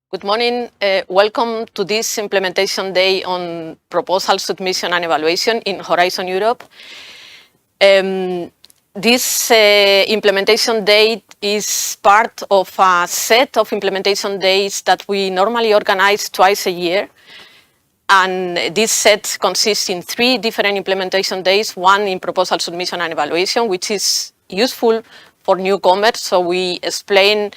Good morning. Welcome to this implementation day on proposal submission and evaluation in Horizon Europe. This implementation day is part of a set of implementation days that we normally organize twice a year. And this set consists in 3 different implementation days, one in proposal submission and evaluation, which is useful for newcomers. So we explain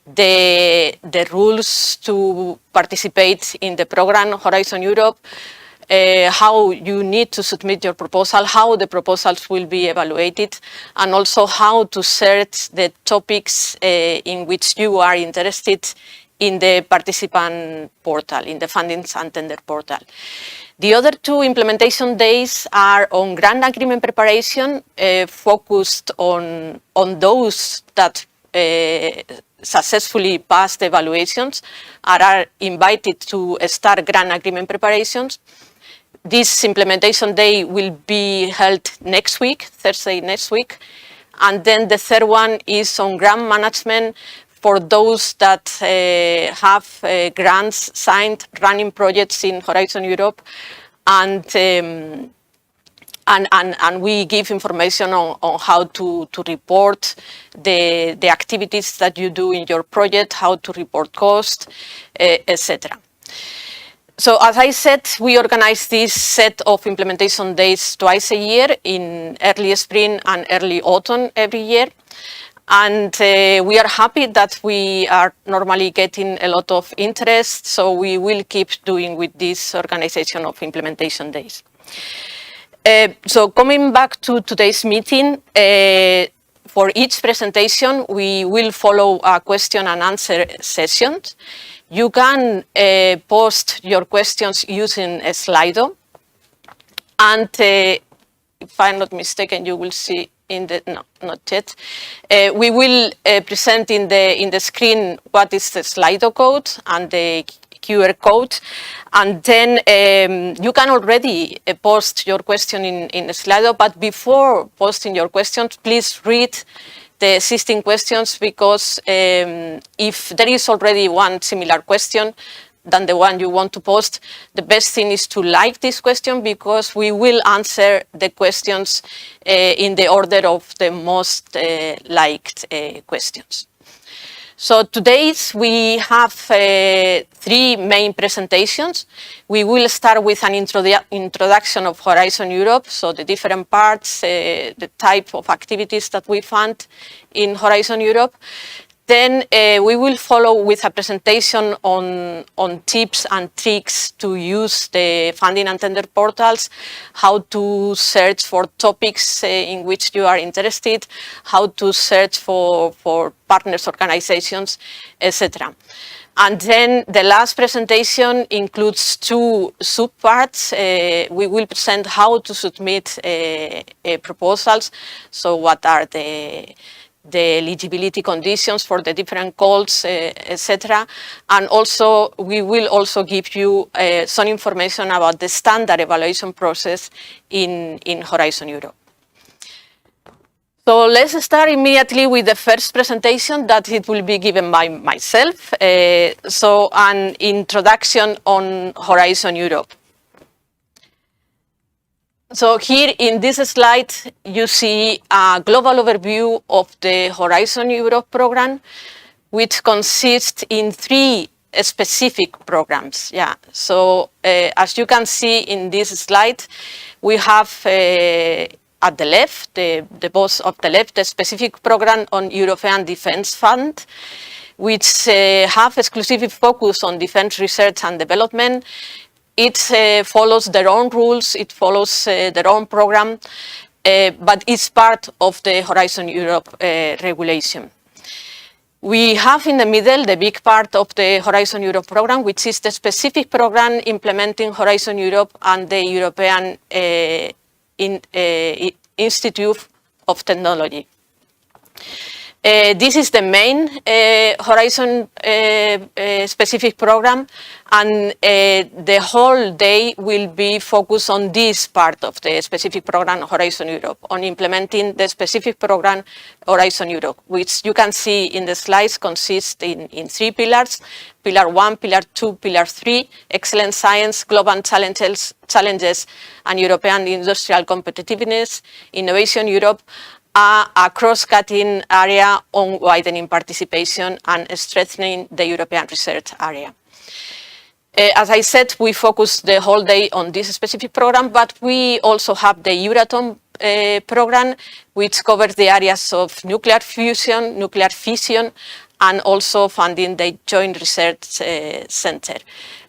the rules to participate in the program Horizon Europe, how you need to submit your proposal, how the proposals will be evaluated, and also how to search the topics in which you are interested in the participant portal, in the fundings and tender portal. The other 2 implementation days are on grant agreement preparation, focused on those that successfully passed the evaluations and are invited to start grant agreement preparations. This implementation day will be held next week, Thursday next week. And then the third one is on grant management for those that have grants signed, running projects in Horizon Europe. And we give information on how to report the activities that you do in your project, how to report cost, etc. So as I said, we organize this set of implementation days twice a year, in early spring and early autumn every year. And we are happy that we are normally getting a lot of interest, so we will keep doing with this organization of implementation days. So coming back to today's meeting, for each presentation we will follow a question and answer session. You can post your questions using a Slido, and if I'm not mistaken, you will see in the, no, not yet. We will present in the screen what is the Slido code and the QR code, and then you can already post your question in Slido, but before posting your questions, please read the existing questions, because if there is already one similar question than the one you want to post, the best thing is to like this question, because we will answer the questions in the order of the most liked questions. So today we have 3 main presentations. We will start with an introduction of Horizon Europe, so the different parts, the type of activities that we fund in Horizon Europe. Then we will follow with a presentation on tips and tricks to use the funding and tender portals, how to search for topics in which you are interested, how to search for partners organizations, etc. And then the last presentation includes 2 subparts. We will present how to submit proposals, so what are the eligibility conditions for the different calls, etc. And also, we will also give you some information about the standard evaluation process in Horizon Europe. So let's start immediately with the first presentation, that it will be given by myself. So an introduction on Horizon Europe. So here in this slide, you see a global overview of the Horizon Europe program, which consists in 3 specific programs. Yeah. So as you can see in this slide, we have at the left, the box of the left, the specific program on European Defence Fund, which have exclusive focus on defence research and development. It follows their own rules, it follows their own program, but it's part of the Horizon Europe regulation. We have in the middle the big part of the Horizon Europe program, which is the specific program implementing Horizon Europe and the European Institute of Technology. This is the main Horizon specific program, and the whole day will be focused on this part of the specific program Horizon Europe, on implementing the specific program Horizon Europe, which you can see in the slides consists in 3 pillars: Pillar 1, Pillar 2, Pillar 3, Excellent Science, Global Challenges, and European Industrial Competitiveness, Innovation Europe, a cross-cutting area on widening participation and strengthening the European research area. As I said, we focus the whole day on this specific program, but we also have the Euratom program, which covers the areas of nuclear fusion, nuclear fission, and also funding the Joint Research Center.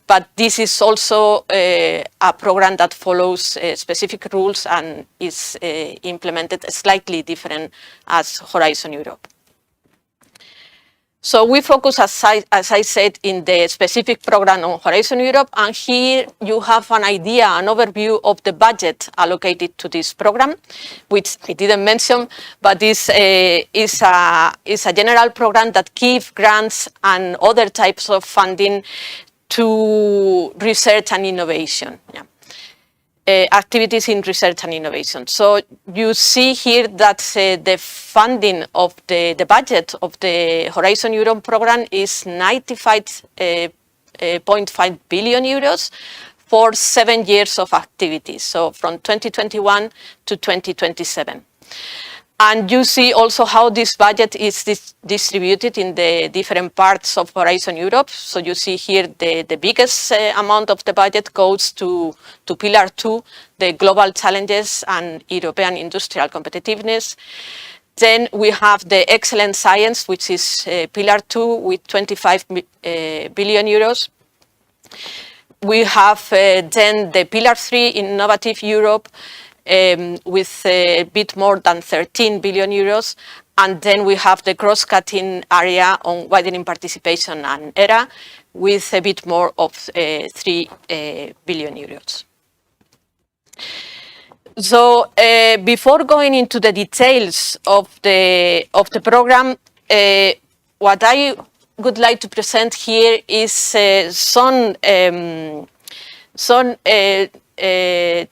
But this is also a program that follows specific rules and is implemented slightly different as Horizon Europe. So we focus, as I said, in the specific program on Horizon Europe, and here you have an idea, an overview of the budget allocated to this program, which I didn't mention, but this is a general program that gives grants and other types of funding to research and innovation. Activities in research and innovation. So you see here that the funding of the budget of the Horizon Europe program is 95.5 billion euros for 7 years of activities, so from 2021 to 2027. And you see also how this budget is distributed in the different parts of Horizon Europe. So you see here the biggest amount of the budget goes to Pillar 2, the Global Challenges and European Industrial Competitiveness. Then we have the Excellent Science, which is Pillar 2 with 25 billion euros. We have then the Pillar 3, Innovative Europe, with a bit more than 13 billion euros. And then we have the cross-cutting area on widening participation and ERA with a bit more of 3 billion euros. So before going into the details of the program, what I would like to present here is some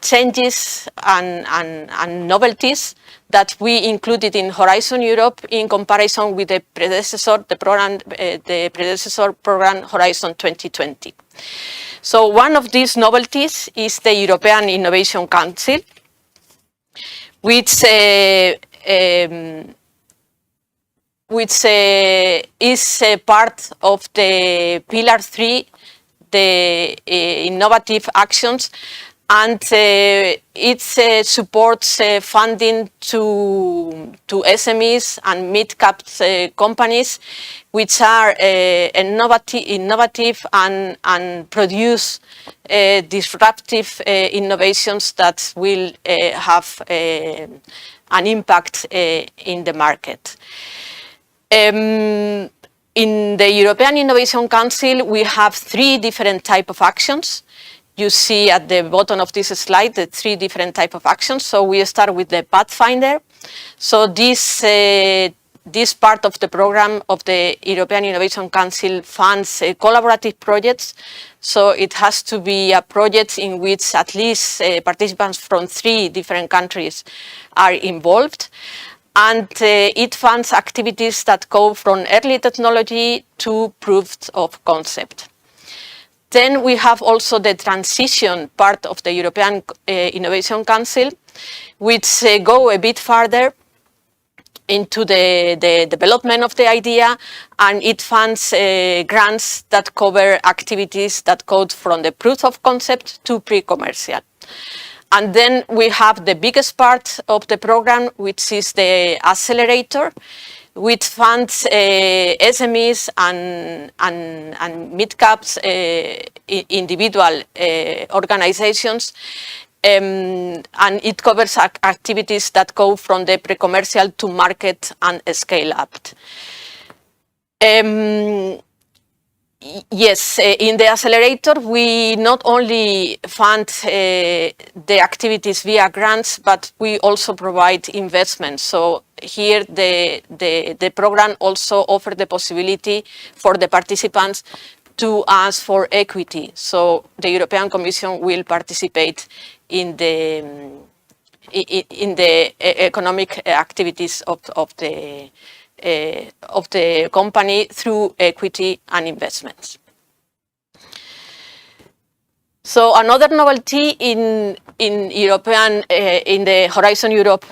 changes and novelties that we included in Horizon Europe in comparison with the predecessor program Horizon 2020. So one of these novelties is the European Innovation Council, which is part of the Pillar 3, the innovative actions, and it supports funding to SMEs and mid-cap companies which are innovative and produce disruptive innovations that will have an impact in the market. In the European Innovation Council, we have 3 different types of actions. You see at the bottom of this slide the 3 different types of actions. So we start with the Pathfinder. So this part of the program of the European Innovation Council funds collaborative projects. So it has to be a project in which at least participants from 3 different countries are involved. And it funds activities that go from early technology to proofs of concept. Then we have also the transition part of the European Innovation Council, which go a bit further into the development of the idea, and it funds grants that cover activities that go from the proof of concept to pre-commercial. And then we have the biggest part of the program, which is the accelerator, which funds SMEs and mid-caps, individual organizations, and it covers activities that go from the pre-commercial to market and scale up. Yes, in the accelerator, we not only fund the activities via grants, but we also provide investments. So here the program also offers the possibility for the participants to ask for equity. So the European Commission will participate in the economic activities of the company through equity and investments. So another novelty in European in the Horizon Europe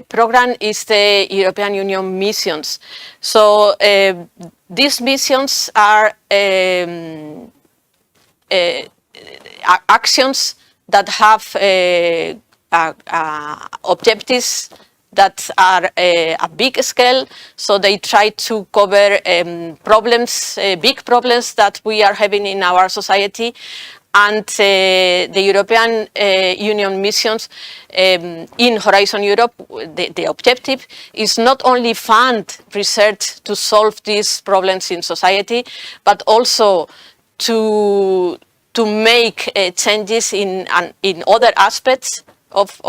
program is the European Union missions. So these missions are actions that have objectives that are a big scale, so they try to cover problems, big problems that we are having in our society. And the European Union missions in Horizon Europe, the objective is not only fund research to solve these problems in society, but also to make changes in other aspects of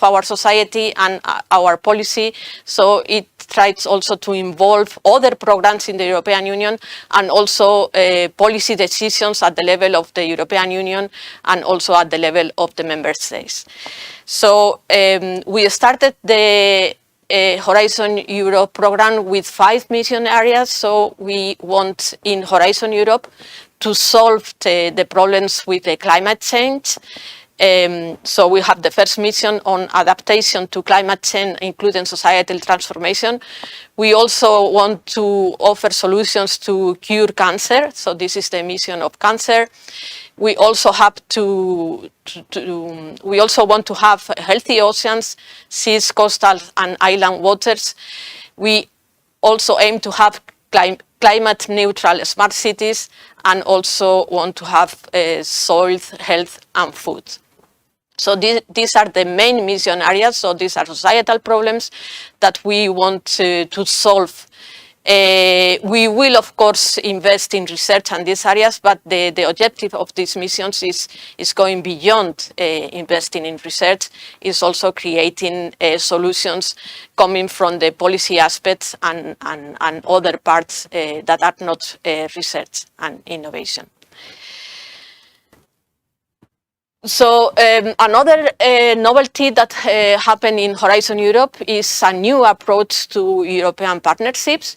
our society and our policy. So it tries also to involve other programs in the European Union and also policy decisions at the level of the European Union and also at the level of the member states. So we started the Horizon Europe program with 5 mission areas. So we want in Horizon Europe to solve the problems with the climate change. So we have the first mission on adaptation to climate change, including societal transformation. We also want to offer solutions to cure cancer. So this is the mission of cancer. We also have we also want to have healthy oceans, seas, coastal and island waters. We also aim to have climate neutral smart cities and also want to have soil, health and food. So these are the main mission areas. So these are societal problems that we want to solve. We will, of course, invest in research in these areas, but the objective of these missions is going beyond investing in research, is also creating solutions coming from the policy aspects and other parts that are not research and innovation. So another novelty that happened in Horizon Europe is a new approach to European partnerships.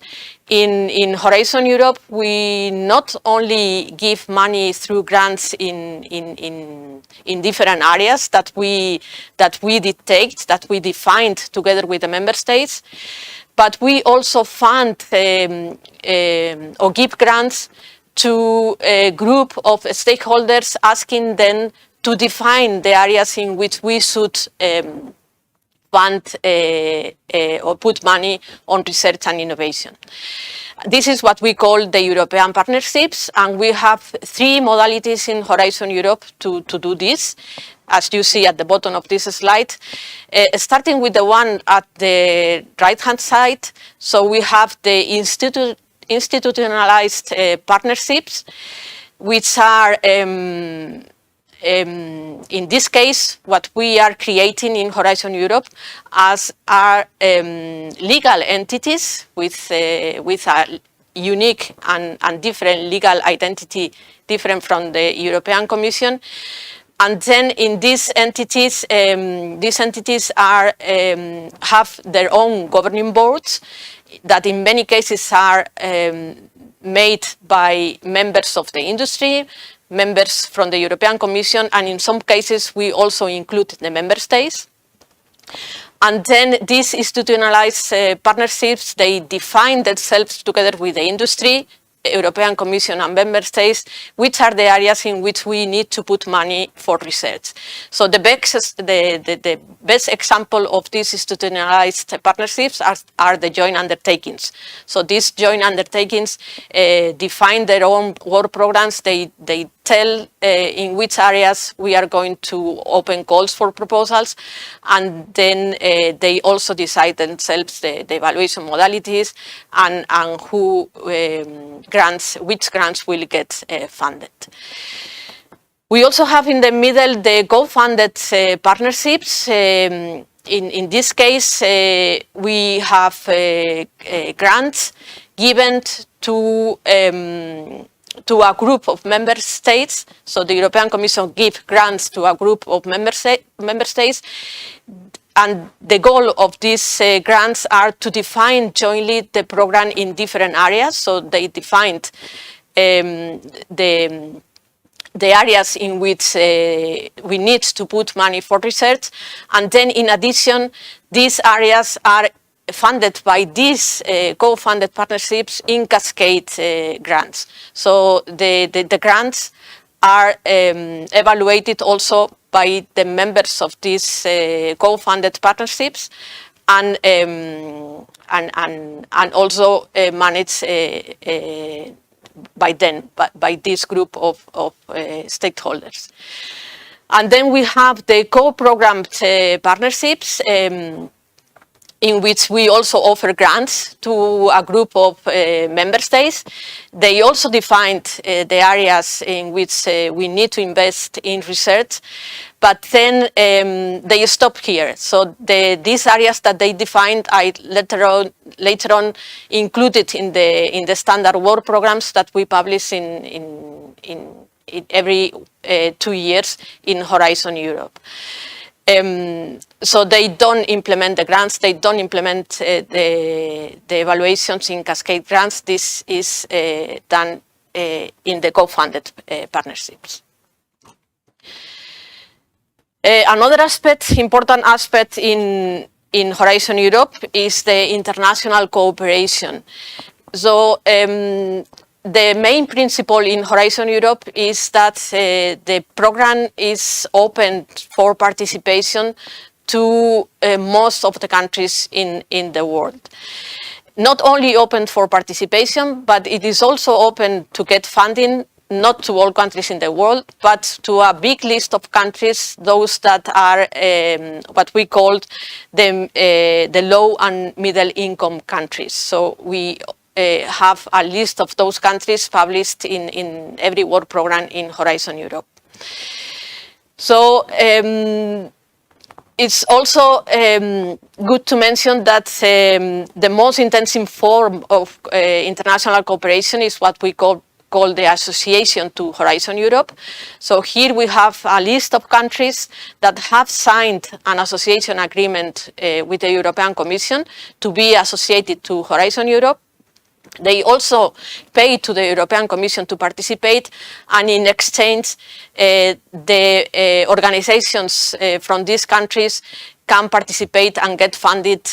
In Horizon Europe, we not only give money through grants in different areas that we dictate, that we defined together with the member states, but we also fund or give grants to a group of stakeholders, asking them to define the areas in which we should fund or put money on research and innovation. This is what we call the European partnerships, and we have 3 modalities in Horizon Europe to do this, as you see at the bottom of this slide. Starting with the one at the right-hand side, so we have the institutionalized partnerships, which are in this case, what we are creating in Horizon Europe are legal entities with a unique and different legal identity, different from the European Commission. And then in these entities are have their own governing boards that in many cases are made by members of the industry, members from the European Commission, and in some cases we also include the member states. And then these institutionalized partnerships, they define themselves together with the industry, European Commission and member states, which are the areas in which we need to put money for research. So the best example of these institutionalized partnerships are the joint undertakings. So these joint undertakings define their own work programs. They tell in which areas we are going to open calls for proposals, and then they also decide themselves the evaluation modalities and who which grants will get funded. We also have in the middle the co-funded partnerships. In this case, we have grants given to a group of member states. So the European Commission gives grants to a group of member states. And the goal of these grants are to define jointly the program in different areas. So they defined the areas in which we need to put money for research. And then in addition, these areas are funded by these co-funded partnerships in cascade grants. So the grants are evaluated also by the members of these co-funded partnerships and also managed by them, by this group of stakeholders. And then we have the co-programmed partnerships in which we also offer grants to a group of member states. They also defined the areas in which we need to invest in research, but then they stop here. So these areas that they defined are later on included in the standard work programs that we publish in every 2 years in Horizon Europe. So they don't implement the grants, they don't implement the evaluations in cascade grants. This is done in the co-funded partnerships. Another aspect, important aspect in Horizon Europe is the international cooperation. So the main principle in Horizon Europe is that the program is open for participation to most of the countries in the world. Not only open for participation, but it is also open to get funding, not to all countries in the world, but to a big list of countries, those that are what we call the low and middle income countries. So we have a list of those countries published in every work program in Horizon Europe. So it's also good to mention that the most intensive form of international cooperation is what we call the association to Horizon Europe. So here we have a list of countries that have signed an association agreement with the European Commission to be associated to Horizon Europe. They also pay to the European Commission to participate, and in exchange, the organizations from these countries can participate and get funded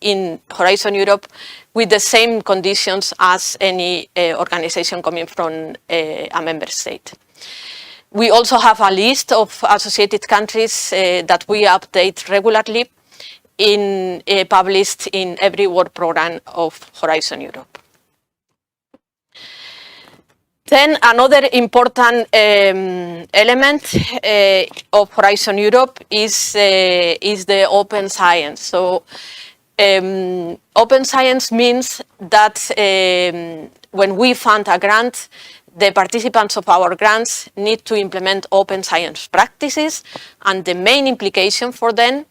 in Horizon Europe with the same conditions as any organization coming from a member state. We also have a list of associated countries that we update regularly, published in every work program of Horizon Europe. Then another important element of Horizon Europe is the open science. So open science means that when we fund a grant, the participants of our grants need to implement open science practices, and the main implication for them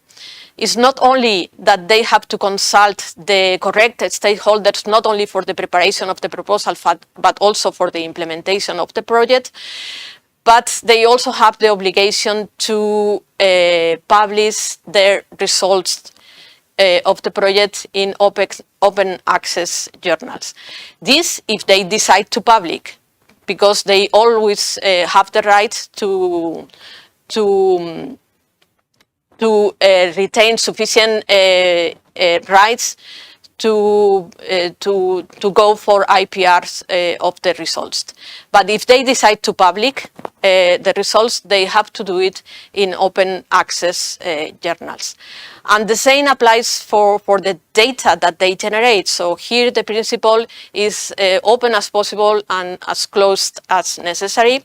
is not only that they have to consult the correct stakeholders, not only for the preparation of the proposal, but also for the implementation of the project, but they also have the obligation to publish their results of the project in open access journals. This if they decide to publish, because they always have the right to retain sufficient rights to go for IPRs of the results. But if they decide to publish, the results, they have to do it in open access journals. And the same applies for the data that they generate. So here the principle is open as possible and as closed as necessary.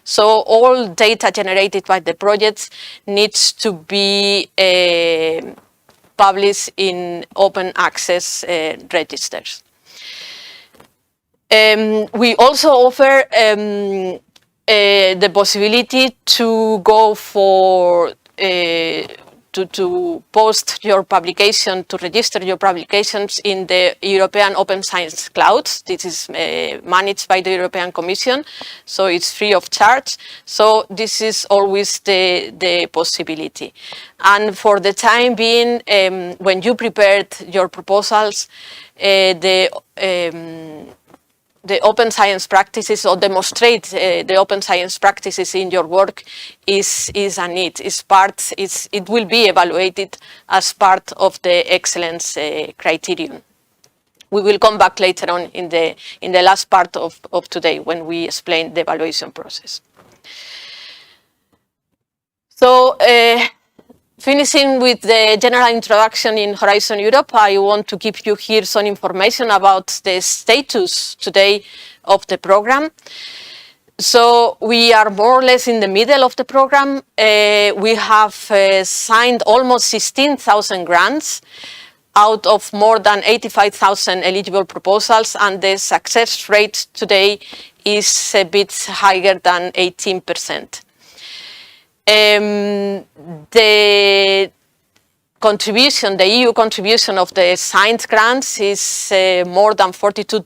So all data generated by the projects needs to be published in open access registers. We also offer the possibility to go for to post your publication, to register your publications in the European Open Science Cloud. This is managed by the European Commission, so it's free of charge. So this is always the possibility. And for the time being, when you prepared your proposals, the open science practices, or demonstrate the open science practices in your work is a need. It will be evaluated as part of the excellence criterion. We will come back later on in the last part of today when we explain the evaluation process. So, finishing with the general introduction in Horizon Europe, I want to give you here some information about the status today of the program. So we are more or less in the middle of the program. We have signed almost 16,000 grants out of more than 85,000 eligible proposals, and the success rate today is a bit higher than 18%. The contribution, the EU contribution of the signed grants is more than 42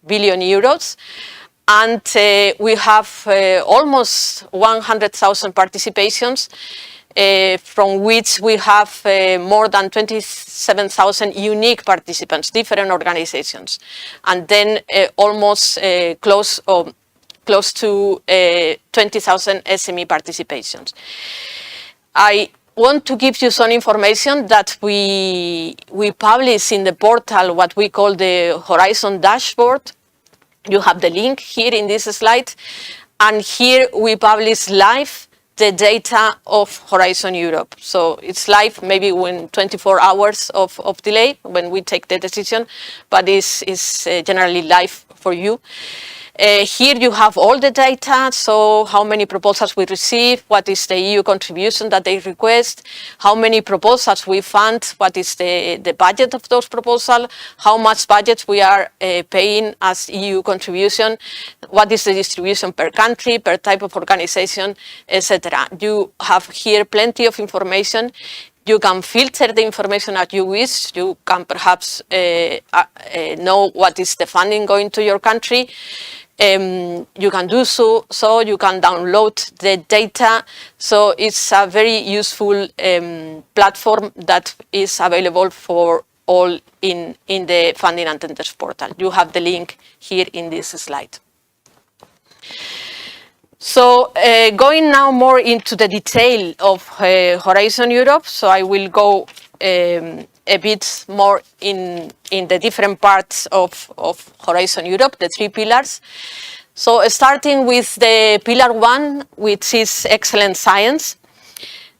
billion euros, and we have almost 100,000 participations, from which we have more than 27,000 unique participants, different organizations, and then almost close to 20,000 SME participations. I want to give you some information that we publish in the portal, what we call the Horizon dashboard. You have the link here in this slide, and here we publish live the data of Horizon Europe. So it's live, maybe in 24 hours of delay when we take the decision, but it's generally live for you. Here you have all the data, so how many proposals we receive, what is the EU contribution that they request, how many proposals we fund, what is the budget of those proposals, how much budget we are paying as EU contribution, what is the distribution per country, per type of organization, etc. You have here plenty of information. You can filter the information as you wish. You can perhaps know what is the funding going to your country. You can do so you can download the data. So it's a very useful platform that is available for all in the Funding and Tenders portal. You have the link here in this slide. So going now more into the detail of Horizon Europe, so I will go a bit more in the different parts of Horizon Europe, the three pillars. So starting with the pillar 1, which is excellent science.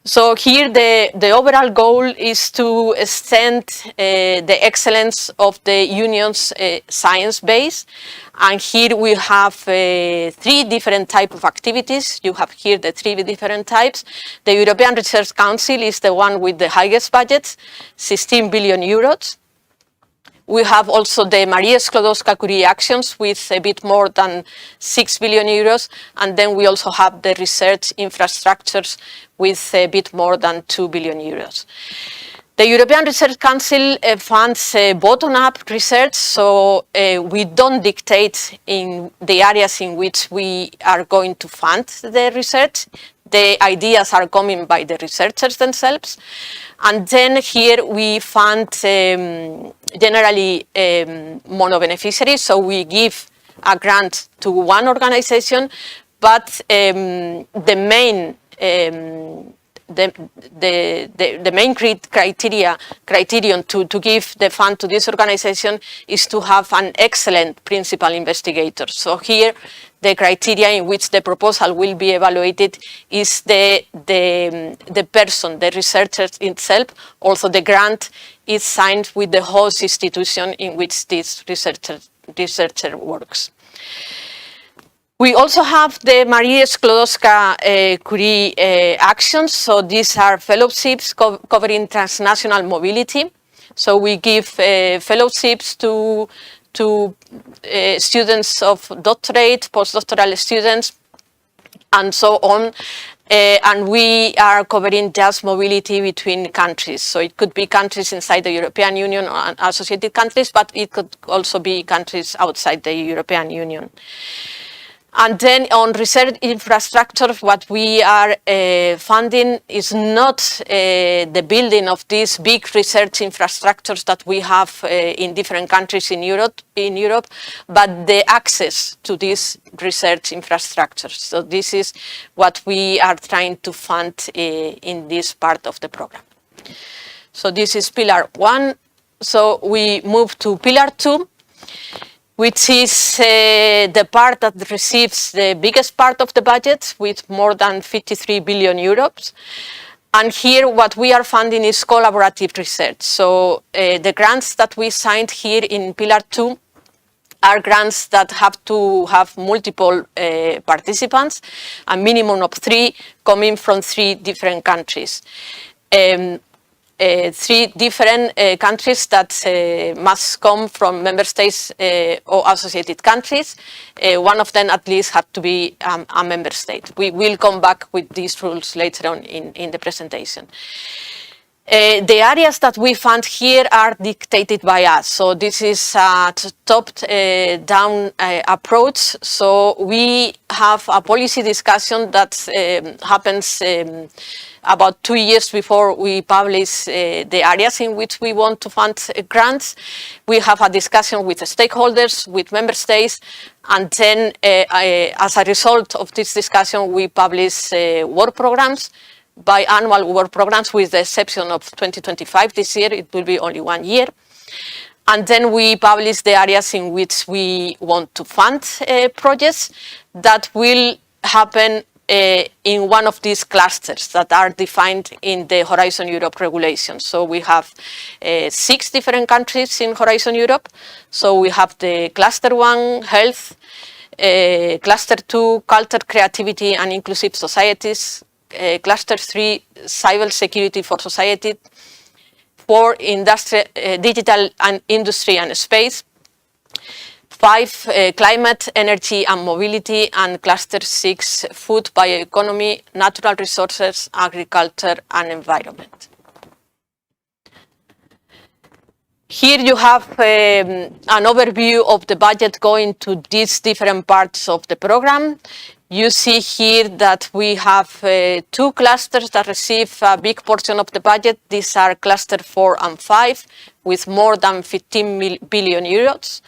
So here the overall goal is to extend the excellence of the Union's science base. And here we have 3 different types of activities. You have here the 3 different types. The European Research Council is the one with the highest budget, 16 billion euros. We have also the Marie Sklodowska-Curie actions with a bit more than 6 billion euros. And then we also have the research infrastructures with a bit more than 2 billion euros. The European Research Council funds bottom-up research, so we don't dictate in the areas in which we are going to fund the research. The ideas are coming by the researchers themselves. And then here we fund generally mono-beneficiaries, so we give a grant to one organization, but the main criterion to give the fund to this organization is to have an excellent principal investigator. So here the criteria in which the proposal will be evaluated is the person, the researcher itself. Also, the grant is signed with the host institution in which this researcher works. We also have the Marie Sklodowska-Curie actions. So these are fellowships covering transnational mobility. So we give fellowships to students of doctorate, postdoctoral students, and so on. And we are covering just mobility between countries. So it could be countries inside the European Union or associated countries, but it could also be countries outside the European Union. And then on research infrastructure, what we are funding is not the building of these big research infrastructures that we have in different countries in Europe, but the access to these research infrastructures. So this is what we are trying to fund in this part of the program. So this is Pillar 1. So we move to Pillar 2. Which is the part that receives the biggest part of the budget with more than 53 billion euros. And here what we are funding is collaborative research. So the grants that we signed here in Pillar 2 are grants that have to have multiple participants, a minimum of 3 coming from 3 different countries. 3 different countries that must come from member states or associated countries. One of them at least had to be a member state. We will come back with these rules later on in the presentation. The areas that we fund here are dictated by us. So this is a top-down approach. So we have a policy discussion that happens about 2 years before we publish the areas in which we want to fund grants. We have a discussion with the stakeholders, with member states, and then as a result of this discussion, we publish work programs, biannual work programs, with the exception of 2025. This year, it will be only 1 year. And then we publish the areas in which we want to fund projects that will happen in one of these clusters that are defined in the Horizon Europe regulation. So we have 6 different countries in Horizon Europe. So we have the Cluster 1, Health, Cluster 2, Culture, Creativity and Inclusive Societies, Cluster 3, Cyber Security for Society, 4, Digital and Industry and Space, 5, Climate, Energy and Mobility, and Cluster 6, Food, Bioeconomy, Natural Resources, Agriculture and Environment. Here you have an overview of the budget going to these different parts of the program. You see here that we have 2 clusters that receive a big portion of the budget. These are Cluster 4 and 5 with more than 15 billion euros.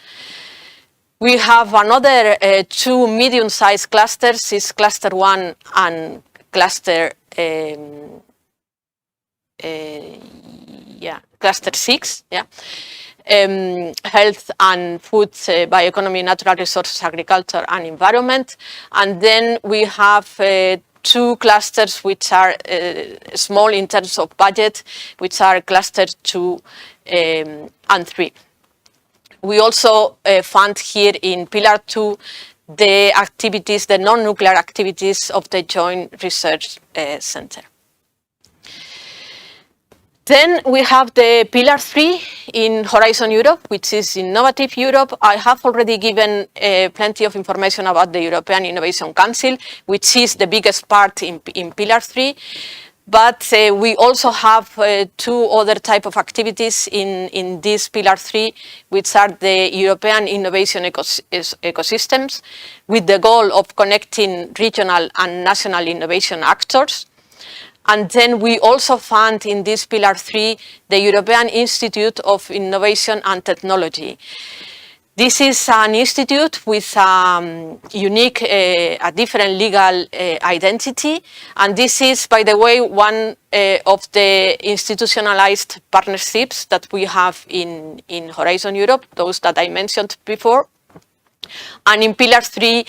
We have another 2 medium-sized clusters, is Cluster 1 and Cluster Cluster 6, Health and Food, Bioeconomy, Natural Resources, Agriculture and Environment. And then we have 2 clusters which are small in terms of budget, which are Cluster 2 and 3. We also fund here in Pillar 2 the activities, the non-nuclear activities of the Joint Research Center. Then we have the Pillar 3 in Horizon Europe, which is Innovative Europe. I have already given plenty of information about the European Innovation Council, which is the biggest part in Pillar 3. But we also have 2 other type of activities in this Pillar 3, which are the European Innovation Ecosystems, with the goal of connecting regional and national innovation actors. And then we also fund in this Pillar 3 the European Institute of Innovation and Technology. This is an institute with unique, a different legal identity, and this is, by the way, one of the institutionalized partnerships that we have in Horizon Europe, those that I mentioned before. And in Pillar 3,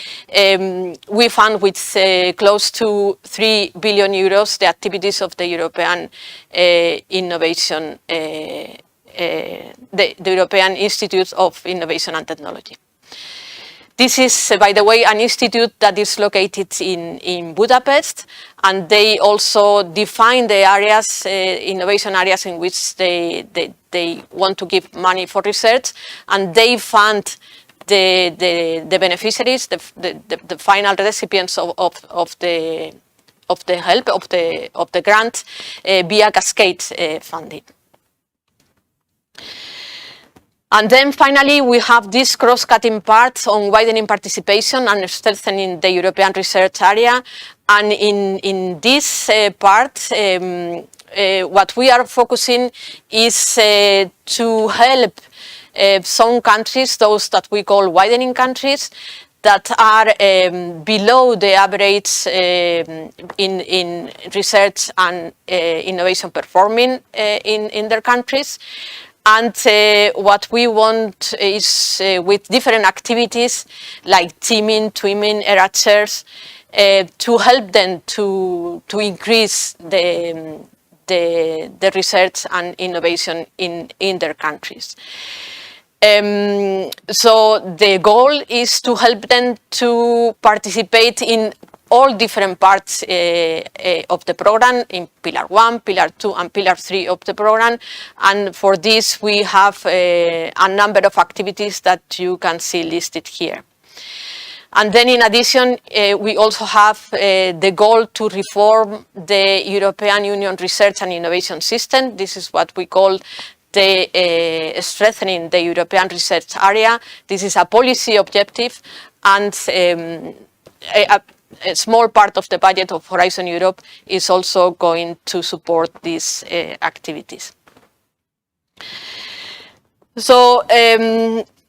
we fund with close to 3 billion euros the activities of the European Innovation, the European Institute of Innovation and Technology. This is, by the way, an institute that is located in Budapest, and they also define the areas, innovation areas in which they want to give money for research, and they fund the beneficiaries, the final recipients of the help of the grant via cascade funding. And then finally, we have this cross-cutting part on widening participation and strengthening the European research area. And in this part, what we are focusing is to help some countries, those that we call widening countries, that are below the average in research and innovation performing in their countries. And what we want is with different activities like teaming, twinning, era chairs, to help them to increase the research and innovation in their countries. So the goal is to help them to participate in all different parts of the program, in Pillar 1, Pillar 2, and Pillar 3 of the program. And for this, we have a number of activities that you can see listed here. And then in addition, we also have the goal to reform the European Union research and innovation system. This is what we call the strengthening the European research area. This is a policy objective, and a small part of the budget of Horizon Europe is also going to support these activities. So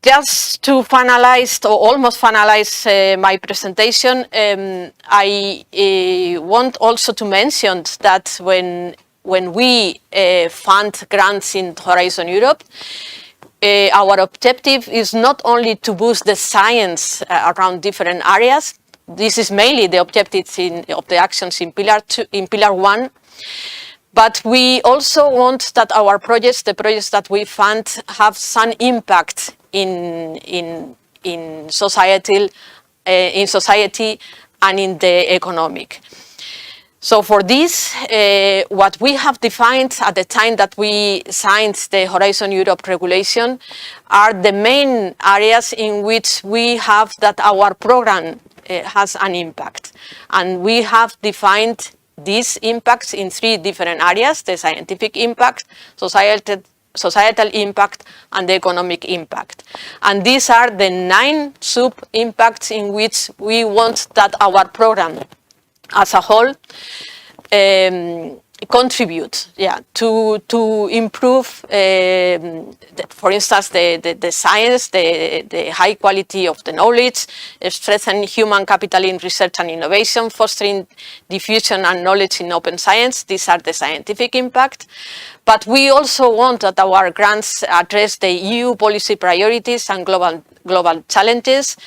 just to finalize, or almost finalize my presentation, I want also to mention that when we fund grants in Horizon Europe, our objective is not only to boost the science around different areas. This is mainly the objectives of the actions in Pillar 1. But we also want that our projects, the projects that we fund, have some impact in society and in the economic. So for this, what we have defined at the time that we signed the Horizon Europe regulation are the main areas in which we have that our program has an impact. And we have defined these impacts in 3 different areas: the scientific impact, societal impact, and the economic impact. And these are the 9 sub-impacts in which we want that our program as a whole contribute to improve, for instance, the science, the high quality of the knowledge, strengthen human capital in research and innovation, fostering diffusion and knowledge in open science. These are the scientific impact. But we also want that our grants address the EU policy priorities and global challenges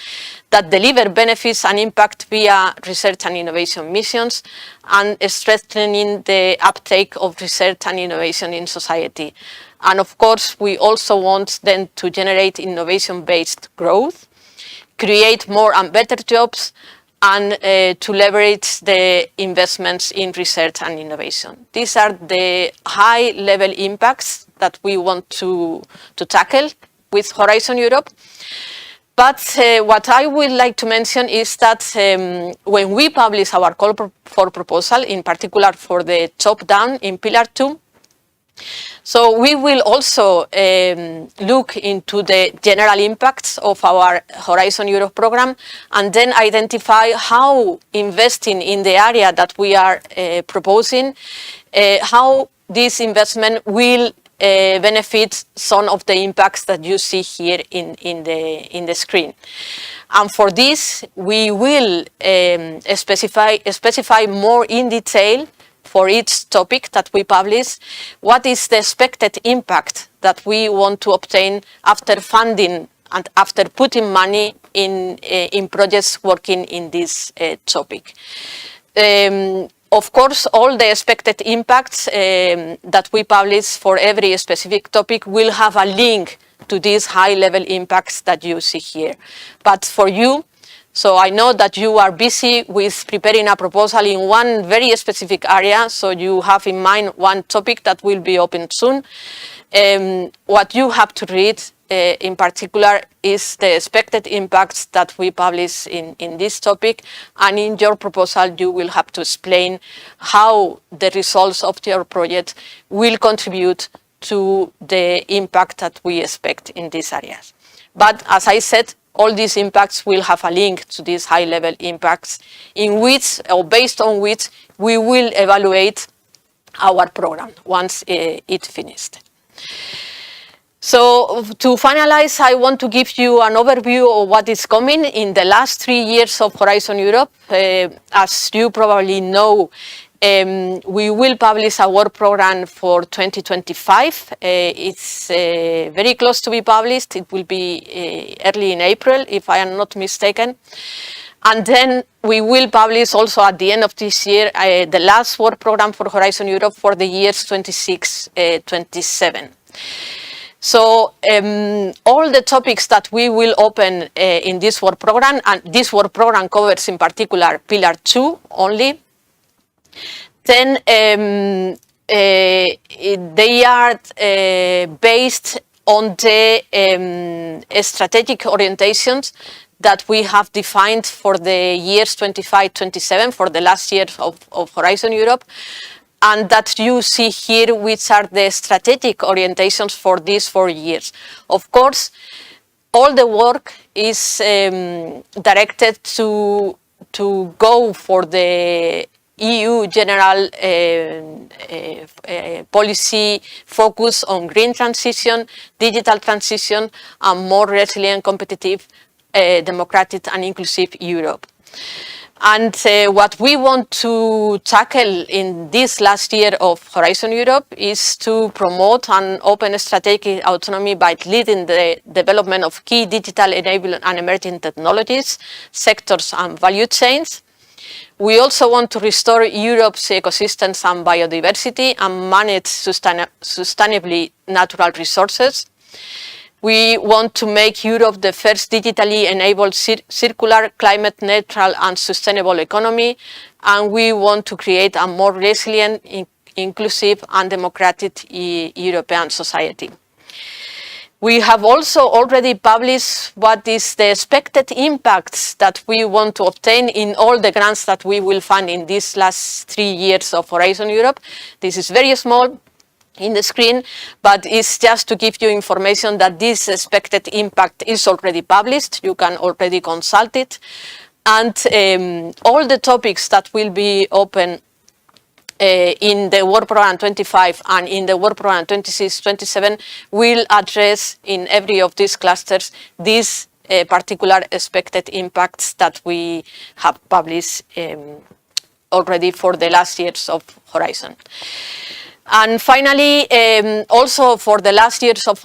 that deliver benefits and impact via research and innovation missions, and strengthening the uptake of research and innovation in society. And of course, we also want them to generate innovation-based growth, create more and better jobs, and to leverage the investments in research and innovation. These are the high-level impacts that we want to tackle with Horizon Europe. But what I would like to mention is that when we publish our call for proposal, in particular for the top-down in Pillar 2, so we will also look into the general impacts of our Horizon Europe program, and then identify how investing in the area that we are proposing, how this investment will benefit some of the impacts that you see here in the screen. And for this, we will specify more in detail for each topic that we publish, what is the expected impact that we want to obtain after funding and after putting money in projects working in this topic. Of course, all the expected impacts that we publish for every specific topic will have a link to these high-level impacts that you see here. But for you, so I know that you are busy with preparing a proposal in one very specific area, so you have in mind one topic that will be open soon. What you have to read in particular is the expected impacts that we publish in this topic, and in your proposal you will have to explain how the results of your project will contribute to the impact that we expect in these areas. But as I said, all these impacts will have a link to these high-level impacts in which, or based on which, we will evaluate our program once it's finished. So to finalize, I want to give you an overview of what is coming in the last 3 years of Horizon Europe. As you probably know, we will publish a work program for 2025. It's very close to be published. It will be early in April, if I am not mistaken. And then we will publish also at the end of this year the last work program for Horizon Europe for the years 26-27. So all the topics that we will open in this work program, and this work program covers in particular Pillar 2 only, then they are based on the strategic orientations that we have defined for the years 25-27, for the last year of Horizon Europe, and that you see here, which are the strategic orientations for these 4 years. Of course, all the work is directed to go for the EU general policy focus on green transition, digital transition, and more resilient, competitive, democratic and inclusive Europe. And what we want to tackle in this last year of Horizon Europe is to promote an open strategic autonomy by leading the development of key digital enabling and emerging technologies, sectors and value chains. We also want to restore Europe's ecosystems and biodiversity and manage sustainably natural resources. We want to make Europe the first digitally enabled circular, climate neutral and sustainable economy, and we want to create a more resilient, inclusive and democratic European society. We have also already published what is the expected impacts that we want to obtain in all the grants that we will fund in these last 3 years of Horizon Europe. This is very small in the screen, but it's just to give you information that this expected impact is already published. You can already consult it. And all the topics that will be open in the work program 25 and in the work program 26-27 will address in every of these clusters these particular expected impacts that we have published already for the last years of Horizon. And finally, also for the last years of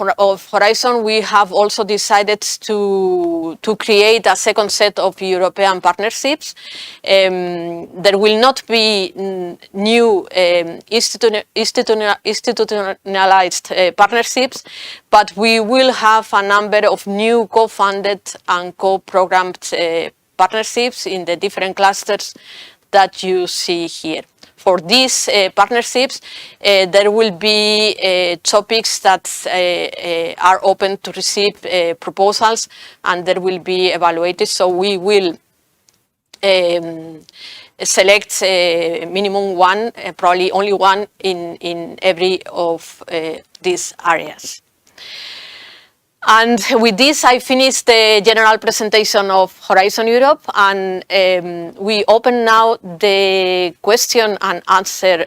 Horizon, we have also decided to create a second set of European partnerships. There will not be new institutionalized partnerships, but we will have a number of new co-funded and co-programmed partnerships in the different clusters that you see here. For these partnerships, there will be topics that are open to receive proposals, and there will be evaluated. So we will select minimum one, probably only one in every of these areas. And with this, I finished the general presentation of Horizon Europe, and we open now the question and answer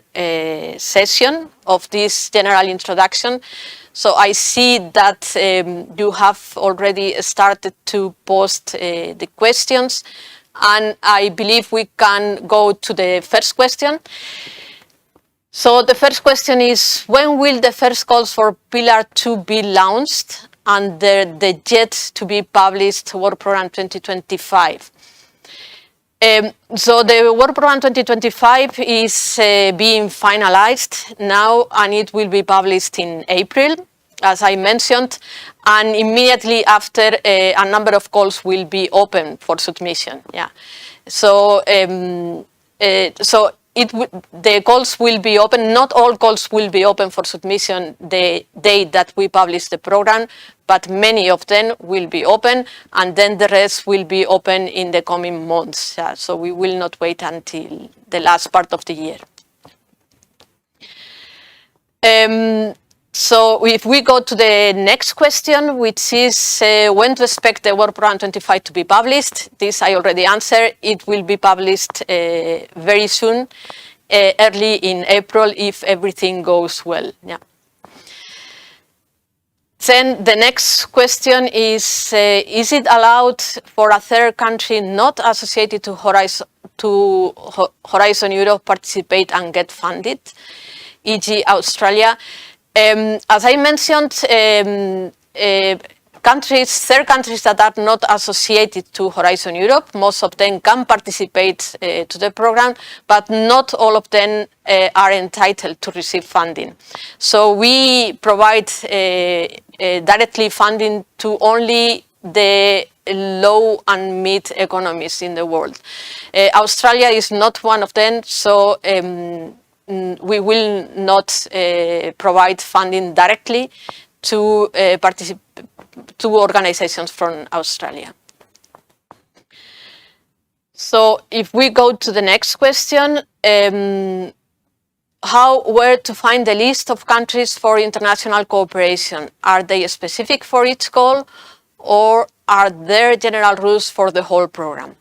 session of this general introduction. So I see that you have already started to post the questions, and I believe we can go to the first question. So the first question is, when will the first calls for Pillar 2 be launched? under the yet to be published Work Program 2025. So the Work Program 2025 is being finalized now, and it will be published in April, as I mentioned, and immediately after a number of calls will be open for submission. Yeah, so the calls will be open. Not all calls will be open for submission the day that we publish the program, but many of them will be open, and then the rest will be open in the coming months. So we will not wait until the last part of the year. So if we go to the next question, which is when to expect the Work Program 25 to be published, this I already answered. It will be published very soon, early in April, if everything goes well. Yeah. Then the next question is it allowed for a third country not associated to Horizon Europe participate and get funded, e.g. Australia? As I mentioned, third countries that are not associated to Horizon Europe, most of them can participate to the program, but not all of them are entitled to receive funding. So we provide directly funding to only the low and mid economies in the world. Australia is not one of them, so we will not provide funding directly to organizations from Australia. So if we go to the next question, where to find the list of countries for international cooperation? Are they specific for each call, or are there general rules for the whole program?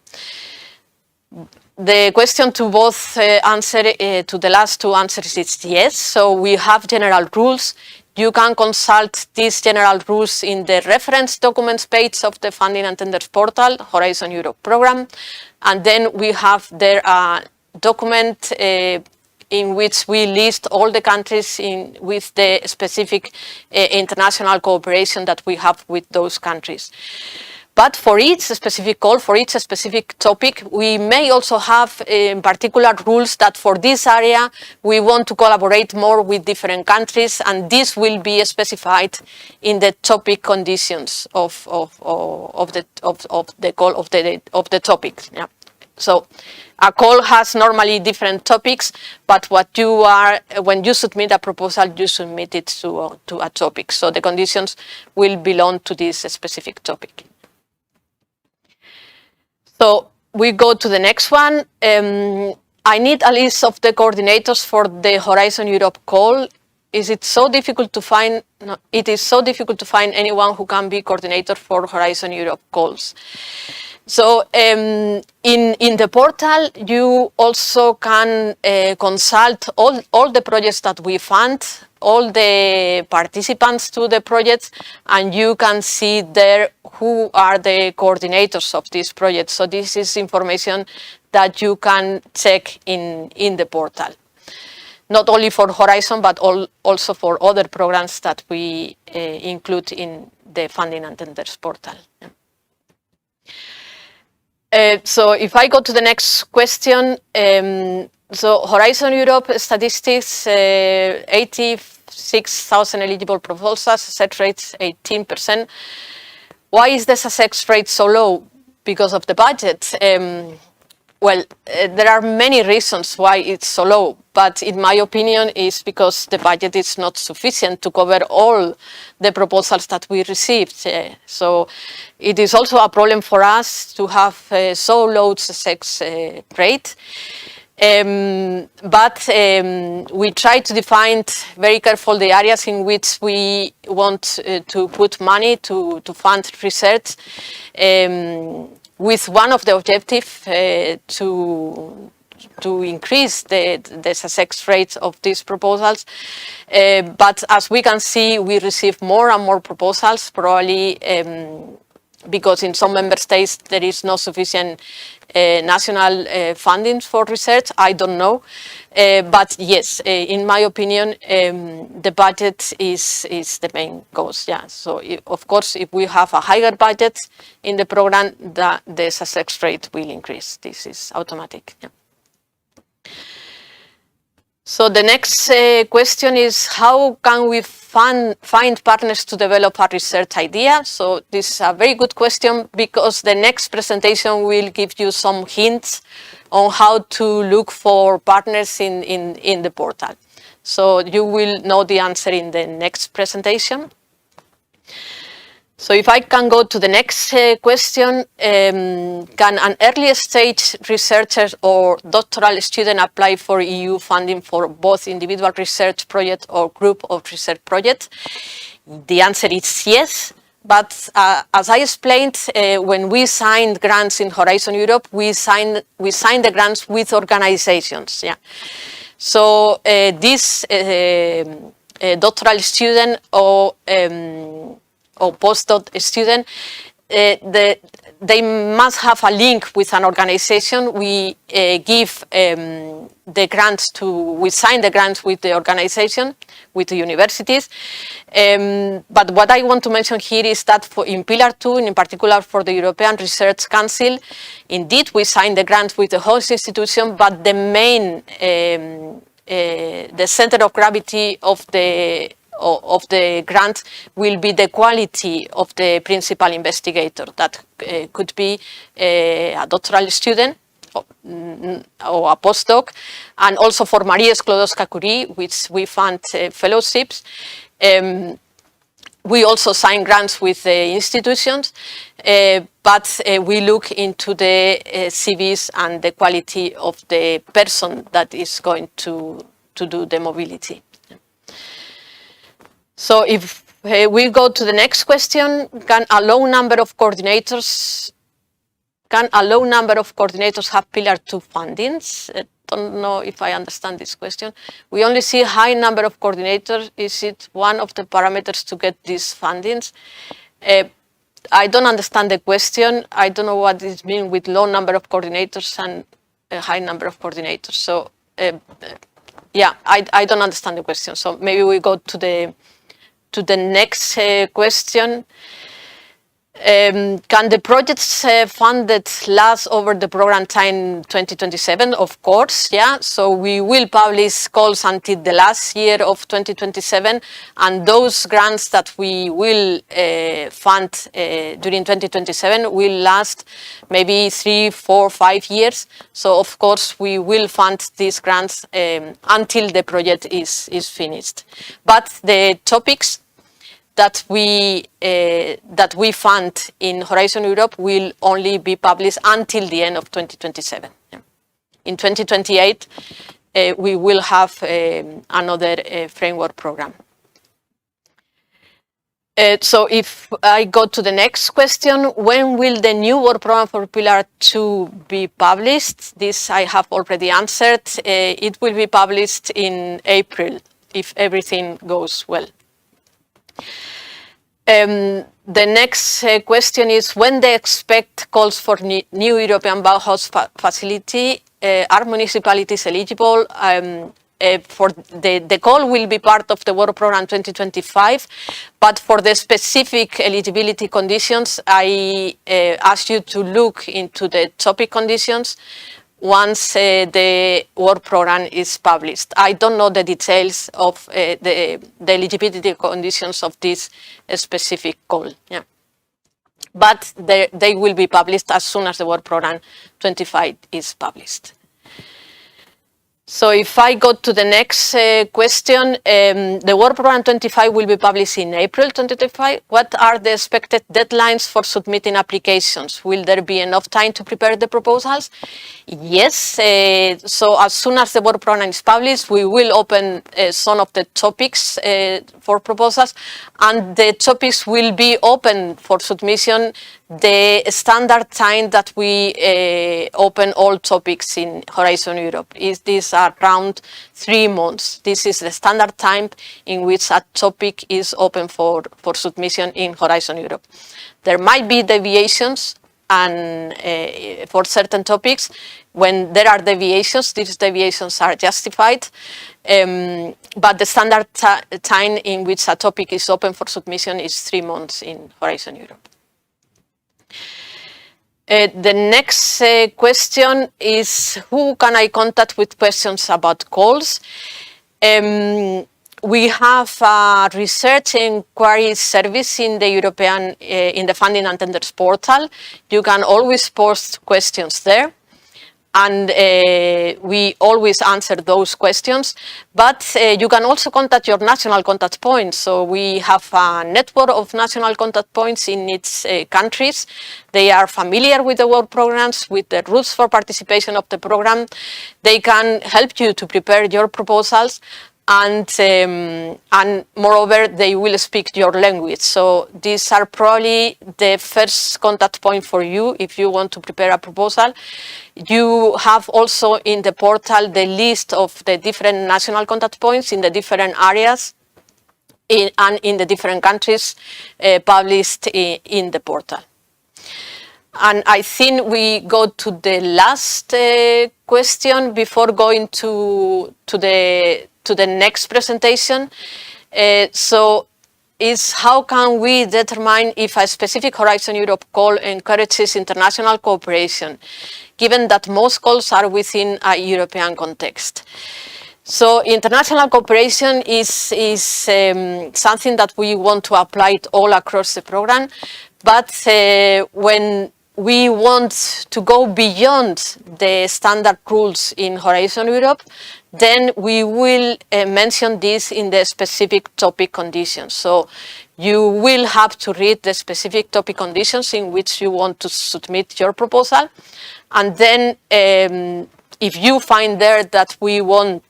The question to both to the last two answers is yes. So we have general rules. You can consult these general rules in the reference documents page of the Funding and Tenders portal, Horizon Europe program. And then we have there a document in which we list all the countries with the specific international cooperation that we have with those countries. But for each specific call, for each specific topic, we may also have particular rules that for this area we want to collaborate more with different countries, and this will be specified in the topic conditions of the call of the topic. Yeah. So a call has normally different topics, but when you submit a proposal, you submit it to a topic. So the conditions will belong to this specific topic. So we go to the next one. I need a list of the coordinators for the Horizon Europe call. Is it so difficult to find? No, it is so difficult to find anyone who can be coordinator for Horizon Europe calls. So in the portal, you also can consult all the projects that we fund, all the participants to the projects, and you can see there who are the coordinators of these projects. So this is information that you can check in the portal. Not only for Horizon, but also for other programs that we include in the Funding and Tenders portal. So if I go to the next question, so Horizon Europe statistics, 86,000 eligible proposals, success rate 18%. Why is the success rate so low? Because of the budget. Well, there are many reasons why it's so low, but in my opinion, it's because the budget is not sufficient to cover all the proposals that we received. So it is also a problem for us to have so low success rate. But we try to define very carefully the areas in which we want to put money to fund research, with one of the objectives to increase the success rates of these proposals. But as we can see, we receive more and more proposals. Probably because in some member states there is no sufficient national funding for research. I don't know, but yes, in my opinion, the budget is the main cause. Yeah. So of course, if we have a higher budget in the program, the success rate will increase. This is automatic. Yeah. So the next question is, how can we find partners to develop a research idea? So this is a very good question, because the next presentation will give you some hints on how to look for partners in the portal. So you will know the answer in the next presentation. So if I can go to the next question, can an early stage researcher or doctoral student apply for EU funding for both individual research project or group of research projects? The answer is yes. But as I explained, when we signed grants in Horizon Europe, we signed the grants with organizations. Yeah. So this doctoral student or postdoc student, they must have a link with an organization. We give the grants we sign the grants with the organization, with the universities. But what I want to mention here is that in Pillar 2, and in particular for the European Research Council, indeed we sign the grants with the host institution, but the main, the center of gravity of the grant will be the quality of the principal investigator. That could be a doctoral student or a postdoc, and also for Marie Sklodowska-Curie, which we fund fellowships. We also sign grants with the institutions, but we look into the CVs and the quality of the person that is going to do the mobility. So if we go to the next question, can a low number of coordinators have Pillar 2 fundings? I don't know if I understand this question. We only see high number of coordinators. Is it one of the parameters to get these fundings? I don't understand the question. I don't know what it means with low number of coordinators and a high number of coordinators. So yeah, I don't understand the question. So maybe we go to the next question. Can the projects funded last over the program time 2027? Of course, yeah. So we will publish calls until the last year of 2027, and those grants that we will fund during 2027 will last maybe 3, 4, 5 years. So of course we will fund these grants until the project is finished. But the topics that we fund in Horizon Europe will only be published until the end of 2027. In 2028, we will have another framework program. So if I go to the next question, when will the new work program for Pillar 2 be published? This I have already answered. It will be published in April, if everything goes well. The next question is, when they expect calls for new European Bauhaus facility, are municipalities eligible? For the call will be part of the work program 2025, but for the specific eligibility conditions, I ask you to look into the topic conditions once the work program is published. I don't know the details of the eligibility conditions of this specific call. Yeah. But they will be published as soon as the work program 25 is published. So if I go to the next question, the work program 25 will be published in April 2025. What are the expected deadlines for submitting applications? Will there be enough time to prepare the proposals? Yes. So as soon as the work program is published, we will open some of the topics for proposals, and the topics will be open for submission the standard time that we open all topics in Horizon Europe. These are around 3 months. This is the standard time in which a topic is open for submission in Horizon Europe. There might be deviations, and for certain topics, when there are deviations, these deviations are justified, but the standard time in which a topic is open for submission is 3 months in Horizon Europe. The next question is, who can I contact with questions about calls? We have a research inquiry service in the European, in the Funding and Tenders portal. You can always post questions there, and we always answer those questions. But you can also contact your national contact points. So we have a network of national contact points in its countries. They are familiar with the work programs, with the rules for participation of the program. They can help you to prepare your proposals, and moreover, they will speak your language. So these are probably the first contact point for you if you want to prepare a proposal. You have also in the portal the list of the different national contact points in the different areas and in the different countries published in the portal. And I think we go to the last question before going to the next presentation. So is how can we determine if a specific Horizon Europe call encourages international cooperation, given that most calls are within a European context? So international cooperation is something that we want to apply all across the program, but when we want to go beyond the standard rules in Horizon Europe, then we will mention this in the specific topic conditions. So you will have to read the specific topic conditions in which you want to submit your proposal. And then if you find there that we want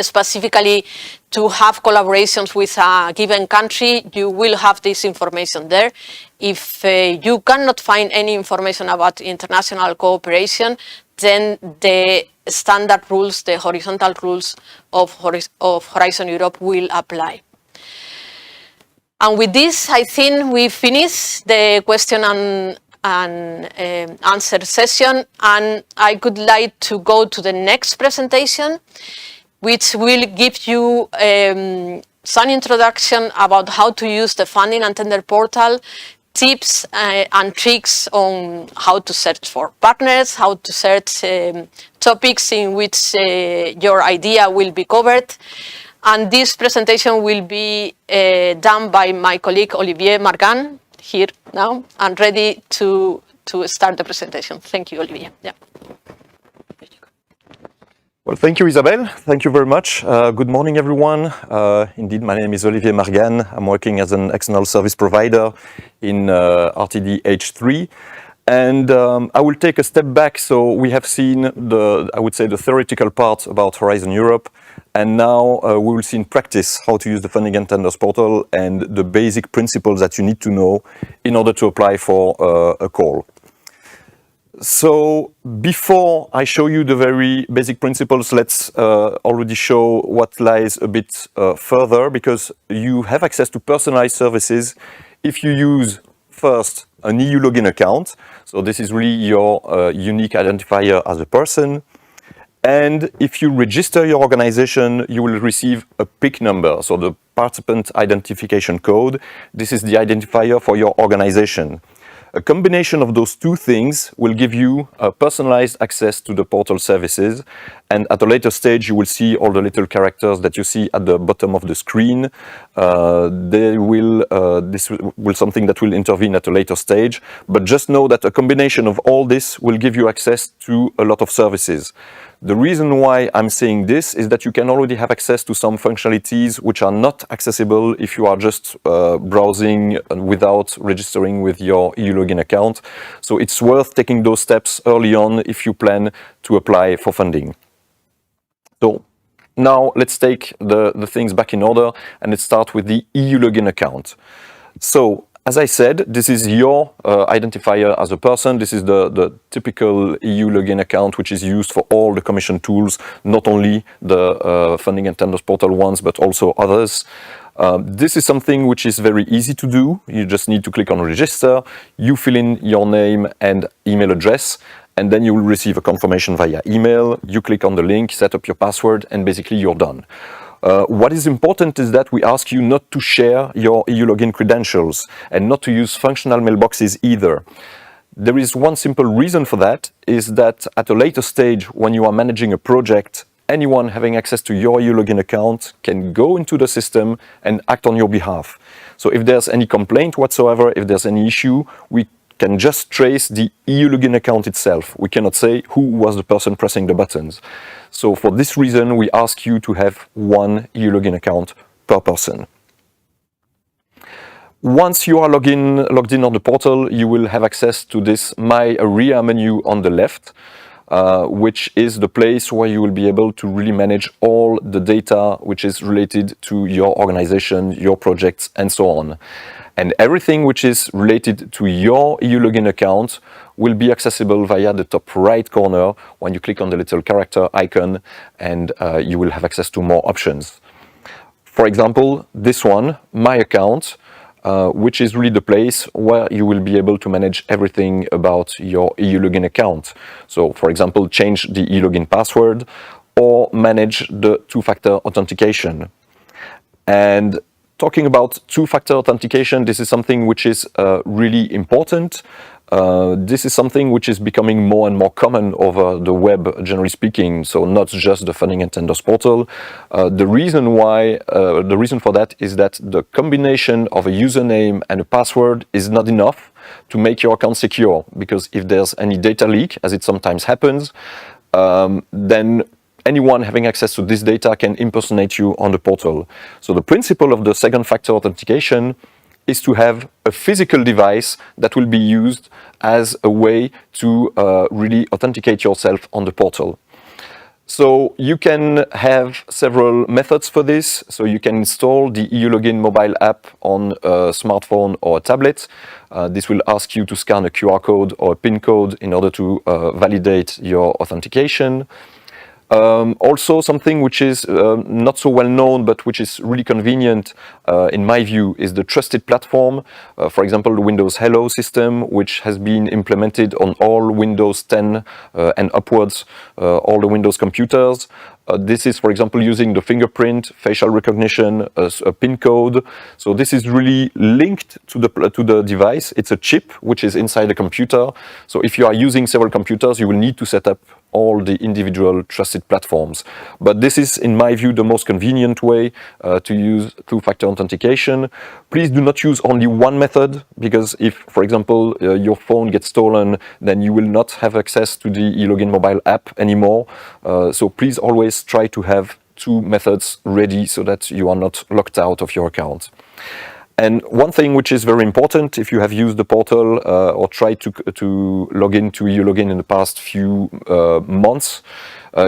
specifically to have collaborations with a given country, you will have this information there. If you cannot find any information about international cooperation, then the standard rules, the horizontal rules of Horizon Europe will apply. And with this, I think we finish the question and answer session, and I would like to go to the next presentation, which will give you some introduction about how to use the Funding and Tender portal, tips and tricks on how to search for partners, how to search topics in which your idea will be covered. And this presentation will be done by my colleague Olivier MARGANNE, here now, and ready to start the presentation. Thank you, Olivier. Yeah. Well, thank you, Isabel. Thank you very much. Good morning, everyone. Indeed, my name is Olivier MARGANNE. I'm working as an external service provider in RTD H3. And I will take a step back. So we have seen I would say the theoretical part about Horizon Europe. And now we will see in practice how to use the Funding and Tenders portal and the basic principles that you need to know in order to apply for a call. So before I show you the very basic principles, let's already show what lies a bit further, because you have access to personalized services if you use first an EU login account. So this is really your unique identifier as a person. And if you register your organization, you will receive a PIC number, so the participant identification code. This is the identifier for your organization. A combination of those two things will give you personalized access to the portal services, and at a later stage you will see all the little characters that you see at the bottom of the screen. This will something that will intervene at a later stage, but just know that a combination of all this will give you access to a lot of services. The reason why I'm saying this is that you can already have access to some functionalities which are not accessible if you are just browsing without registering with your EU login account. So it's worth taking those steps early on if you plan to apply for funding. So now let's take the things back in order, and let's start with the EU login account. So As I said, this is your identifier as a person. This is the typical EU login account, which is used for all the Commission tools, not only the funding and tenders portal ones, but also others. This is something which is very easy to do. You just need to click on register, you fill in your name and email address, and then you will receive a confirmation via email. You click on the link, set up your password, and basically you're done. What is important is that we ask you not to share your EU login credentials and not to use functional mailboxes either. There is one simple reason for that, is that at a later stage, when you are managing a project, anyone having access to your EU login account can go into the system and act on your behalf. So if there's any complaint whatsoever, if there's any issue, we can just trace the EU login account itself. We cannot say who was the person pressing the buttons. So for this reason, we ask you to have one EU login account per person. Once you are logged in on the portal, you will have access to this My Area menu on the left, which is the place where you will be able to really manage all the data which is related to your organization, your projects, and so on. And everything which is related to your EU login account will be accessible via the top right corner when you click on the little character icon, and you will have access to more options. For example, this one, My Account, which is really the place where you will be able to manage everything about your EU login account. So, for example, change the EU login password or manage the two-factor authentication. And talking about two-factor authentication, this is something which is really important. This is something which is becoming more and more common over the web, generally speaking, so not just the funding and tenders portal. The reason for that is that the combination of a username and a password is not enough to make your account secure, because if there's any data leak, as it sometimes happens, then anyone having access to this data can impersonate you on the portal. So the principle of the second factor authentication is to have a physical device that will be used as a way to really authenticate yourself on the portal. So you can have several methods for this. So you can install the EU Login mobile app on a smartphone or a tablet. This will ask you to scan a QR code or a PIN code in order to validate your authentication. Also, something which is not so well known, but which is really convenient, in my view, is the trusted platform. For example, the Windows Hello system, which has been implemented on all Windows 10 and upwards, all the Windows computers. This is, for example, using the fingerprint, facial recognition, a PIN code. So this is really linked to the device. It's a chip which is inside the computer. So if you are using several computers, you will need to set up all the individual trusted platforms. But this is, in my view, the most convenient way to use two-factor authentication. Please do not use only one method, because if, for example, your phone gets stolen, then you will not have access to the eLogin mobile app anymore. So please always try to have two methods ready so that you are not locked out of your account. And one thing which is very important, if you have used the portal or tried to log into eLogin in the past few months,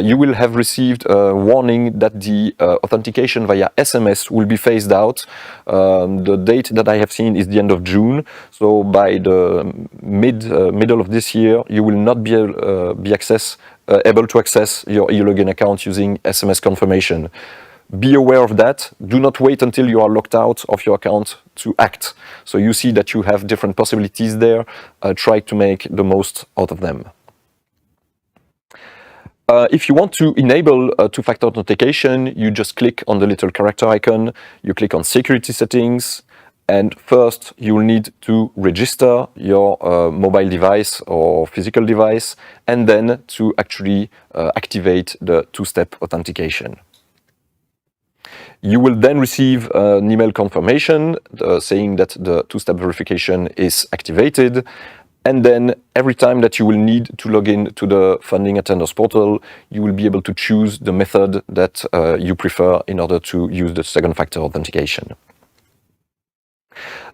you will have received a warning that the authentication via SMS will be phased out. The date that I have seen is the end of June. So by the middle of this year, you will not be able to access your eLogin account using SMS confirmation. Be aware of that. Do not wait until you are locked out of your account to act. So you see that you have different possibilities there. Try to make the most out of them. If you want to enable two-factor authentication, you just click on the little character icon, you click on Security Settings, and first you will need to register your mobile device or physical device, and then to actually activate the two-step authentication. You will then receive an email confirmation saying that the two-step verification is activated. And then every time that you will need to log in to the Funding and Tenders portal, you will be able to choose the method that you prefer in order to use the second factor authentication.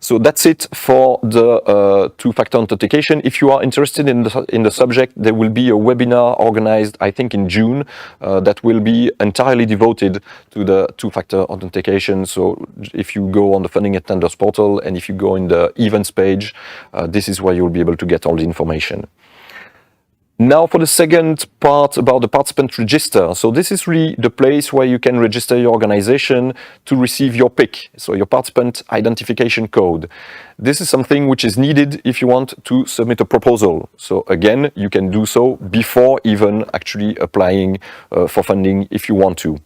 So that's it for the two-factor authentication. If you are interested in the subject, there will be a webinar organized, I think, in June that will be entirely devoted to the two-factor authentication. So if you go on the Funding and Tenders portal and if you go in the events page, this is where you'll be able to get all the information. Now for the second part about the participant register. So this is really the place where you can register your organization to receive your PIC, so your participant identification code. This is something which is needed if you want to submit a proposal. So again, you can do so before even actually applying for funding if you want to.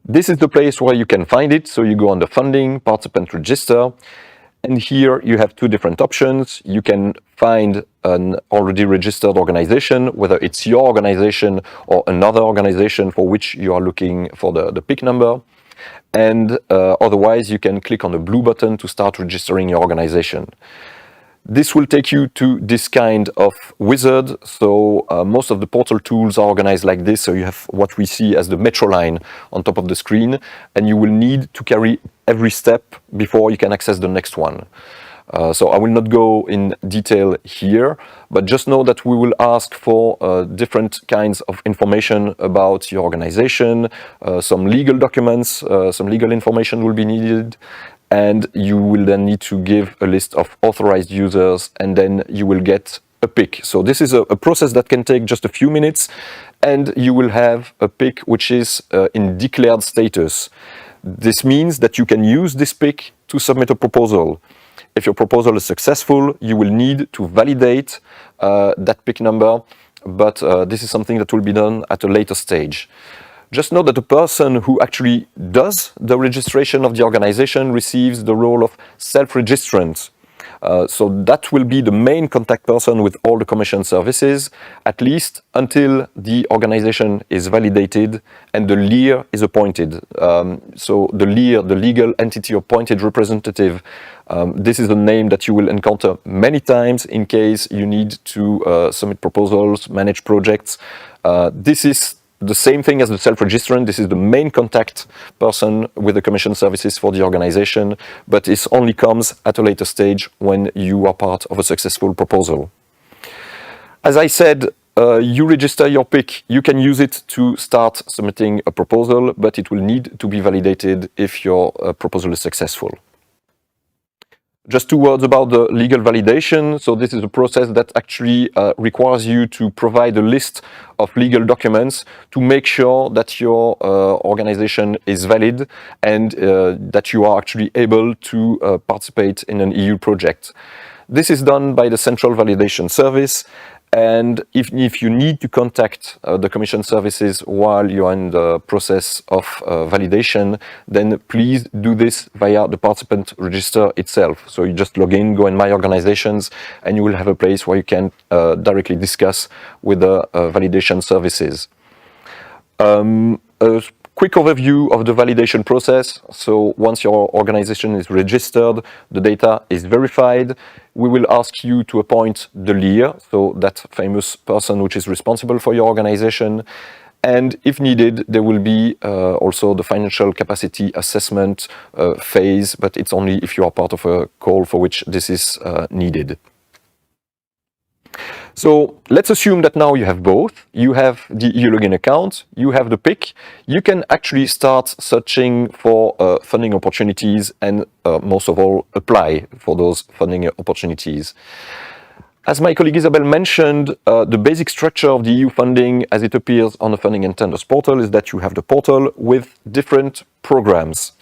This is the place where you can find it. So you go on the funding participant register. And here you have two different options. You can find an already registered organization, whether it's your organization or another organization for which you are looking for the PIC number. And otherwise, you can click on the blue button to start registering your organization. This will take you to this kind of wizard. So most of the portal tools are organized like this. So you have what we see as the metro line on top of the screen, and you will need to carry every step before you can access the next one. So I will not go in detail here, but just know that we will ask for different kinds of information about your organization, some legal documents, some legal information will be needed, and you will then need to give a list of authorized users, and then you will get a PIC. So this is a process that can take just a few minutes, and you will have a PIC which is in declared status. This means that you can use this PIC to submit a proposal. If your proposal is successful, you will need to validate that PIC number, but this is something that will be done at a later stage. Just know that the person who actually does the registration of the organization receives the role of self-registrant. So that will be the main contact person with all the Commission services, at least until the organization is validated and the LEAR is appointed. So the LEAR, the legal entity appointed representative, this is a name that you will encounter many times in case you need to submit proposals, manage projects. This is the same thing as the self-registrant. This is the main contact person with the Commission services for the organization, but it only comes at a later stage when you are part of a successful proposal. As I said, you register your PIC. You can use it to start submitting a proposal, but it will need to be validated if your proposal is successful. Just two words about the legal validation. So this is a process that actually requires you to provide a list of legal documents to make sure that your organization is valid and that you are actually able to participate in an EU project. This is done by the Central Validation Service. And if you need to contact the Commission services while you are in the process of validation, then please do this via the participant register itself. So you just log in, go in My Organizations, and you will have a place where you can directly discuss with the validation services. A quick overview of the validation process. So once your organization is registered, the data is verified. We will ask you to appoint the LEAR, so that famous person which is responsible for your organization. And if needed, there will be also the financial capacity assessment phase, but it's only if you are part of a call for which this is needed. So let's assume that now you have both. You have the EU login account, you have the PIC. You can actually start searching for funding opportunities and most of all apply for those funding opportunities. As my colleague Isabel mentioned, the basic structure of the EU funding as it appears on the Funding and Tenders portal is that you have the portal with different programs.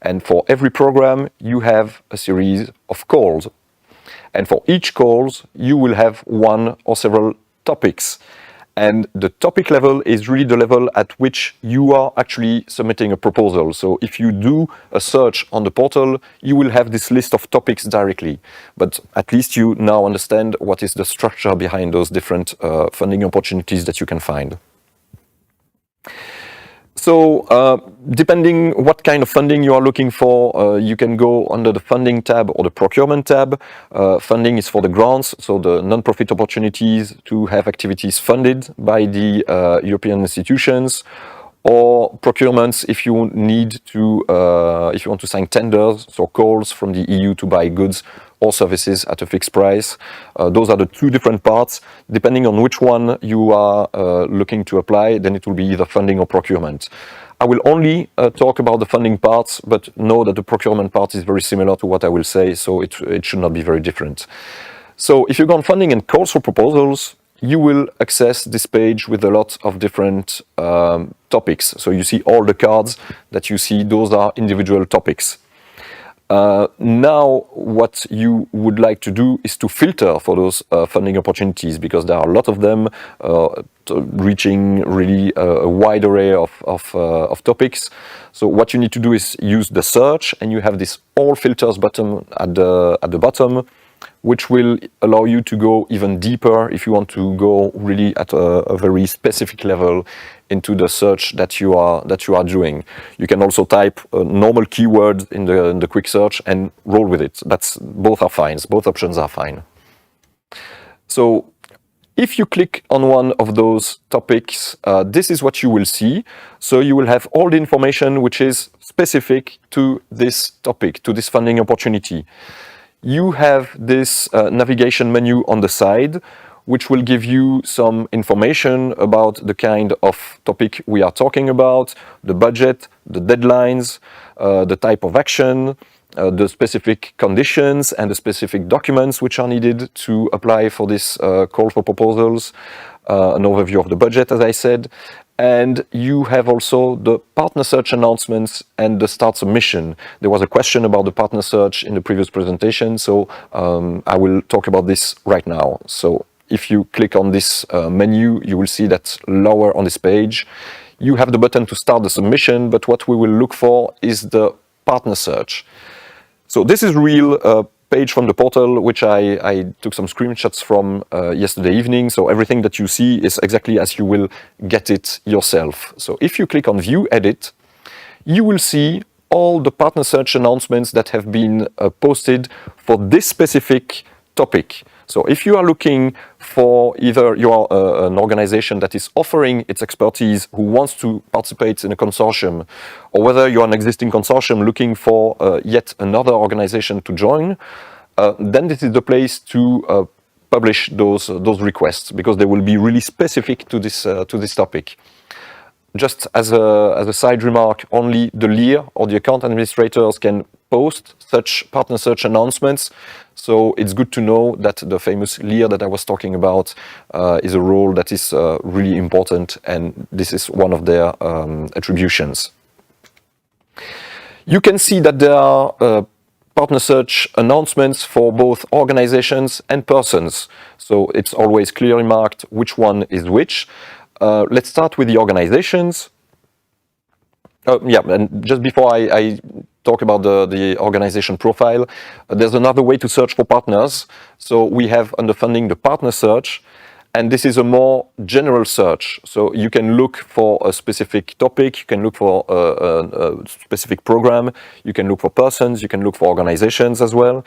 And for every program, you have a series of calls. And for each calls, you will have one or several topics. And the topic level is really the level at which you are actually submitting a proposal. So if you do a search on the portal, you will have this list of topics directly. But at least you now understand what is the structure behind those different funding opportunities that you can find. So depending what kind of funding you are looking for, you can go under the funding tab or the procurement tab. Funding is for the grants, so the non-profit opportunities to have activities funded by the European institutions. or procurements if you need to, if you want to sign tenders, so calls from the EU to buy goods or services at a fixed price. Those are the two different parts. Depending on which one you are looking to apply, then it will be either funding or procurement. I will only talk about the funding parts, but know that the procurement part is very similar to what I will say, so it should not be very different. So if you go on funding and calls for proposals, you will access this page with a lot of different topics. So you see all the cards that you see, those are individual topics. Now what you would like to do is to filter for those funding opportunities, because there are a lot of them reaching really a wide array of topics. So what you need to do is use the search, and you have this all filters button at the bottom, which will allow you to go even deeper if you want to go really at a very specific level into the search that you are doing. You can also type a normal keyword in the quick search and roll with it. Both are fine. Both options are fine. So if you click on one of those topics, this is what you will see. So you will have all the information which is specific to this topic, to this funding opportunity. You have this navigation menu on the side, which will give you some information about the kind of topic we are talking about, the budget, the deadlines, the type of action, the specific conditions and the specific documents which are needed to apply for this call for proposals, an overview of the budget, as I said. And you have also the partner search announcements and the start submission. There was a question about the partner search in the previous presentation, so I will talk about this right now. So if you click on this menu, you will see that lower on this page, you have the button to start the submission, but what we will look for is the partner search. So this is real page from the portal, which I took some screenshots from yesterday evening. So everything that you see is exactly as you will get it yourself. So if you click on View Edit, you will see all the partner search announcements that have been posted for this specific topic. So if you are looking for either you are an organization that is offering its expertise who wants to participate in a consortium, or whether you are an existing consortium looking for yet another organization to join, then this is the place to publish those requests, because they will be really specific to this topic. Just as a side remark, only the LEAR or the account administrators can post such partner search announcements. So it's good to know that the famous LEAR that I was talking about is a role that is really important, and this is one of their attributions. You can see that there are partner search announcements for both organizations and persons. So it's always clearly marked which one is which. Let's start with the organizations. And just before I talk about the organization profile, there's another way to search for partners. So we have under funding the partner search, and this is a more general search. So you can look for a specific topic, you can look for a specific program, you can look for persons, you can look for organizations as well.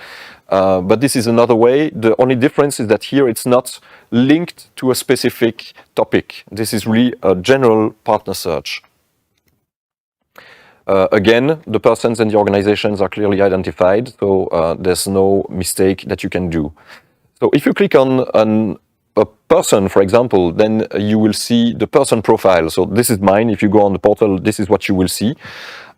But this is another way. The only difference is that here it's not linked to a specific topic. This is really a general partner search. Again, the persons and the organizations are clearly identified, so there's no mistake that you can do. So if you click on a person, for example, then you will see the person profile. So this is mine. If you go on the portal, this is what you will see.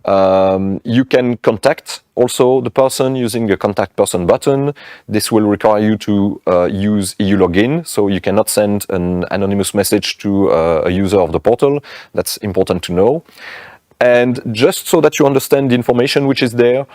You can contact also the person using the contact person button. This will require you to use EU login, so you cannot send an anonymous message to a user of the portal. That's important to know. And just so that you understand the information which is there,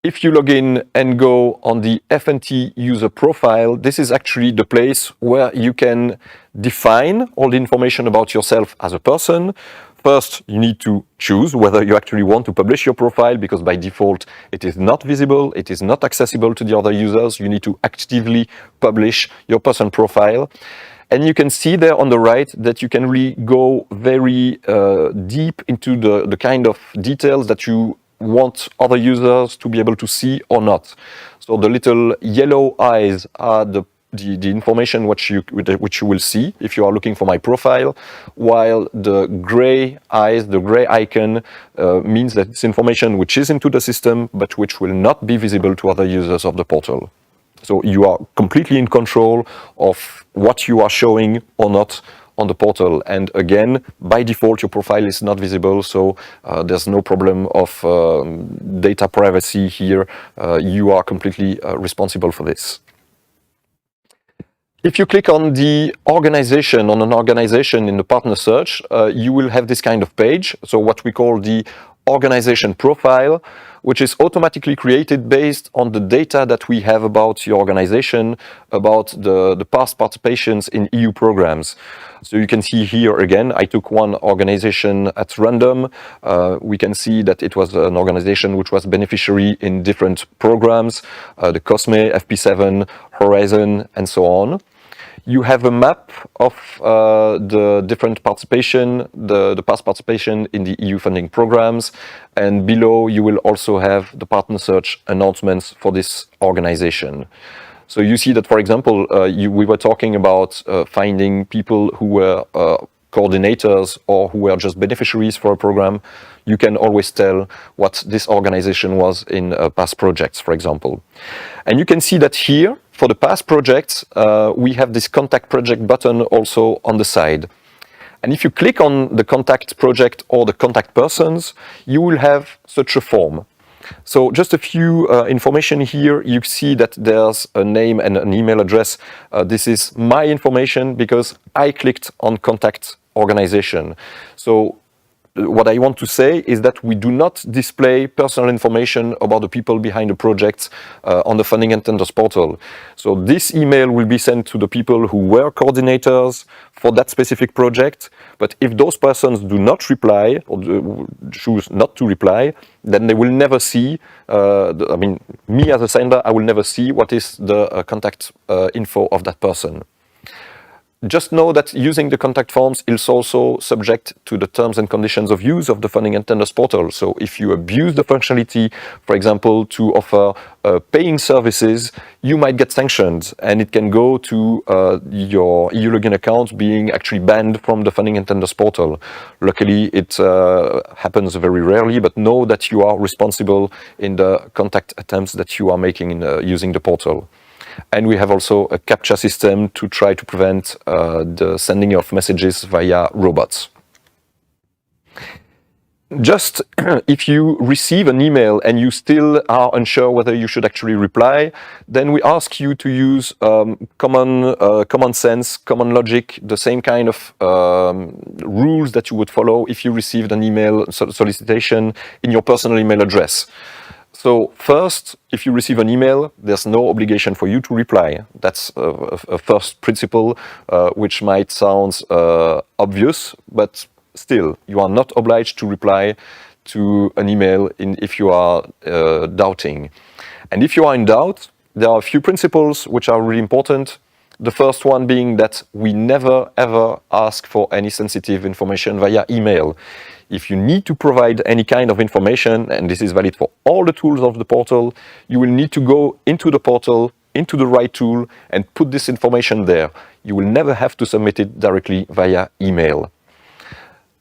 if you log in and go on the F&T user profile, this is actually the place where you can define all the information about yourself as a person. First, you need to choose whether you actually want to publish your profile, because by default it is not visible, it is not accessible to the other users. You need to actively publish your person profile. And you can see there on the right that you can really go very deep into the kind of details that you want other users to be able to see or not. So the little yellow eyes are the the information which you will see if you are looking for my profile, while the gray eyes, the gray icon means that it's information which is into the system but which will not be visible to other users of the portal. So you are completely in control of what you are showing or not on the portal. And again, by default, your profile is not visible, so there's no problem of data privacy here. You are completely responsible for this. If you click on the organization, on an organization in the partner search, you will have this kind of page. So what we call the organization profile, which is automatically created based on the data that we have about your organization, about the past participations in EU programs. So you can see here again, I took one organization at random. We can see that it was an organization which was beneficiary in different programs, the COSME, FP7, Horizon, and so on. You have a map of the different participation, the past participation in the EU funding programs, and below you will also have the partner search announcements for this organization. So you see that, for example, we were talking about finding people who were coordinators or who were just beneficiaries for a program. You can always tell what this organization was in past projects, for example. And you can see that here, for the past projects, we have this contact project button also on the side. And if you click on the contact project or the contact persons, you will have such a form. So just a few information here. You see that there's a name and an email address. This is my information because I clicked on contact organization. So what I want to say is that we do not display personal information about the people behind the projects on the Funding and Tenders portal. So this email will be sent to the people who were coordinators for that specific project. But if those persons do not reply or choose not to reply, then they will never see, me as a sender, I will never see what is the contact info of that person. Just know that using the contact forms is also subject to the terms and conditions of use of the Funding and Tenders portal. So if you abuse the functionality, for example, to offer paying services, you might get sanctioned, and it can go to your EU login account being actually banned from the Funding and Tenders portal. Luckily, it happens very rarely, but know that you are responsible in the contact attempts that you are making in using the portal. And we have also a CAPTCHA system to try to prevent the sending of messages via robots. Just if you receive an email and you still are unsure whether you should actually reply, then we ask you to use common sense, common logic, the same kind of rules that you would follow if you received an email solicitation in your personal email address. So first, if you receive an email, there's no obligation for you to reply. That's a first principle, which might sound obvious, but still, you are not obliged to reply to an email if you are doubting. And if you are in doubt, there are a few principles which are really important. The first one being that we never ever ask for any sensitive information via email. If you need to provide any kind of information, and this is valid for all the tools of the portal, you will need to go into the portal, into the right tool, and put this information there. You will never have to submit it directly via email.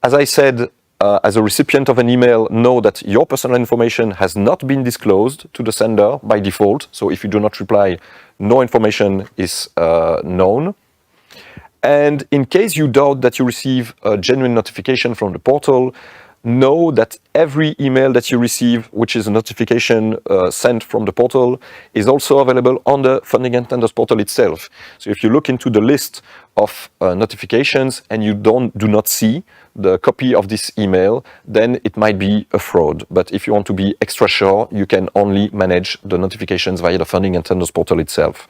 As I said, as a recipient of an email, know that your personal information has not been disclosed to the sender by default. So if you do not reply, no information is known. And in case you doubt that you receive a genuine notification from the portal, know that every email that you receive, which is a notification sent from the portal, is also available on the Funding and Tenders portal itself. So if you look into the list of notifications and you do not see the copy of this email, then it might be a fraud. But if you want to be extra sure, you can only manage the notifications via the Funding and Tenders portal itself.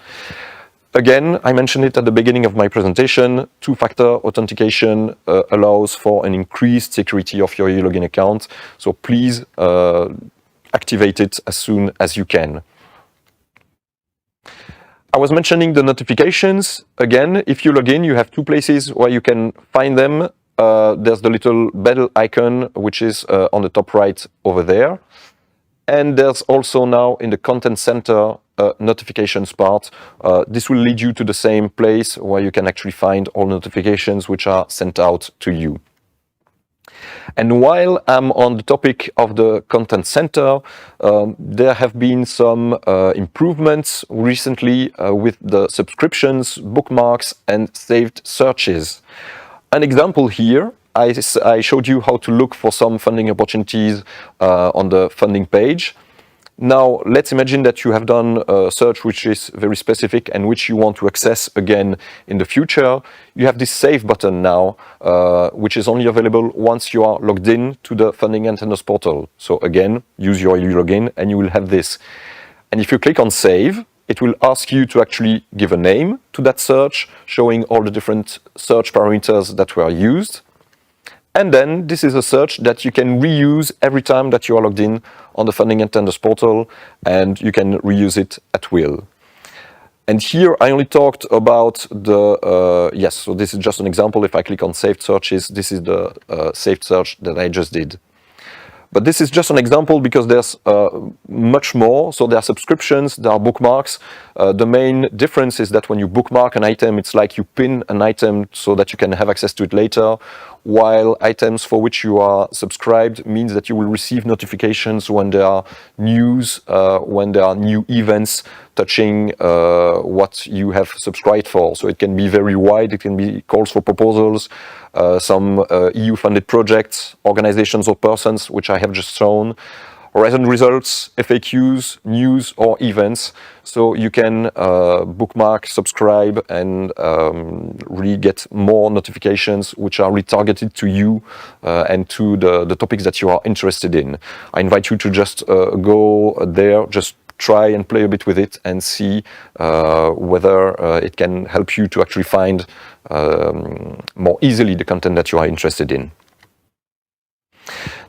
Again, I mentioned it at the beginning of my presentation, two-factor authentication allows for an increased security of your login account. So please activate it as soon as you can. I was mentioning the notifications. Again, if you log in, you have two places where you can find them. There's the little bell icon, which is on the top right over there. And there's also now in the Content Center notifications part. This will lead you to the same place where you can actually find all notifications which are sent out to you. And while I'm on the topic of the Content Center, there have been some improvements recently with the subscriptions, bookmarks, and saved searches. An example here, I showed you how to look for some funding opportunities on the funding page. Now, let's imagine that you have done a search which is very specific and which you want to access again in the future. You have this Save button now, which is only available once you are logged in to the Funding and Tenders portal. So again, use your login and you will have this. And if you click on Save, it will ask you to actually give a name to that search, showing all the different search parameters that were used. And then this is a search that you can reuse every time that you are logged in on the Funding and Tenders portal, and you can reuse it at will. And here I only talked about the, yes, so this is just an example. If I click on Saved Searches, this is the saved search that I just did. But this is just an example because there's much more. So there are subscriptions, there are bookmarks. The main difference is that when you bookmark an item, it's like you pin an item so that you can have access to it later, while items for which you are subscribed means that you will receive notifications when there are news, when there are new events touching what you have subscribed for. So it can be very wide, it can be calls for proposals, some EU-funded projects, organizations or persons, which I have just shown, Horizon results, FAQs, news or events. So you can bookmark, subscribe, and really get more notifications which are retargeted to you and to the topics that you are interested in. I invite you to just go there, just try and play a bit with it and see whether it can help you to actually find more easily the content that you are interested in.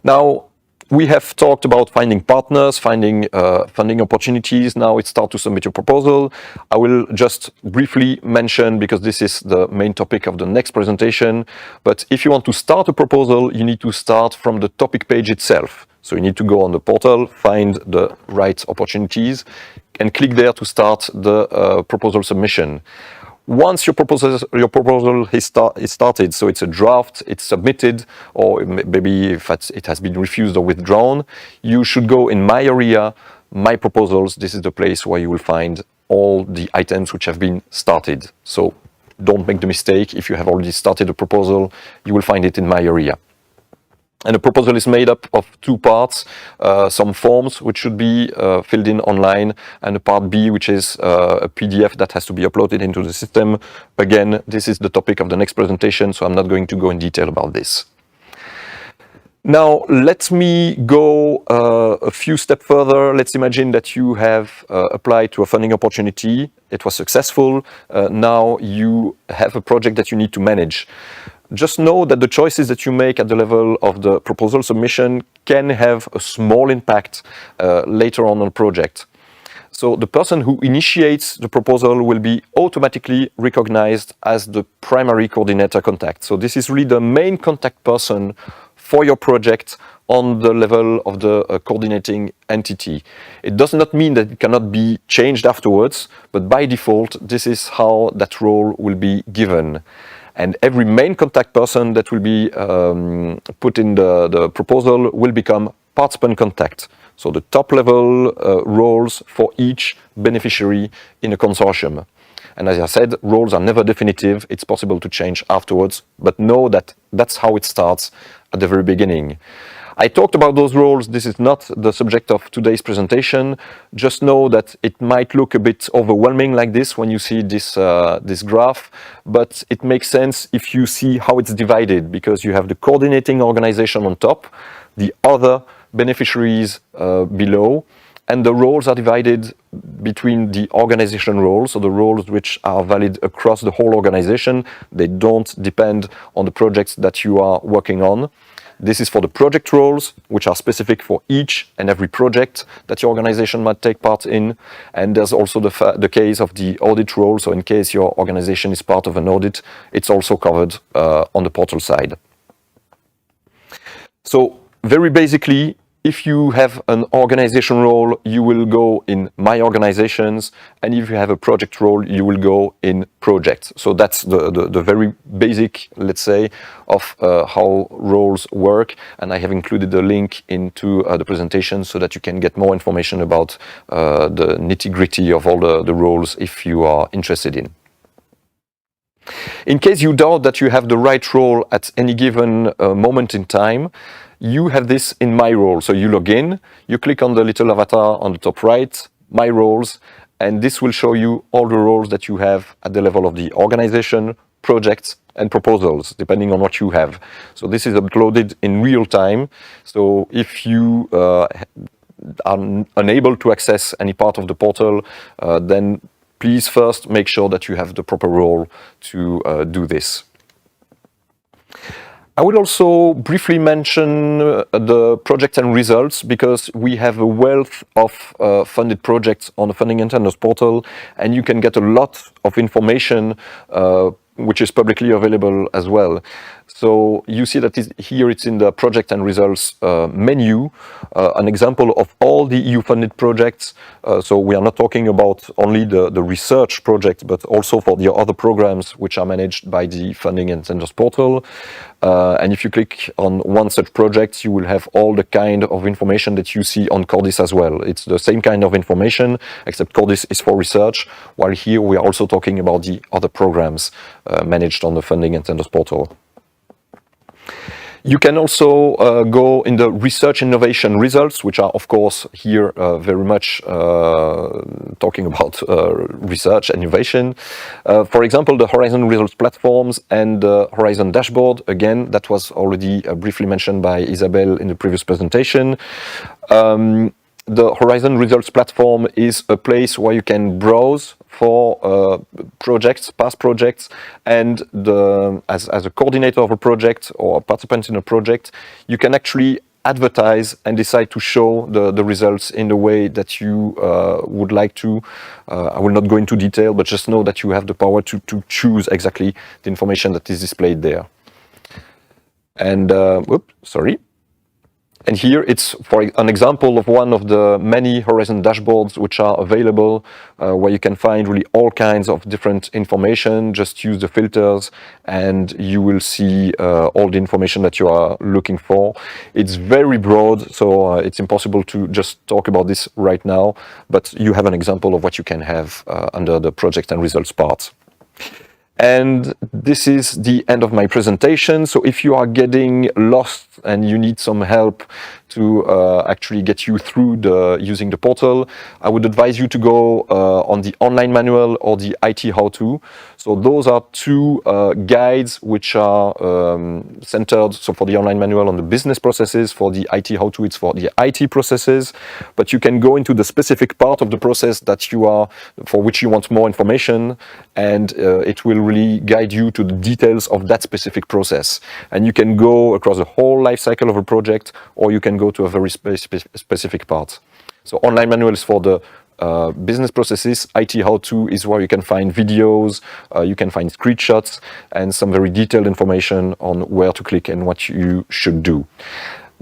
Now, we have talked about finding partners, finding funding opportunities. Now it's time to submit your proposal. I will just briefly mention, because this is the main topic of the next presentation, but if you want to start a proposal, you need to start from the topic page itself. So you need to go on the portal, find the right opportunities, and click there to start the proposal submission. Once your proposal is started, so it's a draft, it's submitted, or maybe if it has been refused or withdrawn, you should go in My Area, My Proposals. This is the place where you will find all the items which have been started. So don't make the mistake. If you have already started a proposal, you will find it in My Area. And the proposal is made up of two parts, some forms which should be filled in online, and a part B, which is a PDF that has to be uploaded into the system. Again, this is the topic of the next presentation, so I'm not going to go in detail about this. Now, let me go a few steps further. Let's imagine that you have applied to a funding opportunity. It was successful. Now you have a project that you need to manage. Just know that the choices that you make at the level of the proposal submission can have a small impact later on a project. So the person who initiates the proposal will be automatically recognized as the primary coordinator contact. So this is really the main contact person for your project on the level of the coordinating entity. It does not mean that it cannot be changed afterwards, but by default, this is how that role will be given. And every main contact person that will be put in the proposal will become participant contact. So the top level roles for each beneficiary in a consortium. And as I said, roles are never definitive. It's possible to change afterwards, but know that that's how it starts at the very beginning. I talked about those roles. This is not the subject of today's presentation. Just know that it might look a bit overwhelming like this when you see this, this graph, but it makes sense if you see how it's divided, because you have the coordinating organization on top, the other beneficiaries below, and the roles are divided between the organization roles, so the roles which are valid across the whole organization. They don't depend on the projects that you are working on. This is for the project roles, which are specific for each and every project that your organization might take part in. And there's also the case of the audit role. So in case your organization is part of an audit, it's also covered on the portal side. So very basically, If you have an organization role, you will go in My Organizations, and if you have a project role, you will go in Projects. So that's the very basic, let's say, of how roles work, and I have included a link into the presentation so that you can get more information about the nitty-gritty of all the roles if you are interested in. In case you doubt that you have the right role at any given moment in time, you have this in My Role. So you log in, you click on the little avatar on the top right, My Roles, and this will show you all the roles that you have at the level of the organization, projects, and proposals, depending on what you have. So this is uploaded in real time. So if you are unable to access any part of the portal, then please first make sure that you have the proper role to do this. I would also briefly mention the project and results, because we have a wealth of funded projects on the Funding and Tenders portal, and you can get a lot of information which is publicly available as well. So you see that here it's in the project and results menu, an example of all the EU funded projects. So we are not talking about only the research project, but also for the other programs which are managed by the Funding and Tenders portal. And if you click on one such project, you will have all the kind of information that you see on Cordis as well. It's the same kind of information, except Cordis is for research, while here we are also talking about the other programs managed on the Funding and Tenders portal. You can also go in the research innovation results, which are of course here very much talking about research and innovation. For example, the Horizon results platforms and the Horizon dashboard. Again, that was already briefly mentioned by Isabel in the previous presentation. The Horizon results platform is a place where you can browse for projects, past projects, and as a coordinator of a project or a participant in a project, you can actually advertise and decide to show the results in the way that you would like to. I will not go into detail, but just know that you have the power to choose exactly the information that is displayed there. And, oops, sorry. And here it's for an example of one of the many Horizon dashboards which are available, where you can find really all kinds of different information. Just use the filters and you will see all the information that you are looking for. It's very broad, so it's impossible to just talk about this right now, but you have an example of what you can have under the project and results part. And this is the end of my presentation. So if you are getting lost and you need some help to actually get you through using the portal, I would advise you to go on the online manual or the IT how-to. So those are two guides which are centered, so for the online manual on the business processes, for the IT how-to it's for the IT processes, but you can go into the specific part of the process that for which you want more information, and it will really guide you to the details of that specific process. And you can go across the whole life cycle of a project, or you can go to a very specific part. So online manual is for the business processes. IT how-to is where you can find videos, you can find screenshots, and some very detailed information on where to click and what you should do.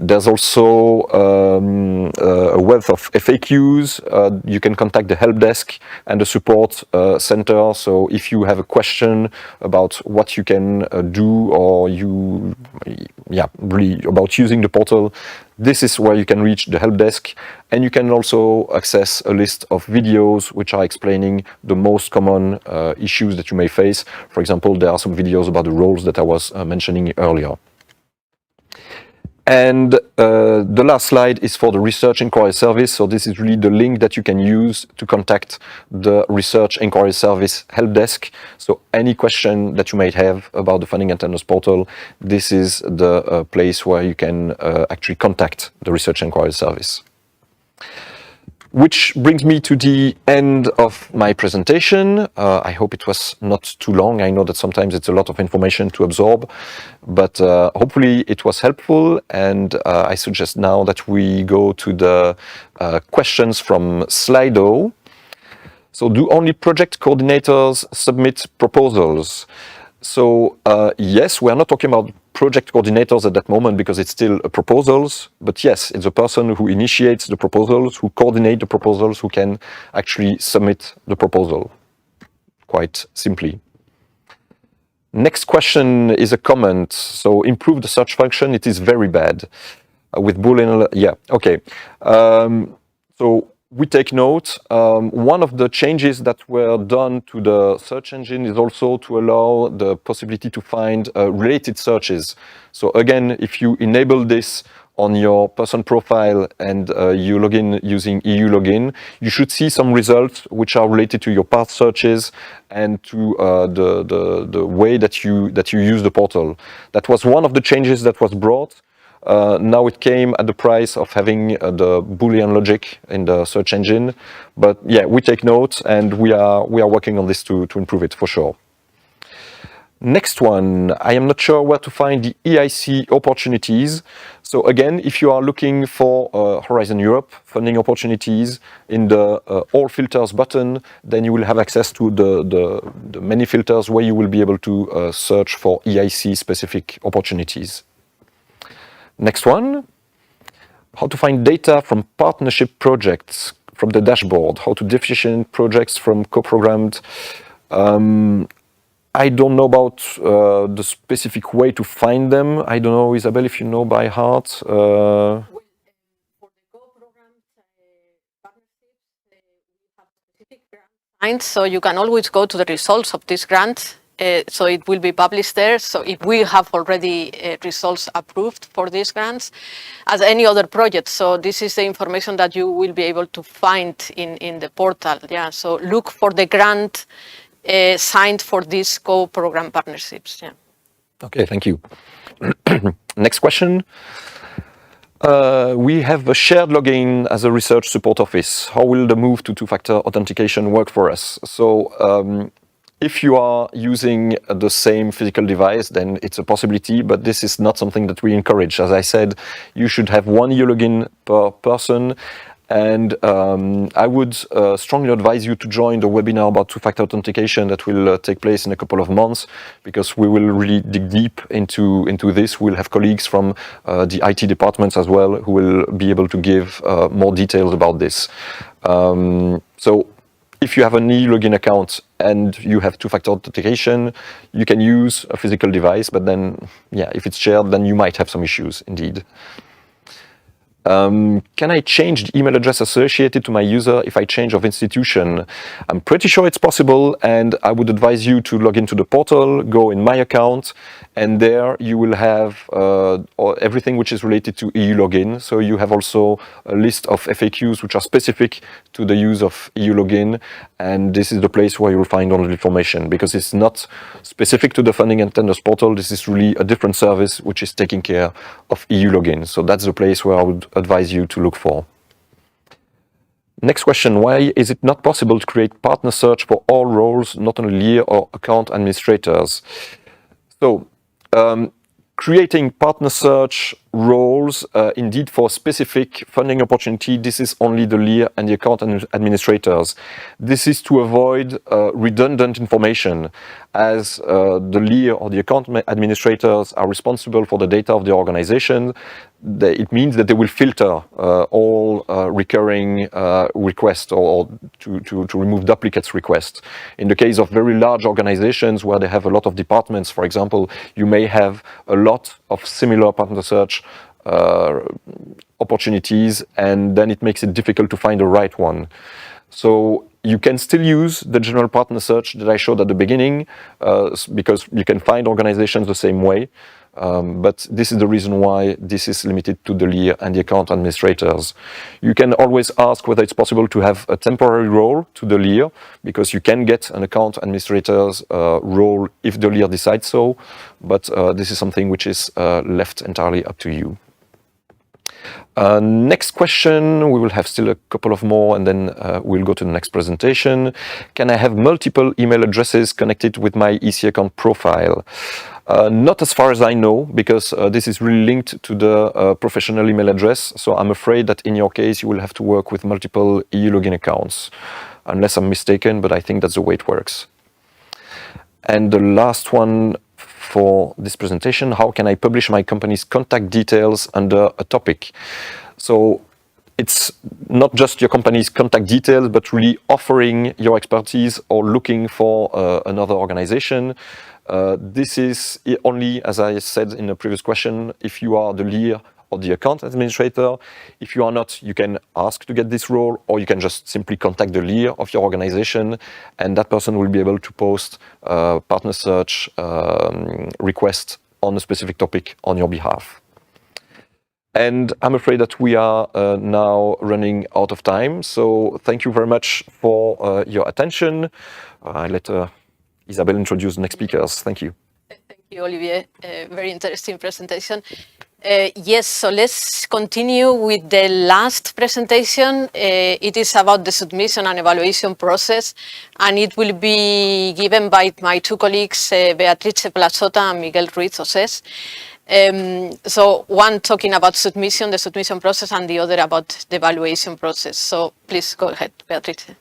There's also a wealth of FAQs. You can contact the help desk and the support center. So if you have a question about what you can do, or really about using the portal, this is where you can reach the help desk. And you can also access a list of videos which are explaining the most common issues that you may face. For example, there are some videos about the roles that I was mentioning earlier. And the last slide is for the Research Inquiry Service. So this is really the link that you can use to contact the Research Inquiry Service help desk. So any question that you might have about the Funding and Tenders portal, this is the place where you can actually contact the Research Inquiry Service. Which brings me to the end of my presentation. I hope it was not too long. I know that sometimes it's a lot of information to absorb, but hopefully it was helpful. And I suggest now that we go to the questions from Slido. So, do only project coordinators submit proposals? So yes, we are not talking about project coordinators at that moment because it's still proposals, but yes, it's a person who initiates the proposals, who coordinate the proposals, who can actually submit the proposal, quite simply. Next question is a comment. So improve the search function, it is very bad. With Boolean, yeah, okay. So we take note. One of the changes that were done to the search engine is also to allow the possibility to find related searches. So again, if you enable this on your person profile and you log in using EU login, you should see some results which are related to your past searches and to the way that you use the portal. That was one of the changes that was brought. Now it came at the price of having the Boolean logic in the search engine, but yeah, we take note and we are working on this to improve it for sure. Next one, I am not sure where to find the EIC opportunities. So again, if you are looking for Horizon Europe funding opportunities in the All Filters button, then you will have access to the many filters where you will be able to search for EIC specific opportunities. Next one, how to find data from partnership projects from the dashboard, how to differentiate projects from co-programmed. I don't know about the specific way to find them. I don't know, Isabel, if you know by heart. For the co-programmed partnerships, we have specific grants, so you can always go to the results of this grant. So it will be published there. So if we have already results approved for these grants, as any other project. So this is the information that you will be able to find in the portal. Yeah. So look for the grant signed for these co-program partnerships. Yeah. Okay, thank you. Next question. We have a shared login as a research support office. How will the move to two-factor authentication work for us? So if you are using the same physical device, then it's a possibility, but this is not something that we encourage. As I said, you should have one EU login per person. And I would strongly advise you to join the webinar about two-factor authentication that will take place in a couple of months, because we will really dig deep into this. We'll have colleagues from the IT departments as well who will be able to give more details about this. So if you have an e-login account and you have two-factor authentication, you can use a physical device, but then, yeah, if it's shared, then you might have some issues indeed. Can I change the email address associated to my user if I change of institution? I'm pretty sure it's possible, and I would advise you to log into the portal, go in My Account, and there you will have everything which is related to EU login. So you have also a list of FAQs which are specific to the use of EU login, and this is the place where you will find all the information, because it's not specific to the funding and tenders portal. This is really a different service which is taking care of EU login. So that's the place where I would advise you to look for. Next question, why is it not possible to create partner search for all roles, not only LIR or account administrators? So creating partner search roles indeed for specific funding opportunity, this is only the LIR and the account administrators. This is to avoid redundant information, as the LIR or the account administrators are responsible for the data of the organization. It means that they will filter all recurring requests, or to remove duplicates requests. In the case of very large organizations where they have a lot of departments, for example, you may have a lot of similar partner search opportunities, and then it makes it difficult to find the right one. So you can still use the general partner search that I showed at the beginning, because you can find organizations the same way. But this is the reason why this is limited to the LIR and the account administrators. You can always ask whether it's possible to have a temporary role to the LIR, because you can get an account administrator's role if the LIR decides so, but this is something which is left entirely up to you. Next question, we will have still a couple of more, and then we'll go to the next presentation. Can I have multiple email addresses connected with my EC account profile? Not as far as I know, because this is really linked to the professional email address. So I'm afraid that in your case, you will have to work with multiple EU login accounts, unless I'm mistaken, but I think that's the way it works. And the last one for this presentation, how can I publish my company's contact details under a topic? So it's not just your company's contact details, but really offering your expertise or looking for another organization. This is only, as I said in the previous question, if you are the leader or the account administrator. If you are not, you can ask to get this role, or you can just simply contact the leader of your organization, and that person will be able to post partner search request on a specific topic on your behalf. And I'm afraid that we are now running out of time. So thank you very much for your attention. I let Isabel introduce the next speakers. Thank you. Thank you, Olivier. Very interesting presentation. Yes, so let's continue with the last presentation. It is about the submission and evaluation process, and it will be given by my two colleagues, Beatrice PLAZZOTTA and Miguel RUIZ, OSES. So one talking about submission, the submission process, and the other about the evaluation process. So please go ahead, Beatrice.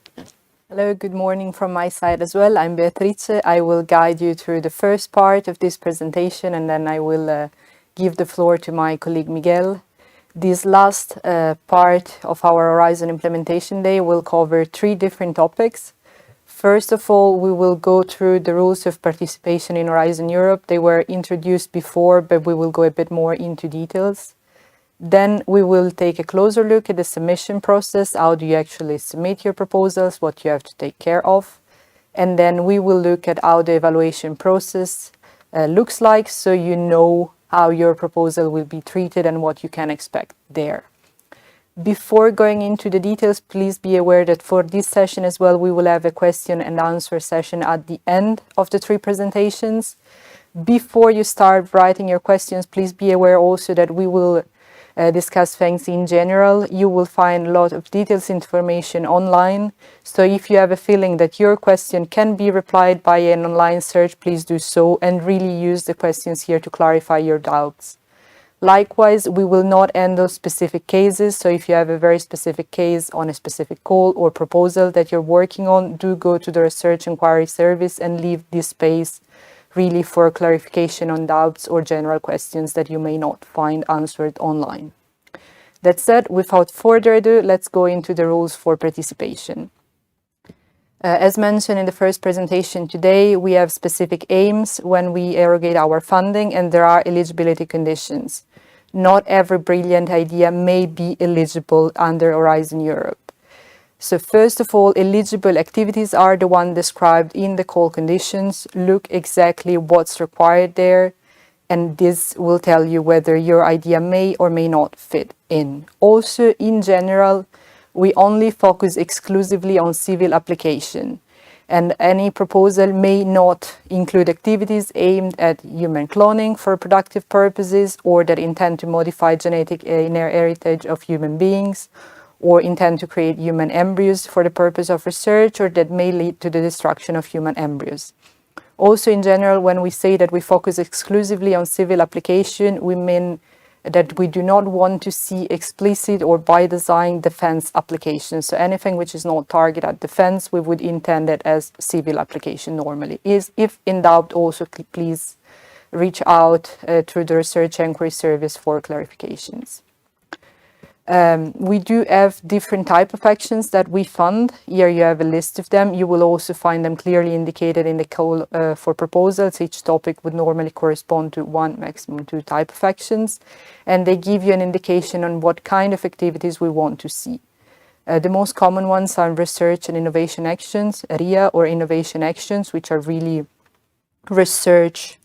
Hello, good morning from my side as well. I'm Beatrice. I will guide you through the first part of this presentation, and then I will give the floor to my colleague Miguel. This last part of our Horizon Implementation Day will cover 3 different topics. First of all, we will go through the rules of participation in Horizon Europe. They were introduced before, but we will go a bit more into details. Then we will take a closer look at the submission process. How do you actually submit your proposals, what you have to take care of. And then we will look at how the evaluation process looks like, so you know how your proposal will be treated and what you can expect there. Before going into the details, please be aware that for this session as well, we will have a question and answer session at the end of the 3 presentations. Before you start writing your questions, please be aware also that we will discuss things in general. You will find a lot of details information online. So if you have a feeling that your question can be replied by an online search, please do so and really use the questions here to clarify your doubts. Likewise, we will not handle specific cases. So if you have a very specific case on a specific call or proposal that you're working on, do go to the Research Inquiry Service and leave this space really for clarification on doubts or general questions that you may not find answered online. That said, without further ado, let's go into the rules for participation. As mentioned in the first presentation today, we have specific aims when we erogate our funding, and there are eligibility conditions. Not every brilliant idea may be eligible under Horizon Europe. So first of all, eligible activities are the one described in the call conditions. Look exactly what's required there, and this will tell you whether your idea may or may not fit in. Also, in general, we only focus exclusively on civil application, and any proposal may not include activities aimed at human cloning for productive purposes, or that intend to modify genetic inner heritage of human beings, or intend to create human embryos for the purpose of research, or that may lead to the destruction of human embryos. Also, in general, when we say that we focus exclusively on civil application, we mean that we do not want to see explicit or by design defense applications. So anything which is not targeted at defense, we would intend it as civil application normally. If in doubt, also please reach out through the Research Inquiry Service for clarifications. We do have different type of actions that we fund. Here you have a list of them. You will also find them clearly indicated in the call for proposals. Each topic would normally correspond to 1, maximum 2 type of actions, and they give you an indication on what kind of activities we want to see. The most common ones are research and innovation actions, RIA, or innovation actions, which are really research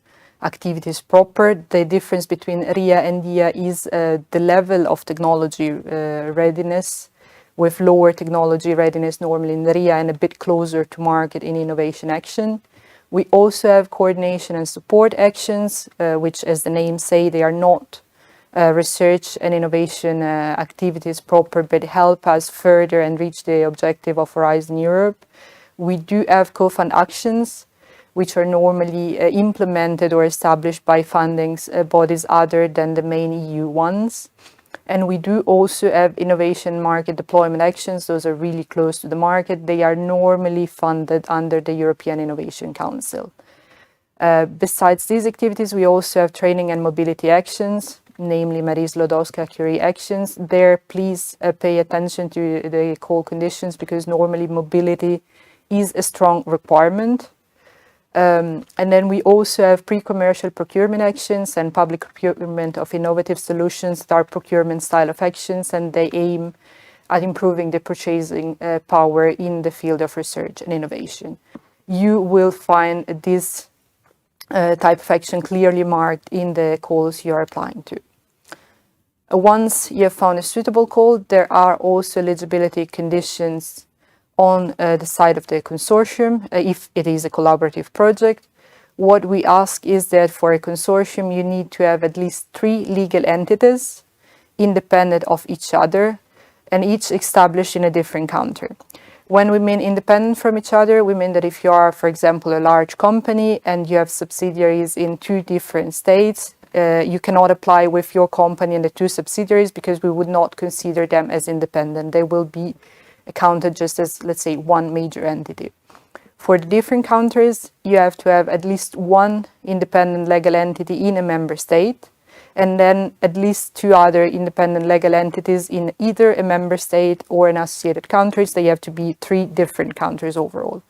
activities proper. The difference between RIA and DIA is the level of technology readiness, with lower technology readiness normally in RIA and a bit closer to market in innovation action. We also have coordination and support actions, which, as the name say, they are not research and innovation activities proper, but help us further and reach the objective of Horizon Europe. We do have co-fund actions, which are normally implemented or established by funding bodies other than the main EU ones. And we do also have innovation market deployment actions. Those are really close to the market. They are normally funded under the European Innovation Council. Besides these activities, we also have training and mobility actions, namely Marie Sklodowska-Curie actions. There, please pay attention to the call conditions because normally mobility is a strong requirement. And then we also have pre-commercial procurement actions and public procurement of innovative solutions that are procurement style of actions, and they aim at improving the purchasing power in the field of research and innovation. You will find this type of action clearly marked in the calls you are applying to. Once you have found a suitable call, there are also eligibility conditions on the side of the consortium, if it is a collaborative project. What we ask is that for a consortium, you need to have at least 3 legal entities independent of each other and each established in a different country. When we mean independent from each other, we mean that if you are, for example, a large company and you have subsidiaries in 2 different states, you cannot apply with your company and the 2 subsidiaries because we would not consider them as independent. They will be accounted just as, let's say, one major entity. For the different countries, you have to have at least 1 independent legal entity in a member state, and then at least 2 other independent legal entities in either a member state or an associated countries. They have to be 3 different countries overall.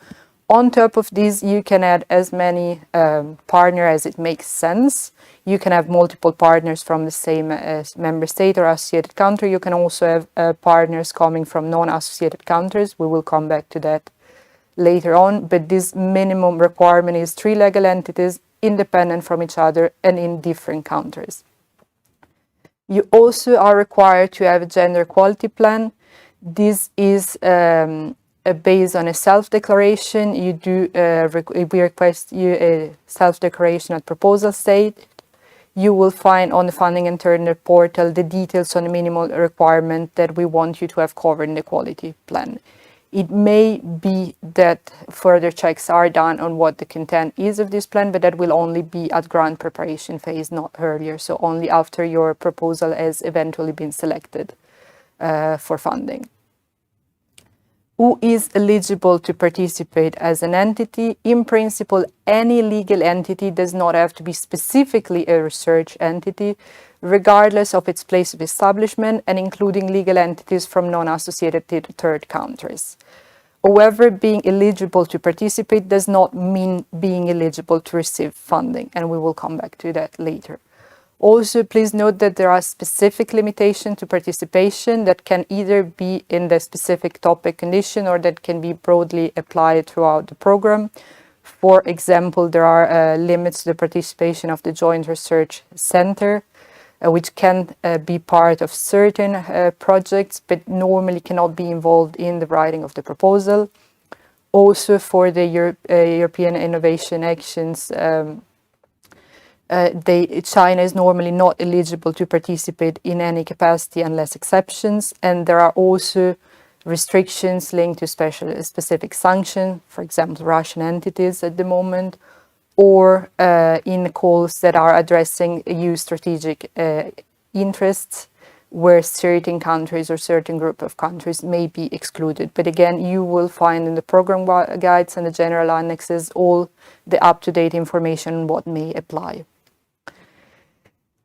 On top of this, you can add as many partners as it makes sense. You can have multiple partners from the same member state or associated country. You can also have partners coming from non-associated countries. We will come back to that later on, but this minimum requirement is 3 legal entities independent from each other and in different countries. You also are required to have a gender equality plan. This is based on a self-declaration. We request you a self-declaration at proposal stage. You will find on the Funding and Tender portal the details on the minimal requirement that we want you to have covered in the quality plan. It may be that further checks are done on what the content is of this plan, but that will only be at grant preparation phase, not earlier, so only after your proposal has eventually been selected for funding. Who is eligible to participate as an entity? In principle, any legal entity does not have to be specifically a research entity, regardless of its place of establishment, and including legal entities from non-associated third countries. However, being eligible to participate does not mean being eligible to receive funding, and we will come back to that later. Also, please note that there are specific limitations to participation that can either be in the specific topic condition or that can be broadly applied throughout the program. For example, there are limits to the participation of the Joint Research Center, which can be part of certain projects, but normally cannot be involved in the writing of the proposal. Also, for the European Innovation Actions, China is normally not eligible to participate in any capacity unless exceptions, and there are also restrictions linked to specific sanctions, for example, Russian entities at the moment, or in calls that are addressing EU strategic interests, where certain countries or certain group of countries may be excluded. But again, you will find in the program guides and the general annexes all the up-to-date information on what may apply.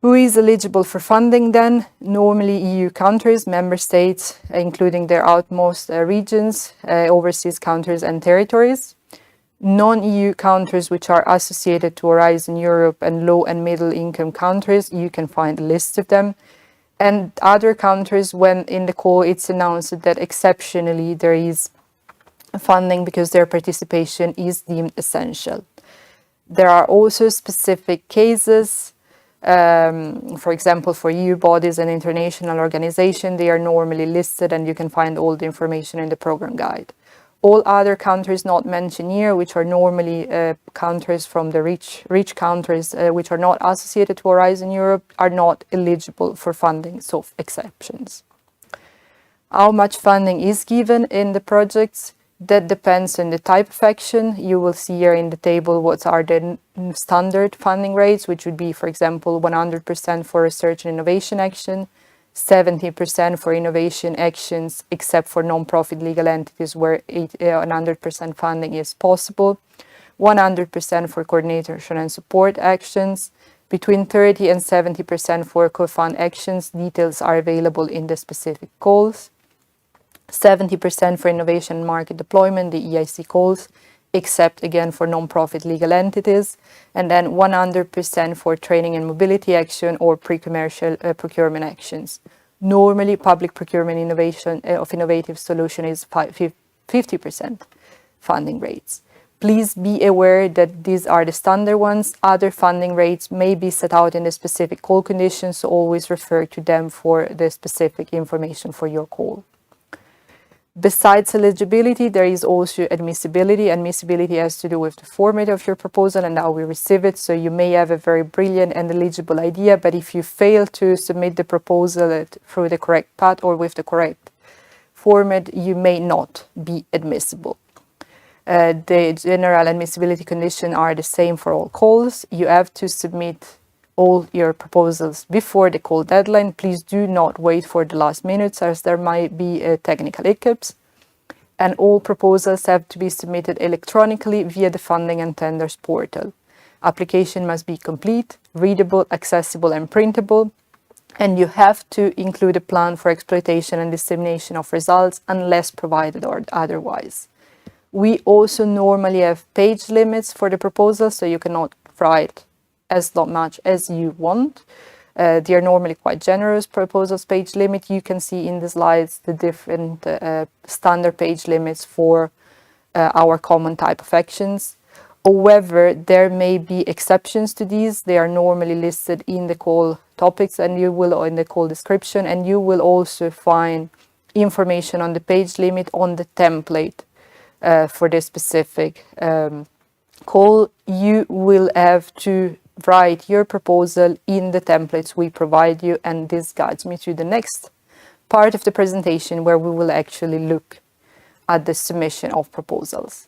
Who is eligible for funding then? Normally EU countries, member states, including their outmost regions, overseas countries and territories. Non-EU countries which are associated to Horizon Europe and low and middle income countries, you can find a list of them. And other countries, when in the call it's announced that exceptionally there is funding because their participation is deemed essential. There are also specific cases. For example, for EU bodies and international organizations, they are normally listed and you can find all the information in the program guide. All other countries not mentioned here, which are normally countries from the rich countries which are not associated to Horizon Europe, are not eligible for funding, so exceptions. How much funding is given in the projects? That depends on the type of action. You will see here in the table what are the standard funding rates, which would be, for example, 100% for research and innovation action, 70% for innovation actions, except for non-profit legal entities where 100% funding is possible. 100% for coordination and support actions, between 30 and 70% for co-fund actions. Details are available in the specific calls. 70% for innovation and market deployment, the EIC calls, except again for non-profit legal entities, and then 100% for training and mobility action or pre-commercial procurement actions. Normally, public procurement innovation of innovative solution is 50% funding rates. Please be aware that these are the standard ones. Other funding rates may be set out in the specific call conditions, so always refer to them for the specific information for your call. Besides eligibility, there is also admissibility. Admissibility has to do with the format of your proposal and how we receive it. So you may have a very brilliant and eligible idea, but if you fail to submit the proposal through the correct path or with the correct format, you may not be admissible. The general admissibility conditions are the same for all calls. You have to submit all your proposals before the call deadline. Please do not wait for the last minutes, as there might be technical hiccups. And all proposals have to be submitted electronically via the Funding and Tenders portal. Application must be complete, readable, accessible and printable. And you have to include a plan for exploitation and dissemination of results unless provided or otherwise. We also normally have page limits for the proposal, so you cannot write as much as you want. They are normally quite generous proposals page limit. You can see in the slides the different standard page limits for our common type of actions. However, there may be exceptions to these. They are normally listed in the call topics and you will in the call description, and you will also find information on the page limit on the template for this specific call. You will have to write your proposal in the templates we provide you, and this guides me to the next part of the presentation where we will actually look at the submission of proposals.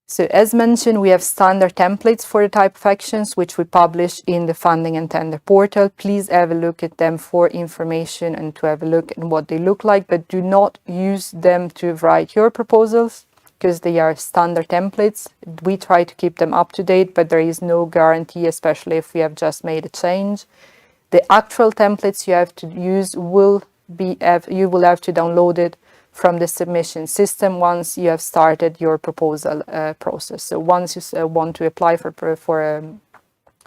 So as mentioned, we have standard templates for the type of actions which we publish in the Funding and Tender portal. Please have a look at them for information and to have a look at what they look like, but do not use them to write your proposals, because they are standard templates. We try to keep them up to date, but there is no guarantee, especially if we have just made a change. The actual templates you have to use you will have to download it from the submission system once you have started your proposal process. So once you want to apply for a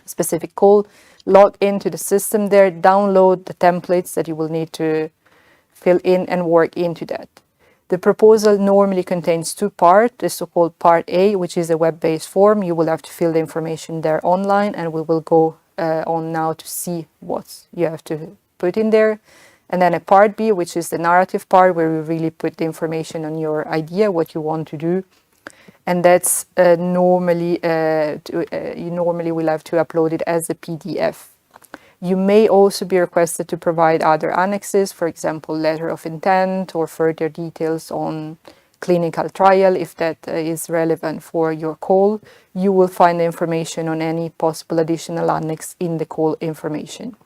specific call, log into the system there, download the templates that you will need to fill in and work into that. The proposal normally contains two parts, the so-called Part A, which is a web-based form. You will have to fill the information there online, and we will go on now to see what you have to put in there. And then a Part B, which is the narrative part, where we really put the information on your idea, what you want to do. And that's you normally will have to upload it as a PDF. You may also be requested to provide other annexes, for example, letter of intent or further details on clinical trial, if that is relevant for your call. You will find the information on any possible additional annex in the call information.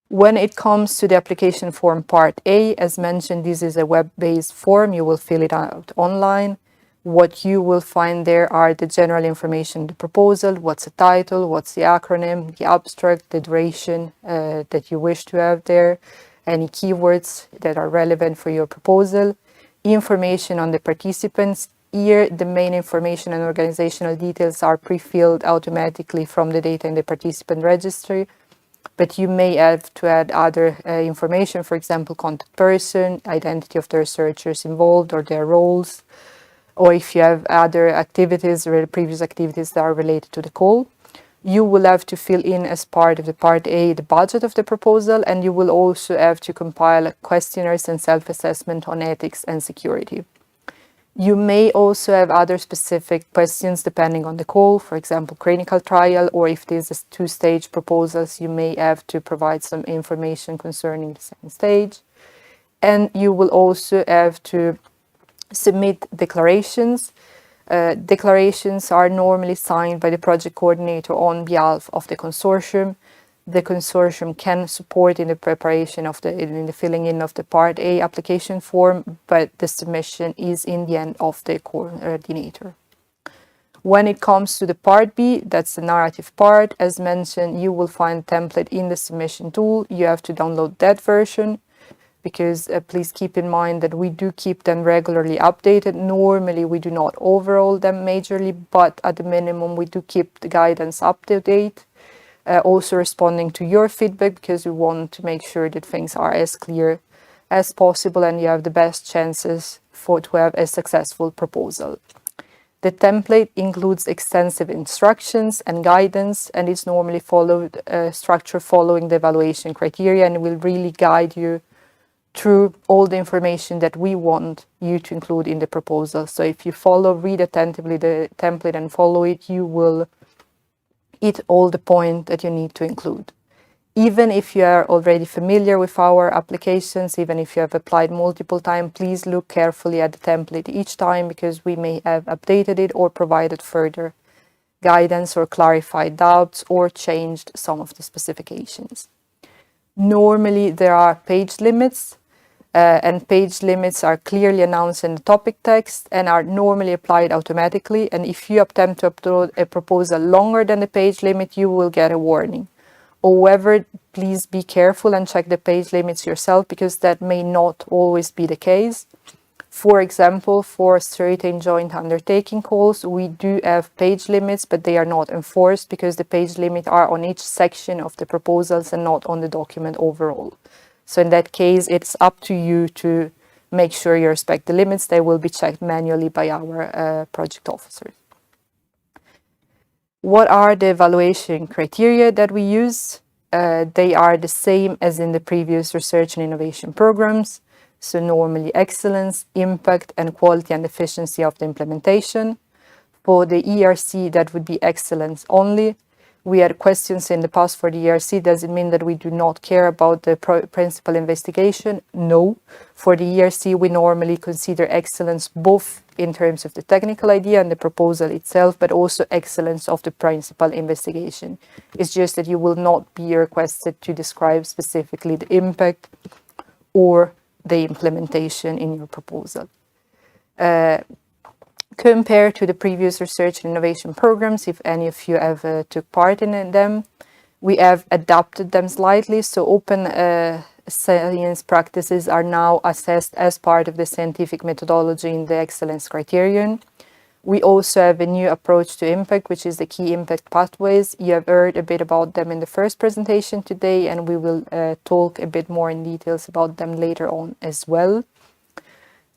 When it comes to the application form Part A, as mentioned, this is a web-based form. You will fill it out online. What you will find there are the general information, the proposal, what's the title, what's the acronym, the abstract, the duration that you wish to have there, any keywords that are relevant for your proposal, information on the participants. Here, the main information and organizational details are pre-filled automatically from the data in the participant registry, but you may have to add other information, for example, contact person, identity of the researchers involved or their roles, or if you have other activities or previous activities that are related to the call. You will have to fill in as part of the Part A the budget of the proposal, and you will also have to compile questionnaires and self-assessment on ethics and security. You may also have other specific questions depending on the call, for example, clinical trial, or if this is two-stage proposals, you may have to provide some information concerning the second stage. And you will also have to submit declarations. Declarations are normally signed by the project coordinator on behalf of the consortium. the consortium can support in the preparation of in the filling in of the Part A application form, but the submission is in the end of the coordinator. When it comes to the Part B, that's the narrative part, as mentioned, you will find template in the submission tool. You have to download that version, because please keep in mind that we do keep them regularly updated. Normally we do not overhaul them majorly, but at the minimum we do keep the guidance up to date. Also responding to your feedback, because we want to make sure that things are as clear as possible and you have the best chances to have a successful proposal. The template includes extensive instructions and guidance, and it's normally followed structure following the evaluation criteria, and will really guide you through all the information that we want you to include in the proposal. So if you read attentively the template and follow it, you will hit all the points that you need to include. Even if you are already familiar with our applications, even if you have applied multiple times, please look carefully at the template each time, because we may have updated it or provided further guidance or clarified doubts or changed some of the specifications. Normally there are page limits, and page limits are clearly announced in the topic text and are normally applied automatically. And if you attempt to upload a proposal longer than the page limit, you will get a warning. However, please be careful and check the page limits yourself, because that may not always be the case. For example, for certain joint undertaking calls, we do have page limits, but they are not enforced, because the page limits are on each section of the proposals and not on the document overall. So in that case, it's up to you to make sure you respect the limits. They will be checked manually by our project officers. What are the evaluation criteria that we use? They are the same as in the previous research and innovation programs. So normally excellence, impact, and quality and efficiency of the implementation. For the ERC, that would be excellence only. We had questions in the past for the ERC. Does it mean that we do not care about the principal investigation? No. For the ERC, we normally consider excellence both in terms of the technical idea and the proposal itself, but also excellence of the principal investigation. It's just that you will not be requested to describe specifically the impact or the implementation in your proposal. Compared to the previous research and innovation programs, if any of you have took part in them, we have adapted them slightly. So open science practices are now assessed as part of the scientific methodology in the excellence criterion. We also have a new approach to impact, which is the key impact pathways. You have heard a bit about them in the first presentation today, and we will talk a bit more in details about them later on as well.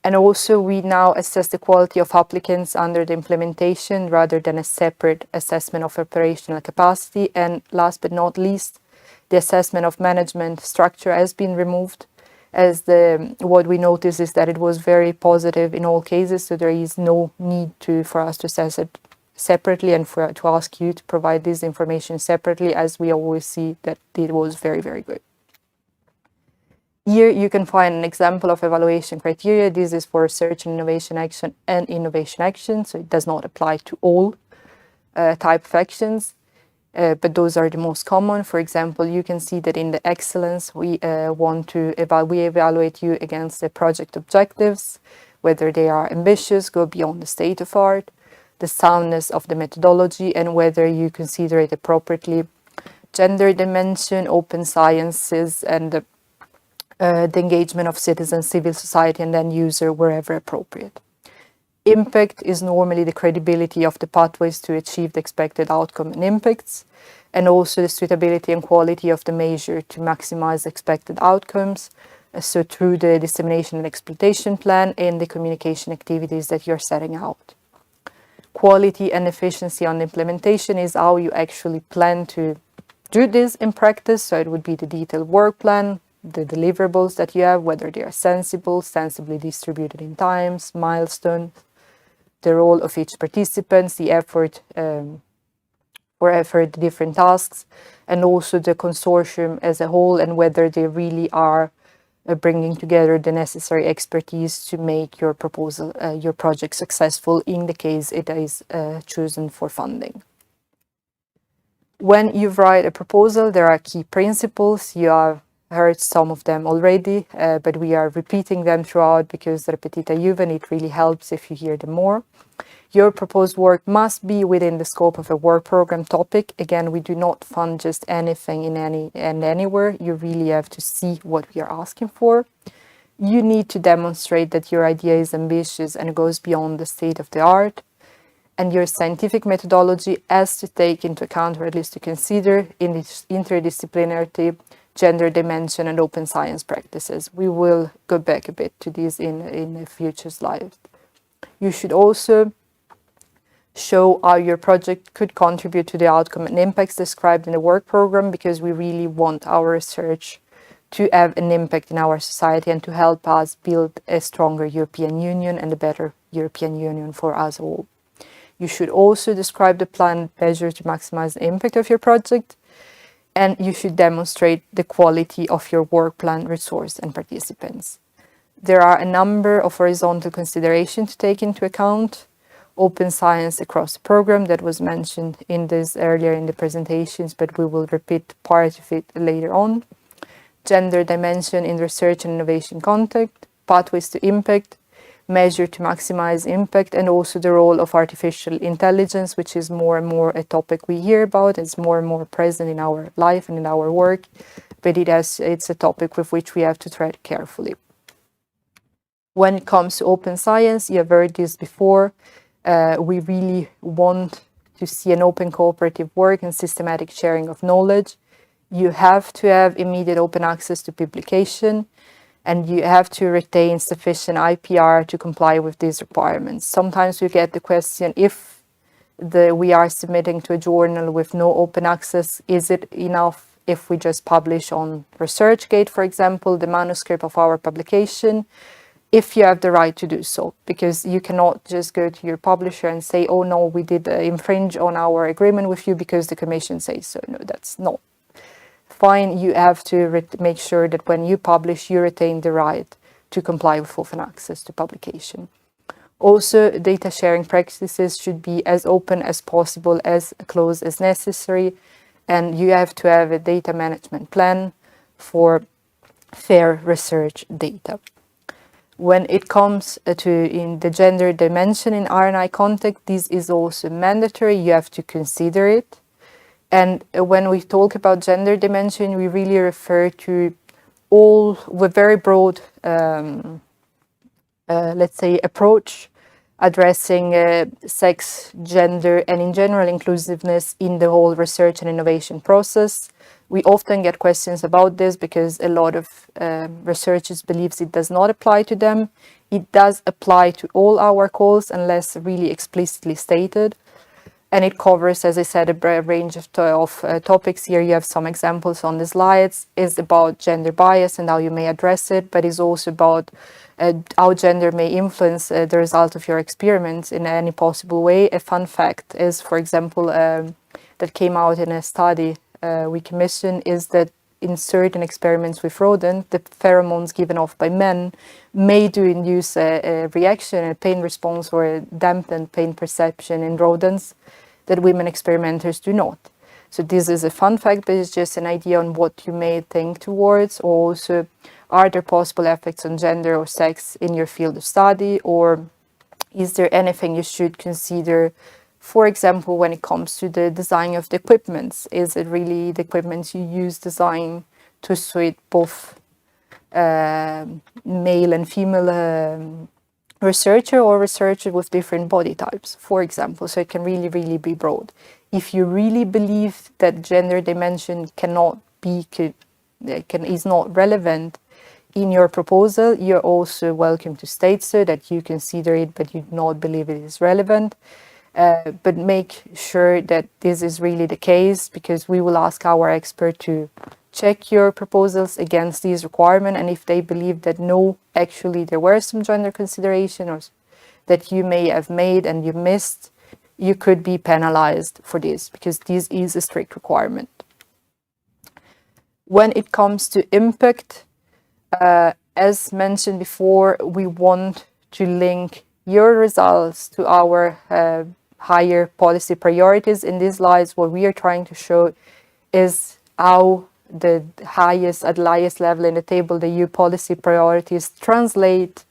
And also we now assess the quality of applicants under the implementation rather than a separate assessment of operational capacity. And last but not least, the assessment of management structure has been removed, as what we noticed is that it was very positive in all cases, so there is no need for us to assess it separately and to ask you to provide this information separately, as we always see that it was very, very good. Here you can find an example of evaluation criteria. This is for research and innovation action and innovation action, so it does not apply to all type of actions, but those are the most common. For example, you can see that in the excellence, we evaluate you against the project objectives, whether they are ambitious, go beyond the state of art, the soundness of the methodology, and whether you consider it appropriately gender dimension, open sciences, and the engagement of citizens, civil society, and end user wherever appropriate. Impact is normally the credibility of the pathways to achieve the expected outcome and impacts, and also the suitability and quality of the measure to maximize expected outcomes, so through the dissemination and exploitation plan and the communication activities that you're setting out. Quality and efficiency on the implementation is how you actually plan to do this in practice, so it would be the detailed work plan, the deliverables that you have, whether they are sensible, sensibly distributed in times, milestones, the role of each participant, the effort the different tasks, and also the consortium as a whole, and whether they really are bringing together the necessary expertise to make your proposal, your project successful in the case it is chosen for funding. When you write a proposal, there are key principles. You have heard some of them already, but we are repeating them throughout because repetita iuva, and it really helps if you hear them more. Your proposed work must be within the scope of a work program topic. Again, we do not fund just anything in any and anywhere. You really have to see what we are asking for. You need to demonstrate that your idea is ambitious and goes beyond the state of the art. And your scientific methodology has to take into account, or at least to consider, in its interdisciplinarity, gender dimension, and open science practices. We will go back a bit to these in a future slide. You should also show how your project could contribute to the outcome and impacts described in the work program, because we really want our research to have an impact in our society and to help us build a stronger European Union and a better European Union for us all. You should also describe the planned measure to maximize the impact of your project, and you should demonstrate the quality of your work plan, resource, and participants. There are a number of horizontal considerations to take into account. Open science across the program, that was mentioned in this earlier in the presentations, but we will repeat part of it later on. Gender dimension in research and innovation context, pathways to impact, measure to maximize impact, and also the role of artificial intelligence, which is more and more a topic we hear about. It's more and more present in our life and in our work, but it's a topic with which we have to tread carefully. When it comes to open science, you have heard this before, we really want to see an open cooperative work and systematic sharing of knowledge. You have to have immediate open access to publication, and you have to retain sufficient IPR to comply with these requirements. Sometimes we get the question, if we are submitting to a journal with no open access, is it enough if we just publish on ResearchGate, for example, the manuscript of our publication? If you have the right to do so, because you cannot just go to your publisher and say, oh no, we did infringe on our agreement with you because the commission says so. No, that's not fine. You have to make sure that when you publish, you retain the right to comply with open access to publication. Also, data sharing practices should be as open as possible, as close as necessary, and you have to have a data management plan for fair research data. When it comes to in the gender dimension in R&I context, this is also mandatory. You have to consider it. And when we talk about gender dimension, we really refer to all with very broad, let's say, approach, addressing sex, gender, and in general inclusiveness in the whole research and innovation process. We often get questions about this because a lot of researchers believes it does not apply to them. It does apply to all our calls unless really explicitly stated. And it covers, as I said, a range of topics. Here you have some examples on the slides. It's about gender bias and how you may address it, but it's also about how gender may influence the result of your experiments in any possible way. A fun fact is, for example, that came out in a study we commissioned, is that in certain experiments with rodents, the pheromones given off by men may induce a reaction, a pain response, or a dampened pain perception in rodents that women experimenters do not. So this is a fun fact, but it's just an idea on what you may think towards. Or also, are there possible effects on gender or sex in your field of study, or is there anything you should consider? For example, when it comes to the design of the equipments, is it really the equipment you use designed to suit both male and female researcher, or researcher with different body types, for example? So it can really, really be broad. If you really believe that gender dimension is not relevant in your proposal, you're also welcome to state so that you consider it, but you do not believe it is relevant. But make sure that this is really the case, because we will ask our expert to check your proposals against these requirements, and if they believe that no, actually there were some gender considerations that you may have made and you missed, you could be penalized for this, because this is a strict requirement. When it comes to impact, as mentioned before, we want to link your results to our higher policy priorities. In these slides, what we are trying to show is how the highest, at the highest level in the table, the EU policy priorities translate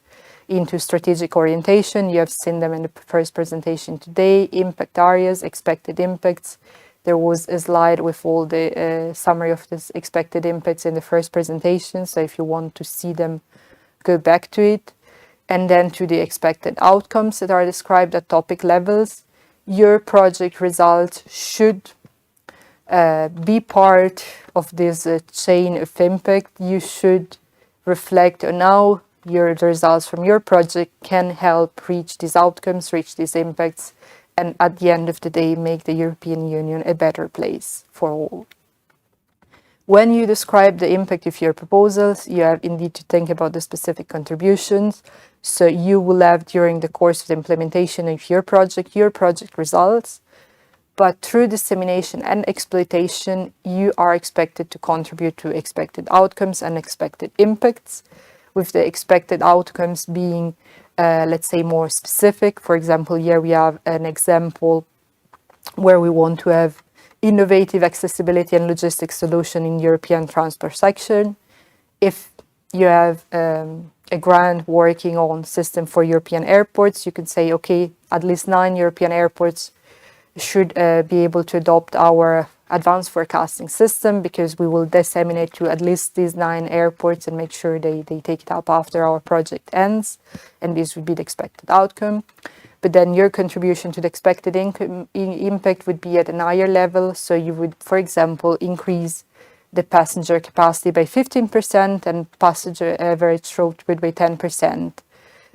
into strategic orientation. You have seen them in the first presentation today. Impact areas, expected impacts. There was a slide with all the summary of this expected impacts in the first presentation. So if you want to see them, go back to it. And then to the expected outcomes that are described at topic levels. Your project results should be part of this chain of impact. You should reflect on how the results from your project can help reach these outcomes, reach these impacts, and at the end of the day, make the European Union a better place for all. When you describe the impact of your proposals, you have indeed to think about the specific contributions. So you will have, during the course of the implementation of your project results, but through dissemination and exploitation, you are expected to contribute to expected outcomes and expected impacts, with the expected outcomes being, let's say, more specific. For example, here we have an example where we want to have innovative accessibility and logistics solution in European transport section. If you have a grant working on system for European airports, you can say, okay, at least 9 European airports should be able to adopt our advanced forecasting system, because we will disseminate to at least these 9 airports and make sure they take it up after our project ends, and this would be the expected outcome. But then your contribution to the expected impact would be at a higher level. So you would, for example, increase the passenger capacity by 15% and passenger average throughput by 10%,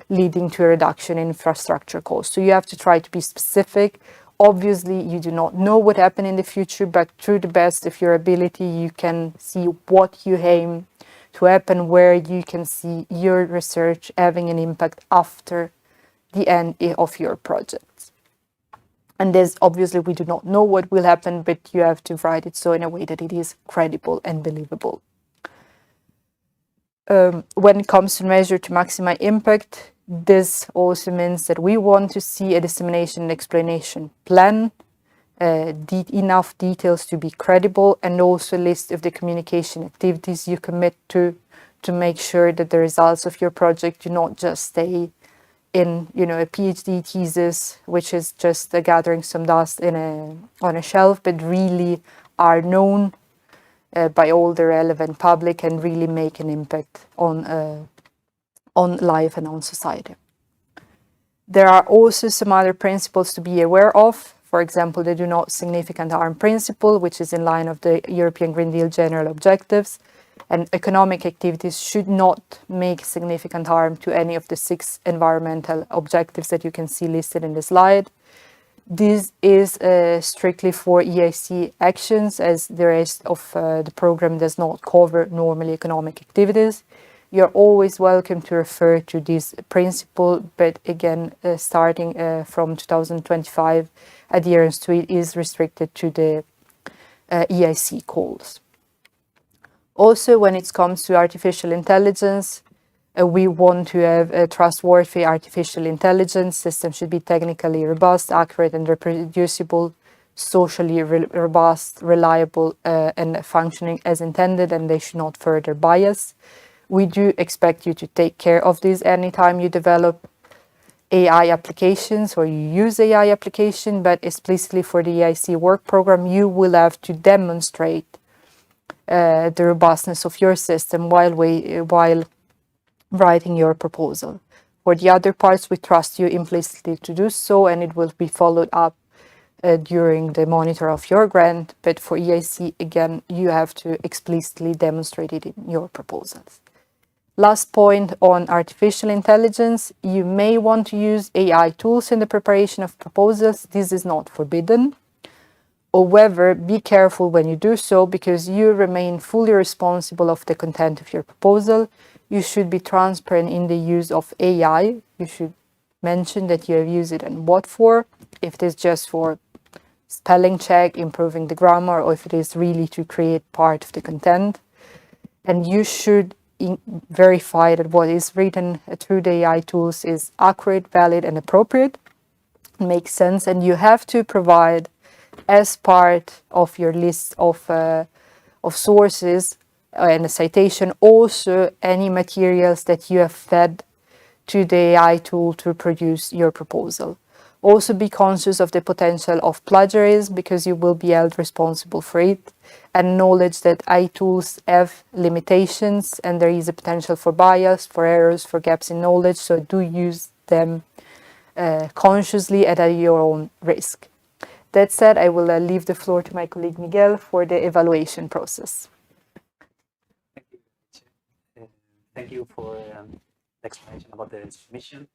leading to a reduction in infrastructure costs. So you have to try to be specific. Obviously, you do not know what happened in the future, but through the best of your ability, you can see what you aim to happen, where you can see your research having an impact after the end of your project. And this, obviously, we do not know what will happen, but you have to write it so in a way that it is credible and believable. When it comes to measure to maximize impact, this also means that we want to see a dissemination and explanation plan, enough details to be credible, and also a list of the communication activities you commit to make sure that the results of your project do not just stay in, a PhD thesis, which is just gathering some dust on a shelf, but really are known by all the relevant public and really make an impact on life and on society. There are also some other principles to be aware of. For example, the do not significant harm principle, which is in line of the European Green Deal general objectives. And economic activities should not make significant harm to any of the 6 environmental objectives that you can see listed in the slide. This is strictly for EIC actions, as the rest of the program does not cover normally economic activities. You're always welcome to refer to this principle, but again, starting from 2025, adherence to it is restricted to the EIC calls. Also, when it comes to artificial intelligence, we want to have a trustworthy artificial intelligence system. Should be technically robust, accurate and reproducible, socially robust, reliable and functioning as intended, and they should not further bias. We do expect you to take care of this anytime you develop AI applications or you use AI application, but explicitly for the EIC work program, you will have to demonstrate the robustness of your system while writing your proposal. For the other parts, we trust you implicitly to do so, and it will be followed up during the monitor of your grant. But for EIC, again, you have to explicitly demonstrate it in your proposals. Last point on artificial intelligence, you may want to use AI tools in the preparation of proposals. This is not forbidden. However, be careful when you do so, because you remain fully responsible of the content of your proposal. You should be transparent in the use of AI. You should mention that you have used it and what for, if it is just for spelling check, improving the grammar, or if it is really to create part of the content. And you should verify that what is written through the AI tools is accurate, valid, and appropriate. makes sense, and you have to provide as part of your list of sources and a citation also any materials that you have fed to the AI tool to produce your proposal. Also be conscious of the potential of plagiarism because you will be held responsible for it, and knowledge that AI tools have limitations and there is a potential for bias, for errors, for gaps in knowledge, so do use them consciously and at your own risk. That said, I will leave the floor to my colleague Miguel for the evaluation process. Thank you for the explanation about the submission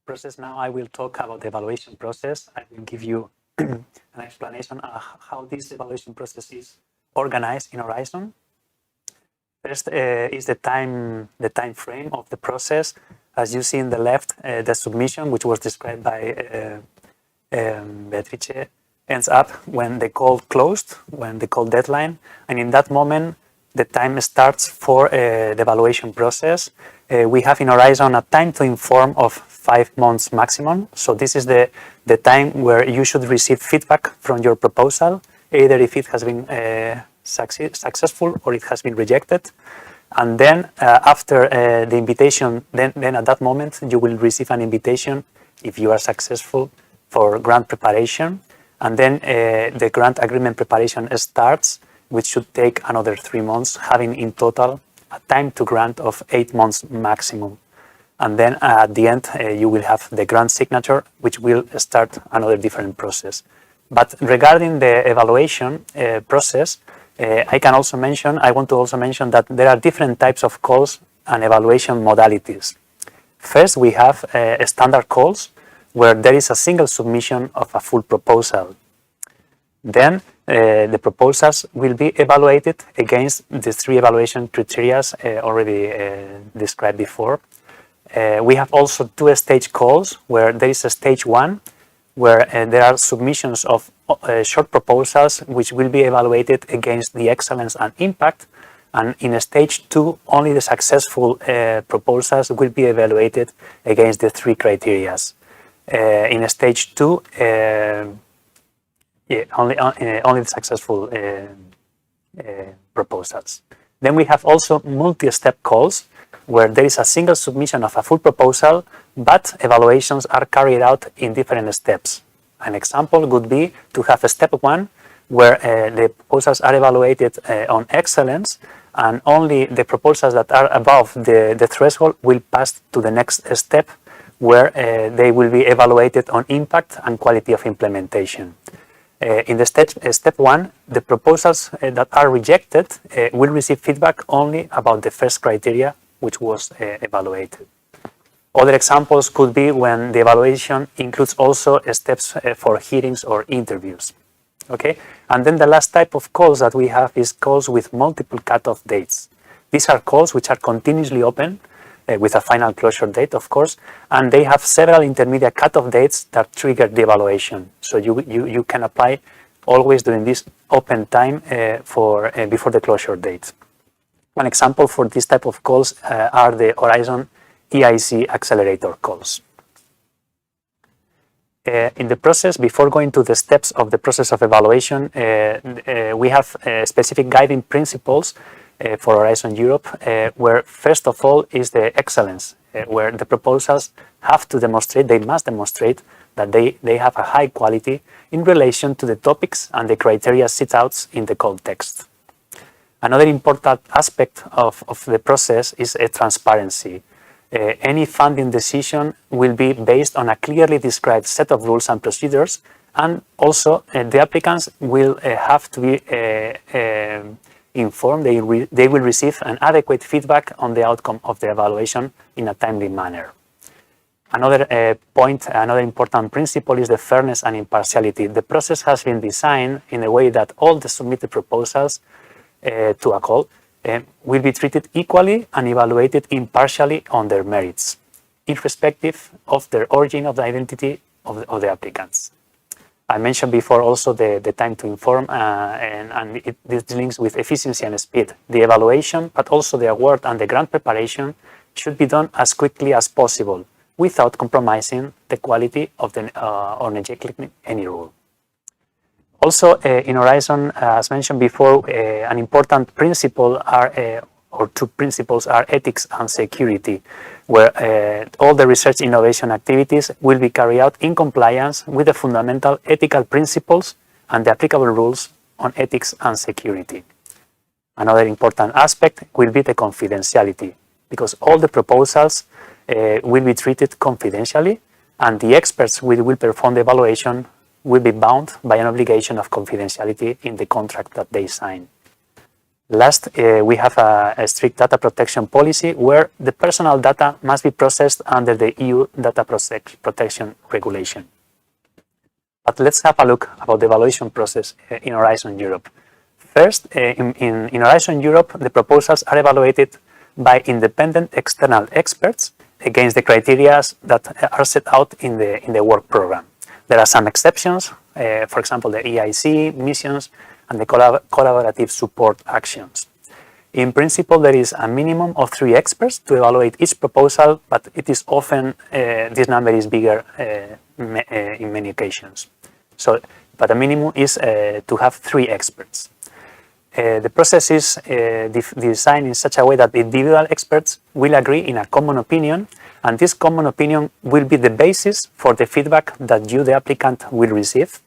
process. Now I will talk about the evaluation process. I will give you an explanation of how this evaluation process is organized in Horizon. First is the time frame of the process. As you see in the left, the submission, which was described by Beatrice, ends up when the call closed, when the call deadline, and in that moment, the time starts for the evaluation process. We have in Horizon a time to inform of 5 months maximum. So this is the time where you should receive feedback from your proposal, either if it has been successful or it has been rejected. And then after the invitation, then at that moment, you will receive an invitation if you are successful for grant preparation. And then the grant agreement preparation starts, which should take another 3 months, having in total a time to grant of 8 months maximum. And then at the end, you will have the grant signature, which will start another different process. But regarding the evaluation process, I want to also mention that there are different types of calls and evaluation modalities. First, we have standard calls, where there is a single submission of a full proposal. Then the proposals will be evaluated against the 3 evaluation criteria already described before. We have also 2-stage calls, where there is a stage 1, where there are submissions of short proposals which will be evaluated against the excellence and impact. And in a stage 2, only the successful proposals will be evaluated against the 3 criteria. In a stage 2, only the successful proposals. Then we have also multi-step calls, where there is a single submission of a full proposal, but evaluations are carried out in different steps. An example would be to have a step 1, where the proposals are evaluated on excellence, and only the proposals that are above the threshold will pass to the next step, where they will be evaluated on impact and quality of implementation. In the step 1, the proposals that are rejected will receive feedback only about the first criteria which was evaluated. Other examples could be when the evaluation includes also steps for hearings or interviews. Okay, and then the last type of calls that we have is calls with multiple cutoff dates. These are calls which are continuously open with a final closure date, of course, and they have several intermediate cutoff dates that trigger the evaluation. So you can apply always during this open time before the closure date. One example for this type of calls are the Horizon EIC accelerator calls. In the process, before going to the steps of the process of evaluation, we have specific guiding principles for Horizon Europe, where first of all is the excellence, where the proposals have to demonstrate, they must demonstrate that they have a high quality in relation to the topics and the criteria set out in the call text. Another important aspect of the process is transparency. Any funding decision will be based on a clearly described set of rules and procedures, and also the applicants will have to be informed. They will receive an adequate feedback on the outcome of the evaluation in a timely manner. Another another important principle is the fairness and impartiality. The process has been designed in a way that all the submitted proposals to a call will be treated equally and evaluated impartially on their merits, irrespective of their origin of the identity of the applicants. I mentioned before also the time to inform, and this links with efficiency and speed. The evaluation, but also the award and the grant preparation should be done as quickly as possible, without compromising the quality of the or neglecting any rule. Also, in Horizon, as mentioned before, an important principle are, or two principles are ethics and security, where all the research innovation activities will be carried out in compliance with the fundamental ethical principles and the applicable rules on ethics and security. Another important aspect will be the confidentiality, because all the proposals will be treated confidentially, and the experts who will perform the evaluation will be bound by an obligation of confidentiality in the contract that they sign. Last, we have a strict data protection policy where the personal data must be processed under the EU data protection regulation. But let's have a look about the evaluation process in Horizon Europe. First, in Horizon Europe, the proposals are evaluated by independent external experts against the criteria that are set out in the work program. There are some exceptions, for example, the EIC, missions, and the collaborative support actions. In principle, there is a minimum of 3 experts to evaluate each proposal, but it is often, this number is bigger in many occasions. So, but the minimum is to have 3 experts. The process is designed in such a way that the individual experts will agree in a common opinion, and this common opinion will be the basis for the feedback that you, the applicant, will receive.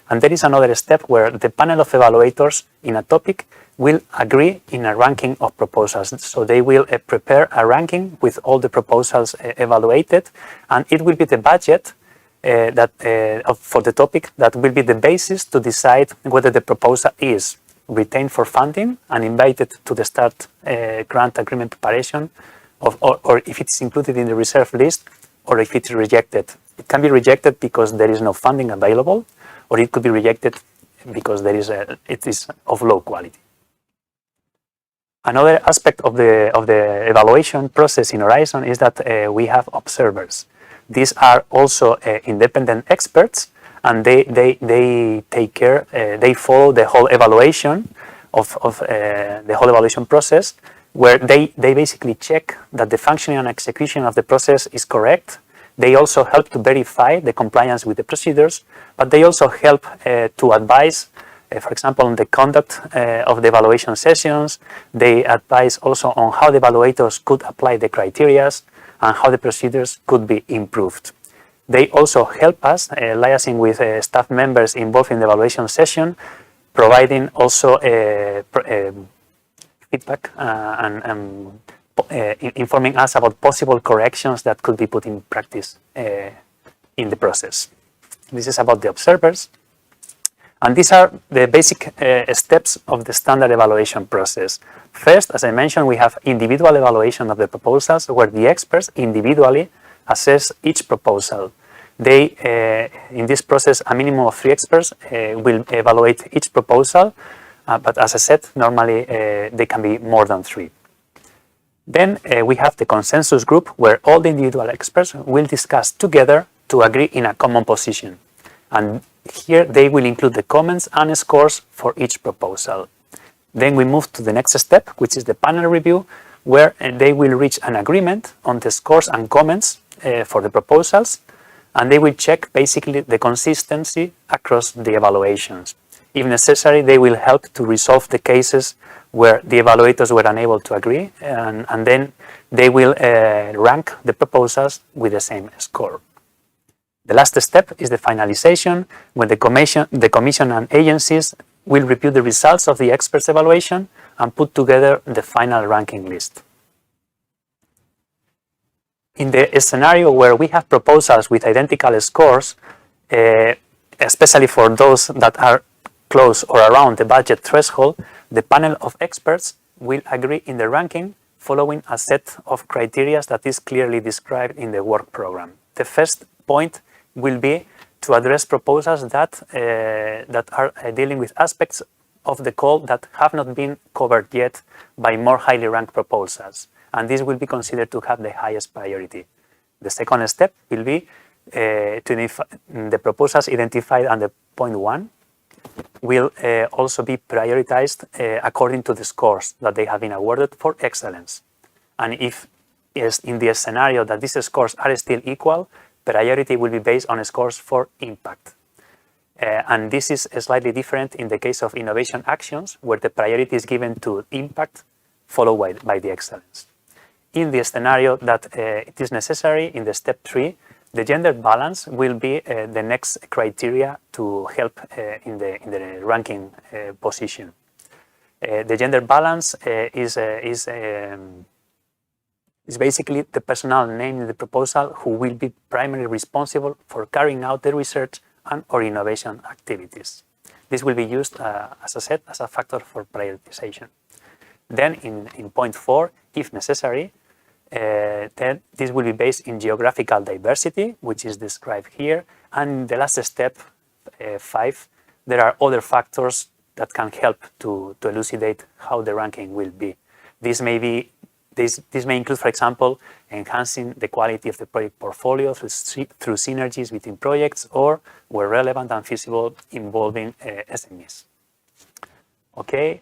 And there is another step where the panel of evaluators in a topic will agree in a ranking of proposals. So they will prepare a ranking with all the proposals evaluated, and it will be the budget for the topic that will be the basis to decide whether the proposal is retained for funding and invited to the start grant agreement preparation, or if it's included in the reserve list, or if it's rejected. It can be rejected because there is no funding available, or it could be rejected because it is of low quality. Another aspect of the evaluation process in Horizon is that we have observers. These are also independent experts, and they take care, they follow the whole evaluation of the whole evaluation process, where they basically check that the functioning and execution of the process is correct. They also help to verify the compliance with the procedures, but they also help to advise, for example, on the conduct of the evaluation sessions. They advise also on how the evaluators could apply the criteria and how the procedures could be improved. They also help us liaising with staff members involved in the evaluation session, providing also feedback and informing us about possible corrections that could be put in practice in the process. This is about the observers. And these are the basic steps of the standard evaluation process. First, as I mentioned, we have individual evaluation of the proposals, where the experts individually assess each proposal. They, in this process, a minimum of 3 experts will evaluate each proposal, but as I said, normally they can be more than 3. Then we have the consensus group, where all the individual experts will discuss together to agree in a common position. And here they will include the comments and scores for each proposal. Then we move to the next step, which is the panel review, where they will reach an agreement on the scores and comments for the proposals, and they will check basically the consistency across the evaluations. If necessary, they will help to resolve the cases where the evaluators were unable to agree, and then they will rank the proposals with the same score. The last step is the finalization, when the commission and agencies will review the results of the experts' evaluation and put together the final ranking list. In the scenario where we have proposals with identical scores, especially for those that are close or around the budget threshold, the panel of experts will agree in the ranking following a set of criteria that is clearly described in the work program. The first point will be to address proposals that are dealing with aspects of the call that have not been covered yet by more highly ranked proposals, and this will be considered to have the highest priority. The second step will be the proposals identified under point 1 will also be prioritized according to the scores that they have been awarded for excellence. And if is in the scenario that these scores are still equal, priority will be based on scores for impact. And this is slightly different in the case of innovation actions, where the priority is given to impact, followed by the excellence. In the scenario that it is necessary, in the step 3, the gender balance will be the next criteria to help in the ranking position. The gender balance is basically the personnel named in the proposal who will be primarily responsible for carrying out the research and or innovation activities. This will be used, as I said, as a factor for prioritization. Then in point 4, if necessary, then this will be based in geographical diversity, which is described here. And the last step, 5, there are other factors that can help to elucidate how the ranking will be. This may include, for example, enhancing the quality of the project portfolio through synergies between projects, or, where relevant and feasible, involving SMEs. Okay,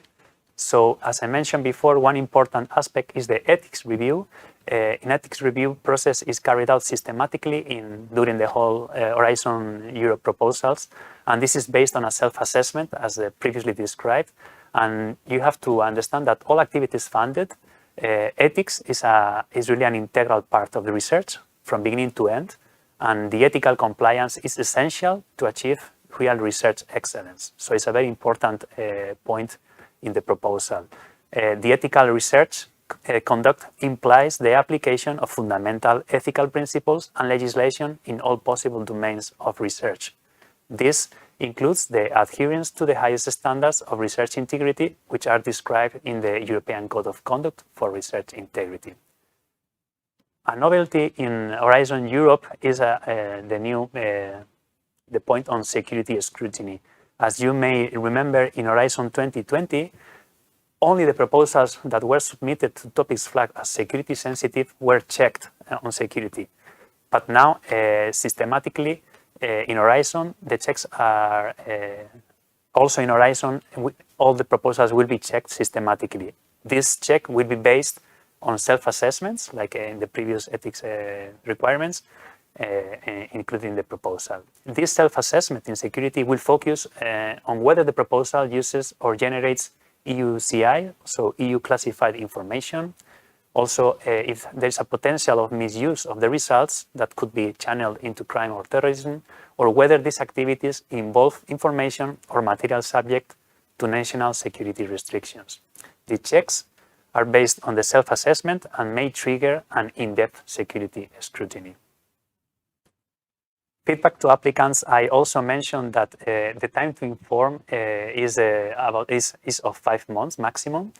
so as I mentioned before, one important aspect is the ethics review. An ethics review process is carried out systematically during the whole Horizon Europe proposals, and this is based on a self-assessment, as previously described. And you have to understand that all activities funded, ethics is really an integral part of the research from beginning to end, and the ethical compliance is essential to achieve real research excellence. So it's a very important point in the proposal. The ethical research conduct implies the application of fundamental ethical principles and legislation in all possible domains of research. This includes the adherence to the highest standards of research integrity, which are described in the European Code of Conduct for Research Integrity. A novelty in Horizon Europe is the point on security scrutiny. As you may remember, in Horizon 2020, only the proposals that were submitted to topics flagged as security sensitive were checked on security. But now, systematically, in Horizon, the checks are also in Horizon, all the proposals will be checked systematically. This check will be based on self-assessments, like in the previous ethics requirements, including the proposal. This self-assessment in security will focus on whether the proposal uses or generates EUCI, so EU classified information. Also, if there's a potential of misuse of the results that could be channeled into crime or terrorism, or whether these activities involve information or material subject to national security restrictions. The checks are based on the self-assessment and may trigger an in-depth security scrutiny. Feedback to applicants, I also mentioned that the time to inform is of 5 months maximum.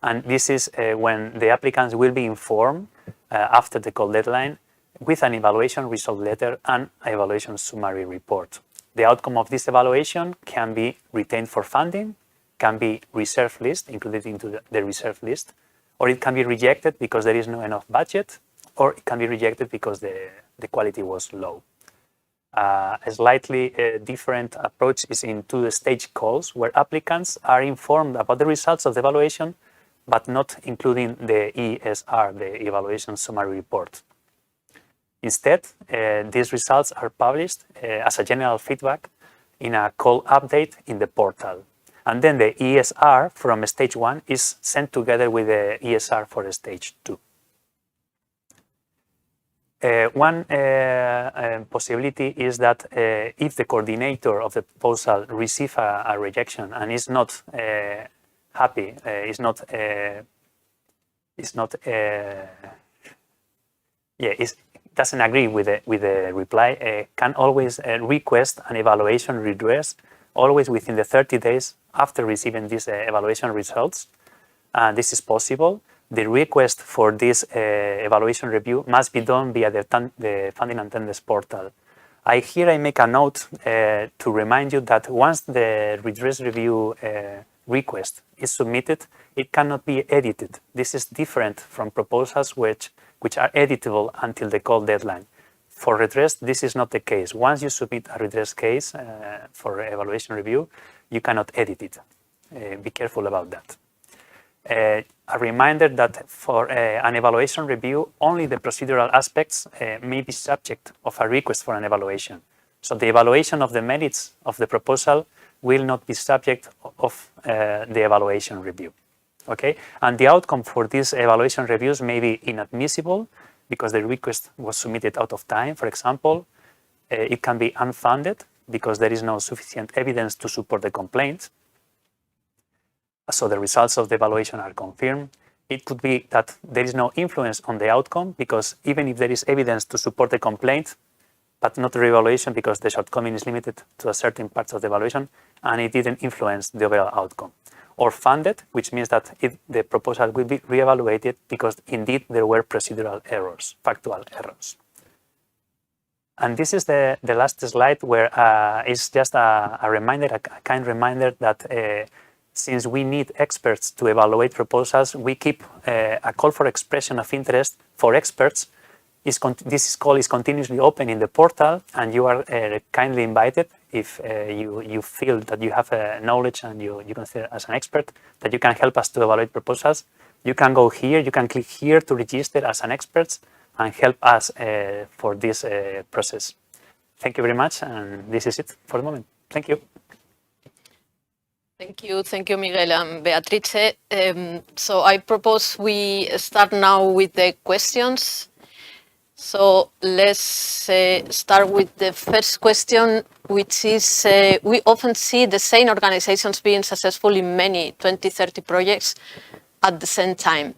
And this is when the applicants will be informed after the call deadline with an evaluation result letter and evaluation summary report. The outcome of this evaluation can be retained for funding, can be reserve list, included into the reserve list, or it can be rejected because there is no enough budget, or it can be rejected because the quality was low. A slightly different approach is in two-stage calls, where applicants are informed about the results of the evaluation, but not including the ESR, the evaluation summary report. Instead, these results are published as a general feedback in a call update in the portal. And then the ESR from stage 1 is sent together with the ESR for stage 2. One possibility is that if the coordinator of the proposal receives a rejection and is not happy, doesn't agree with the reply, can always request an evaluation redress, always within the 30 days after receiving these evaluation results. This is possible. The request for this evaluation review must be done via the Funding and Tenders portal. Here I make a note to remind you that once the redress review request is submitted, it cannot be edited. This is different from proposals which are editable until the call deadline. For redress, this is not the case. Once you submit a redress case for evaluation review, you cannot edit it. Be careful about that. A reminder that for an evaluation review, only the procedural aspects may be subject of a request for an evaluation. So the evaluation of the merits of the proposal will not be subject of the evaluation review. Okay, and the outcome for these evaluation reviews may be inadmissible because the request was submitted out of time, for example. It can be unfounded because there is no sufficient evidence to support the complaint. So the results of the evaluation are confirmed. It could be that there is no influence on the outcome because even if there is evidence to support the complaint, but not the reevaluation because the shortcoming is limited to a certain parts of the evaluation and it didn't influence the overall outcome. Or funded, which means that the proposal will be reevaluated because indeed there were procedural errors, factual errors. And this is the last slide where it's just a reminder, a kind reminder that since we need experts to evaluate proposals, we keep a call for expression of interest for experts. This call is continuously open in the portal, and you are kindly invited if you feel that you have knowledge and you consider as an expert that you can help us to evaluate proposals. You can go here, you can click here to register as an expert and help us for this process. Thank you very much, and this is it for the moment. Thank you. Thank you, Miguel and Beatrice. So I propose we start now with the questions. So let's start with the first question, which is, we often see the same organizations being successful in many 20, 30 projects at the same time.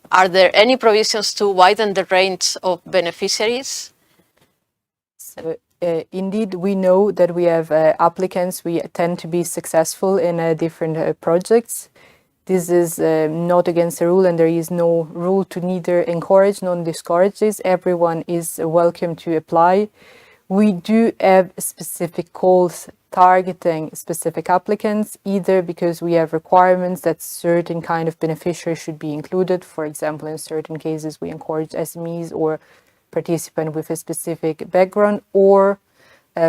Are there any provisions to widen the range of beneficiaries? So, indeed, we know that we have applicants, we tend to be successful in different projects. This is not against the rule, and there is no rule to neither encourage nor discourage this. Everyone is welcome to apply. We do have specific calls targeting specific applicants, either because we have requirements that certain kind of beneficiaries should be included. For example, in certain cases, we encourage SMEs or participants with a specific background, or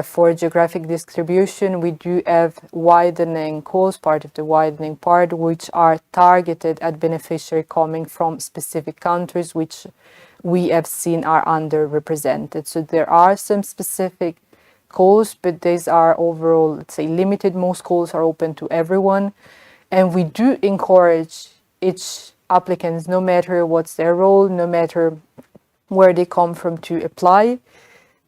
for geographic distribution, we do have widening calls, part of the widening part, which are targeted at beneficiaries coming from specific countries, which we have seen are underrepresented. So there are some specific calls, but these are overall, let's say, limited. Most calls are open to everyone. And we do encourage each applicant, no matter what's their role, no matter where they come from, to apply.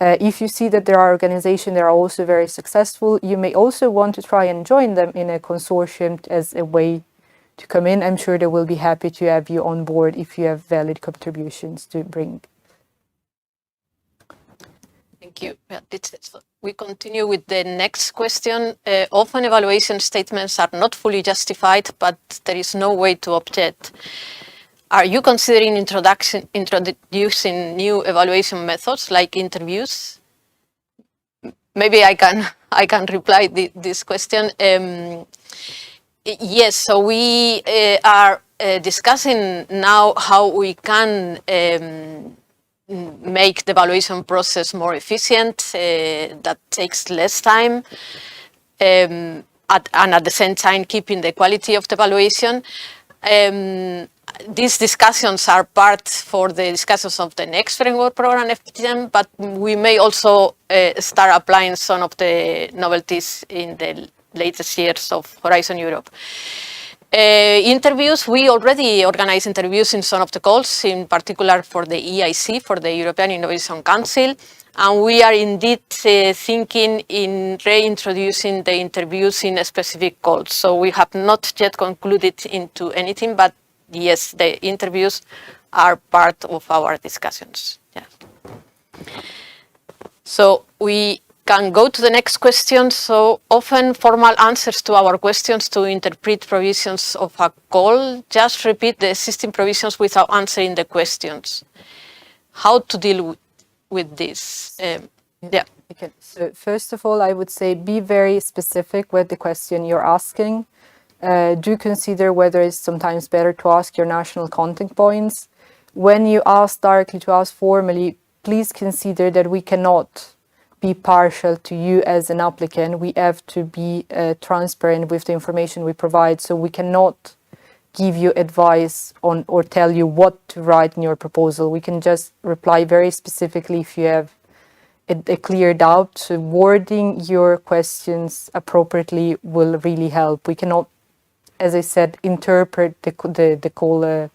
If you see that there are organizations that are also very successful, you may also want to try and join them in a consortium as a way to come in. I'm sure they will be happy to have you on board if you have valid contributions to bring. Thank you. We continue with the next question. Often evaluation statements are not fully justified, but there is no way to object. Are you considering introducing new evaluation methods like interviews? Maybe I can reply this question. Yes, so we are discussing now how we can make the evaluation process more efficient, that takes less time, and at the same time keeping the quality of the evaluation. These discussions are part for the discussions of the next framework program FPGM, but we may also start applying some of the novelties in the latest years of Horizon Europe. Interviews, we already organize interviews in some of the calls, in particular for the EIC, for the European Innovation Council, and we are indeed thinking in reintroducing the interviews in specific calls. So we have not yet concluded into anything, but yes, the interviews are part of our discussions. Yeah. So we can go to the next question. So often formal answers to our questions to interpret provisions of a call just repeat the existing provisions without answering the questions. How to deal with this? Yeah. Okay. So first of all, I would say be very specific with the question you're asking. Do consider whether it's sometimes better to ask your national contact points. When you ask directly to us formally, please consider that we cannot be partial to you as an applicant. We have to be transparent with the information we provide, so we cannot give you advice on or tell you what to write in your proposal. We can just reply very specifically if you have a clear doubt. So wording your questions appropriately will really help. We cannot, as I said, interpret the call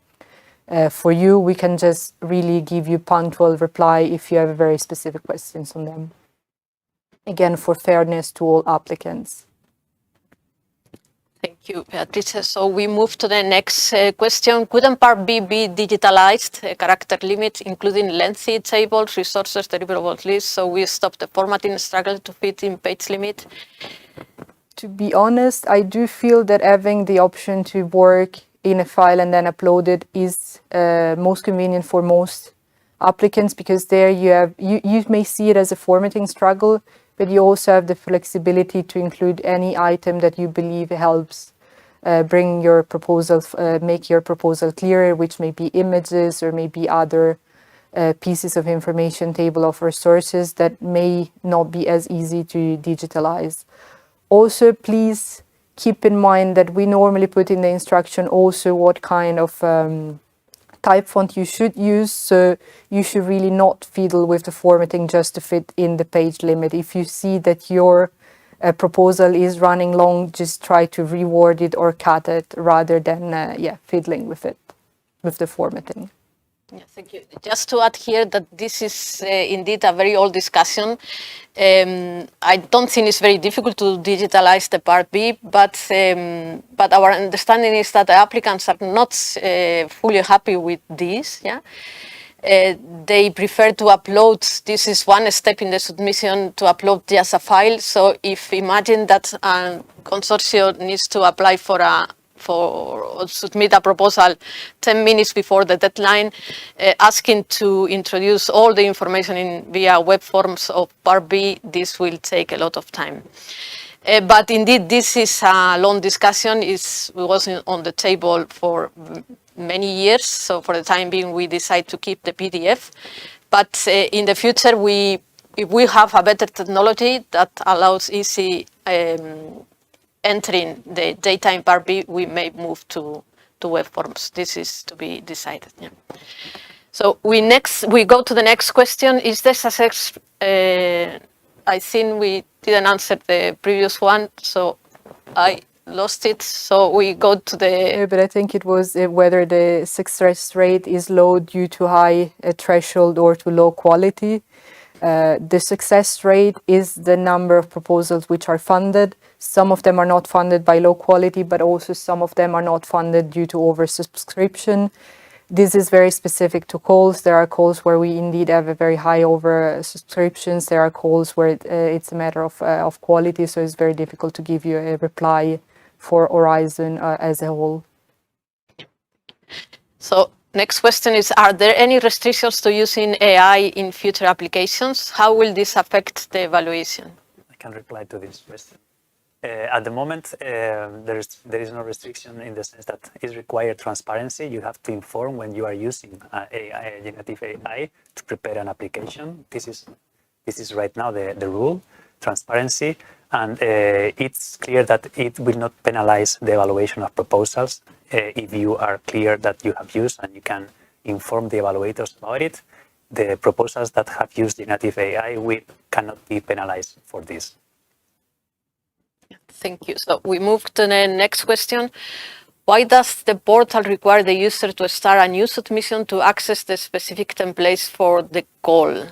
for you. We can just really give you punctual reply if you have very specific questions on them. Again, for fairness to all applicants. Thank you, Beatrice. So we move to the next question. Couldn't Part B be digitalized, character limit, including lengthy tables, resources, deliverables list, so we stop the formatting struggle to fit in page limit? To be honest, I do feel that having the option to work in a file and then upload it is most convenient for most applicants, because there you may see it as a formatting struggle, but you also have the flexibility to include any item that you believe helps bring your proposal, make your proposal clearer, which may be images or maybe other pieces of information, table of resources that may not be as easy to digitalize. Also, please keep in mind that we normally put in the instruction also what kind of type font you should use, so you should really not fiddle with the formatting just to fit in the page limit. If you see that your proposal is running long, just try to reword it or cut it rather than fiddling with it, with the formatting. Yeah, thank you. Just to add here that this is indeed a very old discussion. I don't think it's very difficult to digitalize the Part B, but our understanding is that the applicants are not fully happy with this. Yeah, they prefer to upload. This is one step in the submission, to upload just a file. So if imagine that a consortium needs to apply for submit a proposal 10 minutes before the deadline, asking to introduce all the information via web forms of Part B, this will take a lot of time. But indeed, this is a long discussion. It was on the table for many years. So for the time being, we decide to keep the PDF. But in the future, if we have a better technology that allows easy entering the data in Part B, we may move to web forms. This is to be decided. Yeah. So we go to the next question. Is the success? I think we didn't answer the previous one, so I lost it. So we go to the. Yeah, but I think it was whether the success rate is low due to high threshold or to low quality. The success rate is the number of proposals which are funded. Some of them are not funded by low quality, but also some of them are not funded due to oversubscription. This is very specific to calls. There are calls where we indeed have a very high oversubscriptions. There are calls where it's a matter of quality, so it's very difficult to give you a reply for Horizon as a whole. So next question is, are there any restrictions to using AI in future applications? How will this affect the evaluation? I can reply to this question. At the moment, there is no restriction in the sense that it's required transparency. You have to inform when you are using AI, generative AI, to prepare an application. This is right now the rule, transparency, and it's clear that it will not penalize the evaluation of proposals if you are clear that you have used and you can inform the evaluators about it. The proposals that have used generative AI cannot be penalized for this. Thank you. So we move to the next question. Why does the portal require the user to start a new submission to access the specific templates for the call?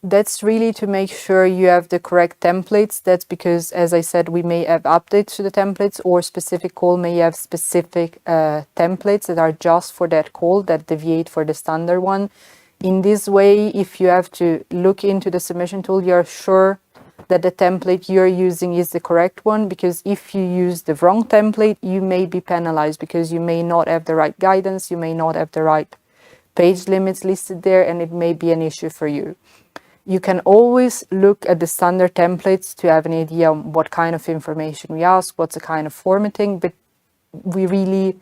That's really to make sure you have the correct templates. That's because, as I said, we may have updates to the templates, or specific call may have specific templates that are just for that call that deviate for the standard one. In this way, if you have to look into the submission tool, you're sure that the template you're using is the correct one, because if you use the wrong template, you may be penalized because you may not have the right guidance, you may not have the right page limits listed there, and it may be an issue for you. You can always look at the standard templates to have an idea on what kind of information we ask, what's the kind of formatting, but we really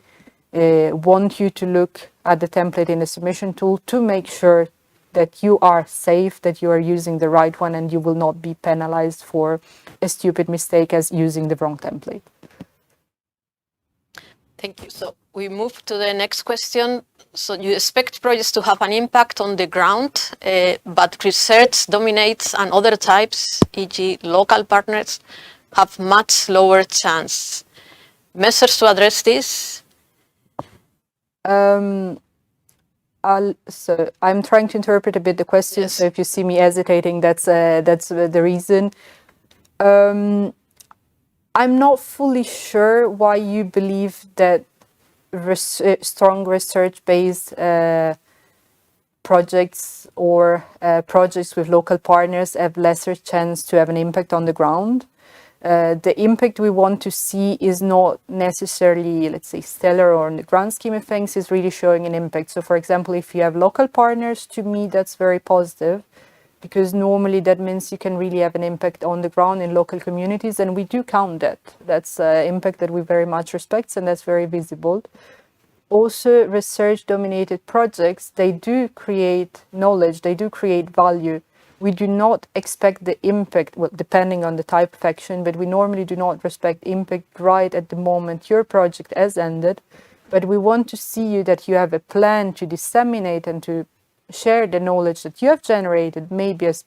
want you to look at the template in the submission tool to make sure that you are safe, that you are using the right one, and you will not be penalized for a stupid mistake as using the wrong template. Thank you. So we move to the next question. So you expect projects to have an impact on the ground, but research dominates and other types, e.g. local partners, have much lower chance. Measures to address this? So I'm trying to interpret a bit the question. Yes. So if you see me hesitating, that's the reason. I'm not fully sure why you believe that strong research-based projects or projects with local partners have lesser chance to have an impact on the ground. The impact we want to see is not necessarily, let's say, stellar, or in the grand scheme of things is really showing an impact. So for example, if you have local partners, to me that's very positive, because normally that means you can really have an impact on the ground in local communities, and we do count that. That's an impact that we very much respect, and that's very visible. Also, research-dominated projects, they do create knowledge, they do create value. We do not expect the impact, well, depending on the type of action, but we normally do not expect impact right at the moment your project has ended. But we want to see you that you have a plan to disseminate and to share the knowledge that you have generated, maybe as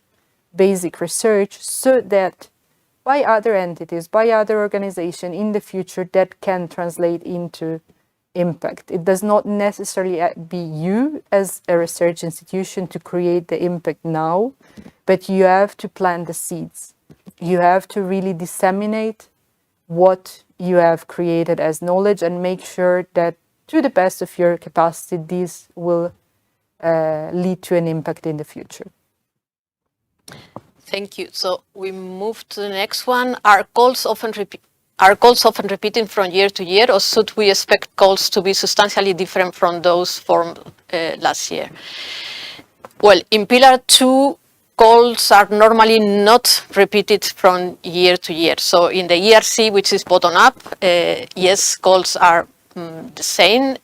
basic research, so that by other entities, by other organizations in the future, that can translate into impact. It does not necessarily be you as a research institution to create the impact now, but you have to plant the seeds. You have to really disseminate what you have created as knowledge and make sure that to the best of your capacity, these will lead to an impact in the future. Thank you. So we move to the next one. Are goals often repeating from year to year, or should we expect goals to be substantially different from those formed last year? Well, in Pillar 2, goals are normally not repeated from year to year. So in the ERC, which is bottom-up, yes, goals are the same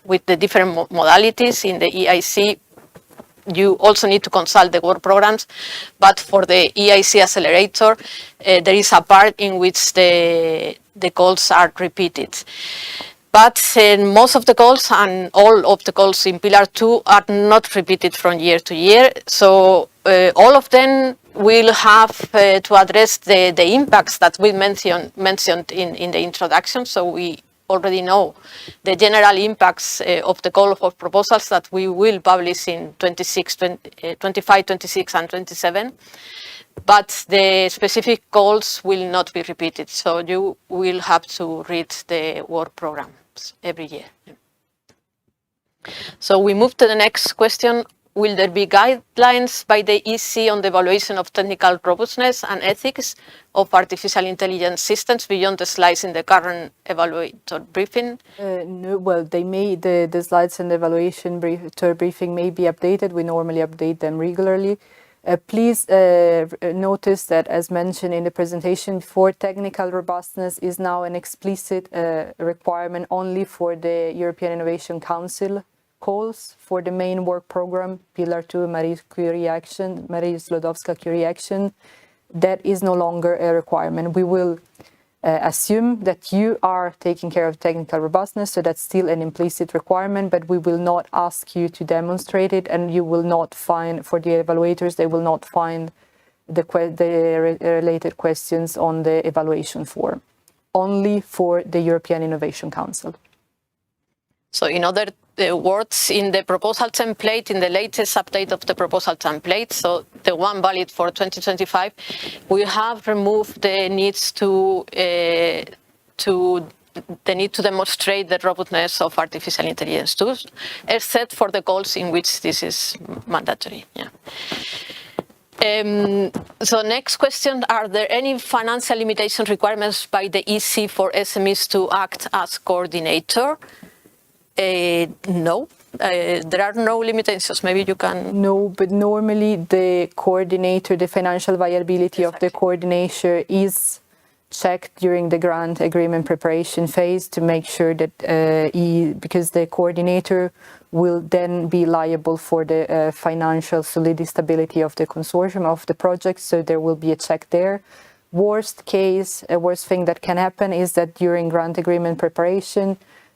with the different modalities. In the EIC, you also need to consult the work programs, but for the EIC accelerator, there is a part in which the goals are repeated. But most of the goals and all of the goals in Pillar 2 are not repeated from year to year. So all of them will have to address the impacts that we mentioned in the introduction. So we already know the general impacts of the call for proposals that we will publish in 25, 26 and 27. But the specific goals will not be repeated. So you will have to read the work programs every year. So we move to the next question. Will there be guidelines by the EC on the evaluation of technical robustness and ethics of artificial intelligence systems beyond the slides in the current evaluator briefing? No, well, they may, the slides and the evaluation briefing may be updated. We normally update them regularly. Please notice that, as mentioned in the presentation, for technical robustness is now an explicit requirement only for the European Innovation Council calls for the main work program, Pillar 2, Marie Sklodowska-Curie action. That is no longer a requirement. We will assume that you are taking care of technical robustness, so that's still an implicit requirement, but we will not ask you to demonstrate it, and you will not find, for the evaluators, they will not find the related questions on the evaluation form, only for the European Innovation Council. So in other words, in the proposal template, in the latest update of the proposal template, so the one valid for 2025, we have removed the needs to demonstrate the robustness of artificial intelligence tools, except for the goals in which this is mandatory. Yeah. So next question, are there any financial limitation requirements by the EC for SMEs to act as coordinator? No, there are no limitations. Maybe you can... No, but normally the coordinator, the financial viability of the coordinator is checked during the grant agreement preparation phase to make sure that, because the coordinator will then be liable for the financial stability of the consortium of the project, so there will be a check there. Worst case, a worst thing that can happen is that during grant agreement preparation,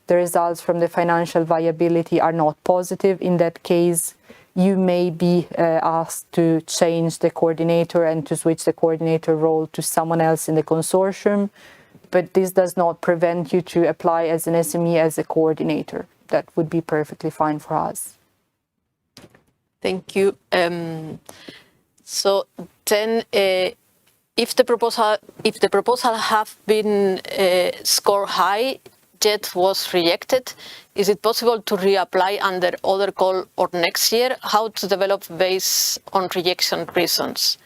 the results from the financial viability are not positive, in that case, you may be asked to change the coordinator and to switch the coordinator role to someone else in the consortium, but this does not prevent you to apply as an SME as a coordinator. That would be perfectly fine for us. Thank you. So then, if the proposal have been scored high, yet was rejected, is it possible to reapply under other call or next year? How to develop based on rejection reasons?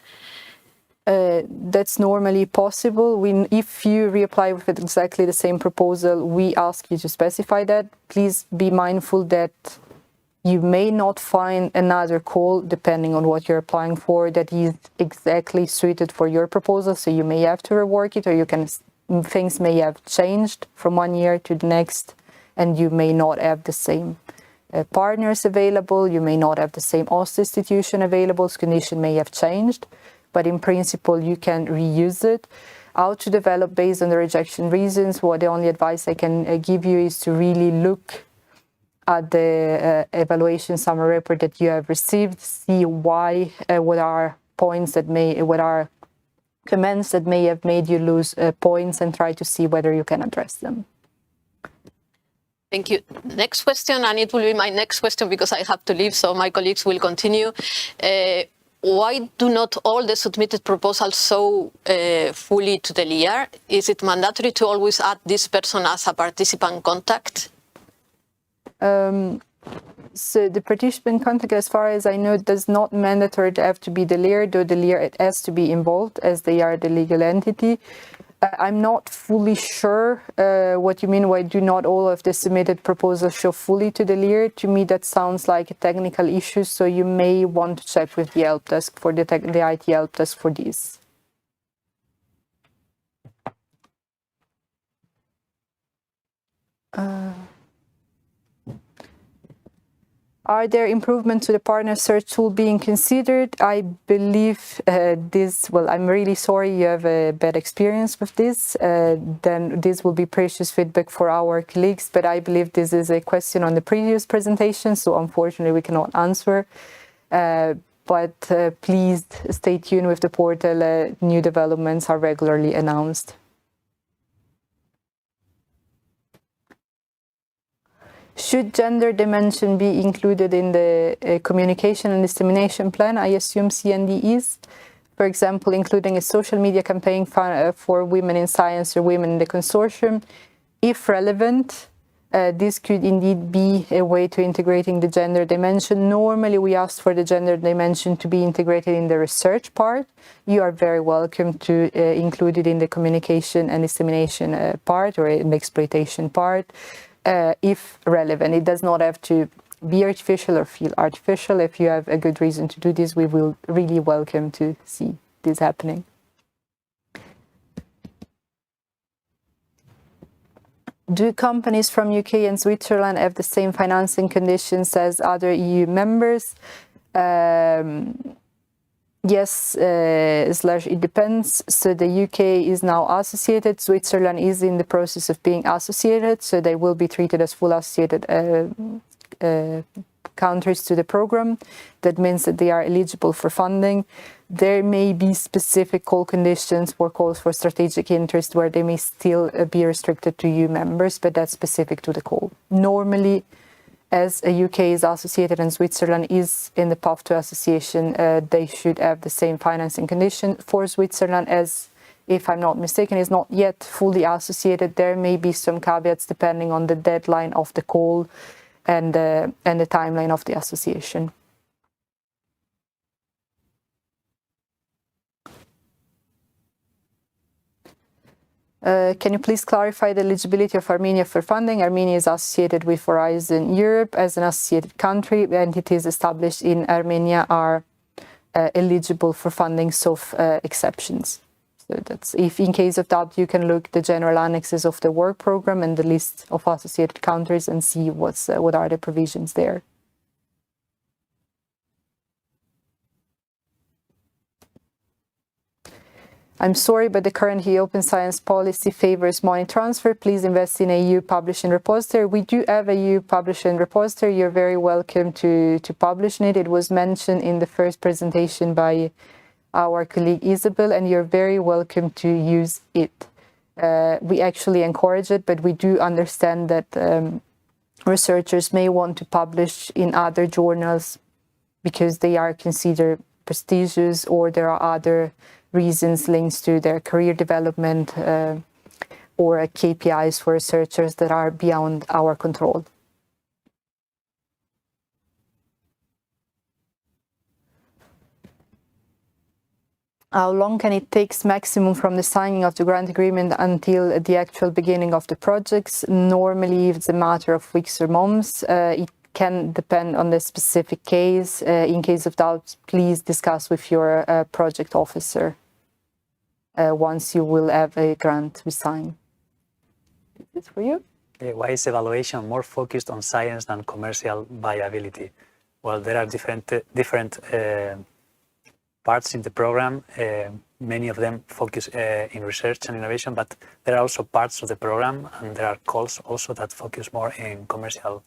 That's normally possible. If you reapply with exactly the same proposal, we ask you to specify that. Please be mindful that you may not find another call, depending on what you're applying for, that is exactly suited for your proposal. So you may have to rework it, or things may have changed from one year to the next, and you may not have the same partners available. You may not have the same OSES institution available. Condition may have changed, but in principle, you can reuse it. How to develop based on the rejection reasons? Well, the only advice I can give you is to really look at the evaluation summary report that you have received, see why, what are comments that may have made you lose points, and try to see whether you can address them. Thank you. Next question, and it will be my next question because I have to leave, so my colleagues will continue. Why do not all the submitted proposals show fully to the LIAR? Is it mandatory to always add this person as a participant contact? So the participant contact, as far as I know, does not mandatory to have to be the LIAR, though the LIAR it has to be involved as they are the legal entity. I'm not fully sure what you mean. Why do not all of the submitted proposals show fully to the LIAR? To me, that sounds like a technical issue, so you may want to check with the help desk for the IT help desk for this. Are there improvements to the partner search tool being considered? I believe I'm really sorry you have a bad experience with this. Then this will be precious feedback for our colleagues, but I believe this is a question on the previous presentation, so unfortunately we cannot answer. But please stay tuned with the portal. New developments are regularly announced. Should gender dimension be included in the communication and dissemination plan? I assume CND is. For example, including a social media campaign for women in science or women in the consortium. If relevant, this could indeed be a way to integrating the gender dimension. Normally, we ask for the gender dimension to be integrated in the research part. You are very welcome to include it in the communication and dissemination part or in the exploitation part. If relevant. It does not have to be artificial or feel artificial. If you have a good reason to do this, we will really welcome to see this happening. Do companies from UK and Switzerland have the same financing conditions as other EU members? Yes, it depends. So the UK is now associated. Switzerland is in the process of being associated, so they will be treated as full associated countries to the program. That means that they are eligible for funding. There may be specific call conditions for calls for strategic interest where they may still be restricted to EU members, but that's specific to the call. Normally, as a UK is associated and Switzerland is in the path to association, they should have the same financing condition. For Switzerland, as if I'm not mistaken, is not yet fully associated, there may be some caveats depending on the deadline of the call and the timeline of the association. Can you please clarify the eligibility of Armenia for funding? Armenia is associated with Horizon Europe as an associated country. Entities established in Armenia are eligible for funding, exceptions. So that's, if in case of doubt, you can look the general annexes of the work program and the list of associated countries and see what are the provisions there. I'm sorry, but the current EU Open Science policy favors money transfer. Please invest in a EU publishing repository. We do have a EU publishing repository. You're very welcome to publish in it. It was mentioned in the first presentation by our colleague Isabel, and you're very welcome to use it. We actually encourage it, but we do understand that researchers may want to publish in other journals because they are considered prestigious, or there are other reasons linked to their career development or KPIs for researchers that are beyond our control. How long can it take maximum from the signing of the grant agreement until the actual beginning of the projects? Normally, it's a matter of weeks or months. It can depend on the specific case. In case of doubt, please discuss with your project officer once you will have a grant to sign. Is this for you? Why is evaluation more focused on science than commercial viability? Well, there are different parts in the program. Many of them focus in research and innovation, but there are also parts of the program, and there are calls also that focus more in commercial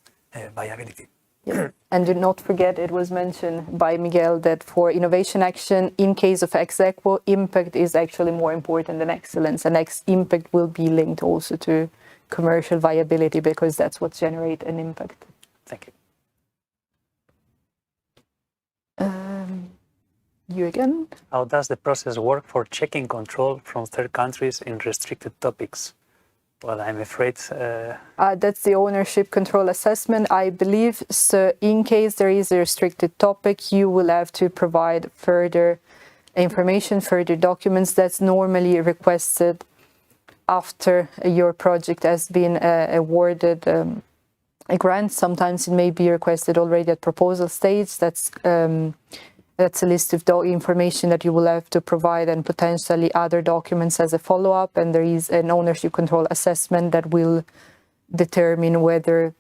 viability. Yeah. And do not forget, it was mentioned by Miguel that for innovation action, in case of ex aequo, impact is actually more important than excellence, and impact will be linked also to commercial viability, because that's what generates an impact. Thank you. You again? How does the process work for checking control from third countries in restricted topics? Well, I'm afraid... that's the ownership control assessment, I believe. So in case there is a restricted topic, you will have to provide further information, further documents. That's normally requested after your project has been awarded a grant. Sometimes it may be requested already at proposal stage. That's a list of information that you will have to provide, and potentially other documents as a follow-up. And there is an ownership control assessment that will determine whether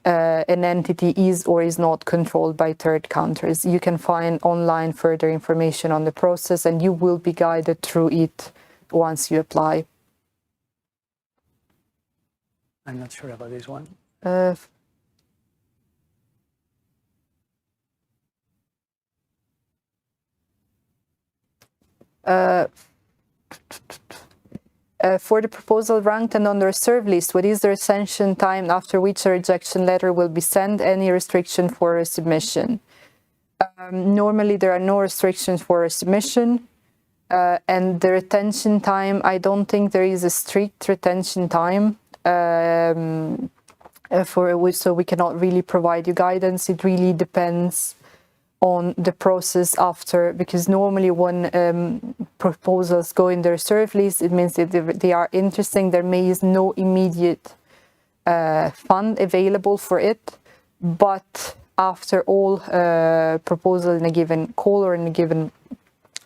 an entity is or is not controlled by third countries. You can find online further information on the process, and you will be guided through it once you apply. I'm not sure about this one. For the proposal ranked and on the reserve list, what is the recension time after which a rejection letter will be sent? Any restriction for a submission? Normally there are no restrictions for a submission, and the retention time, I don't think there is a strict retention time so we cannot really provide you guidance. It really depends on the process after, because normally when proposals go in the reserve list, it means that they are interesting. There is no immediate fund available for it, but after all proposals in a given call or in a given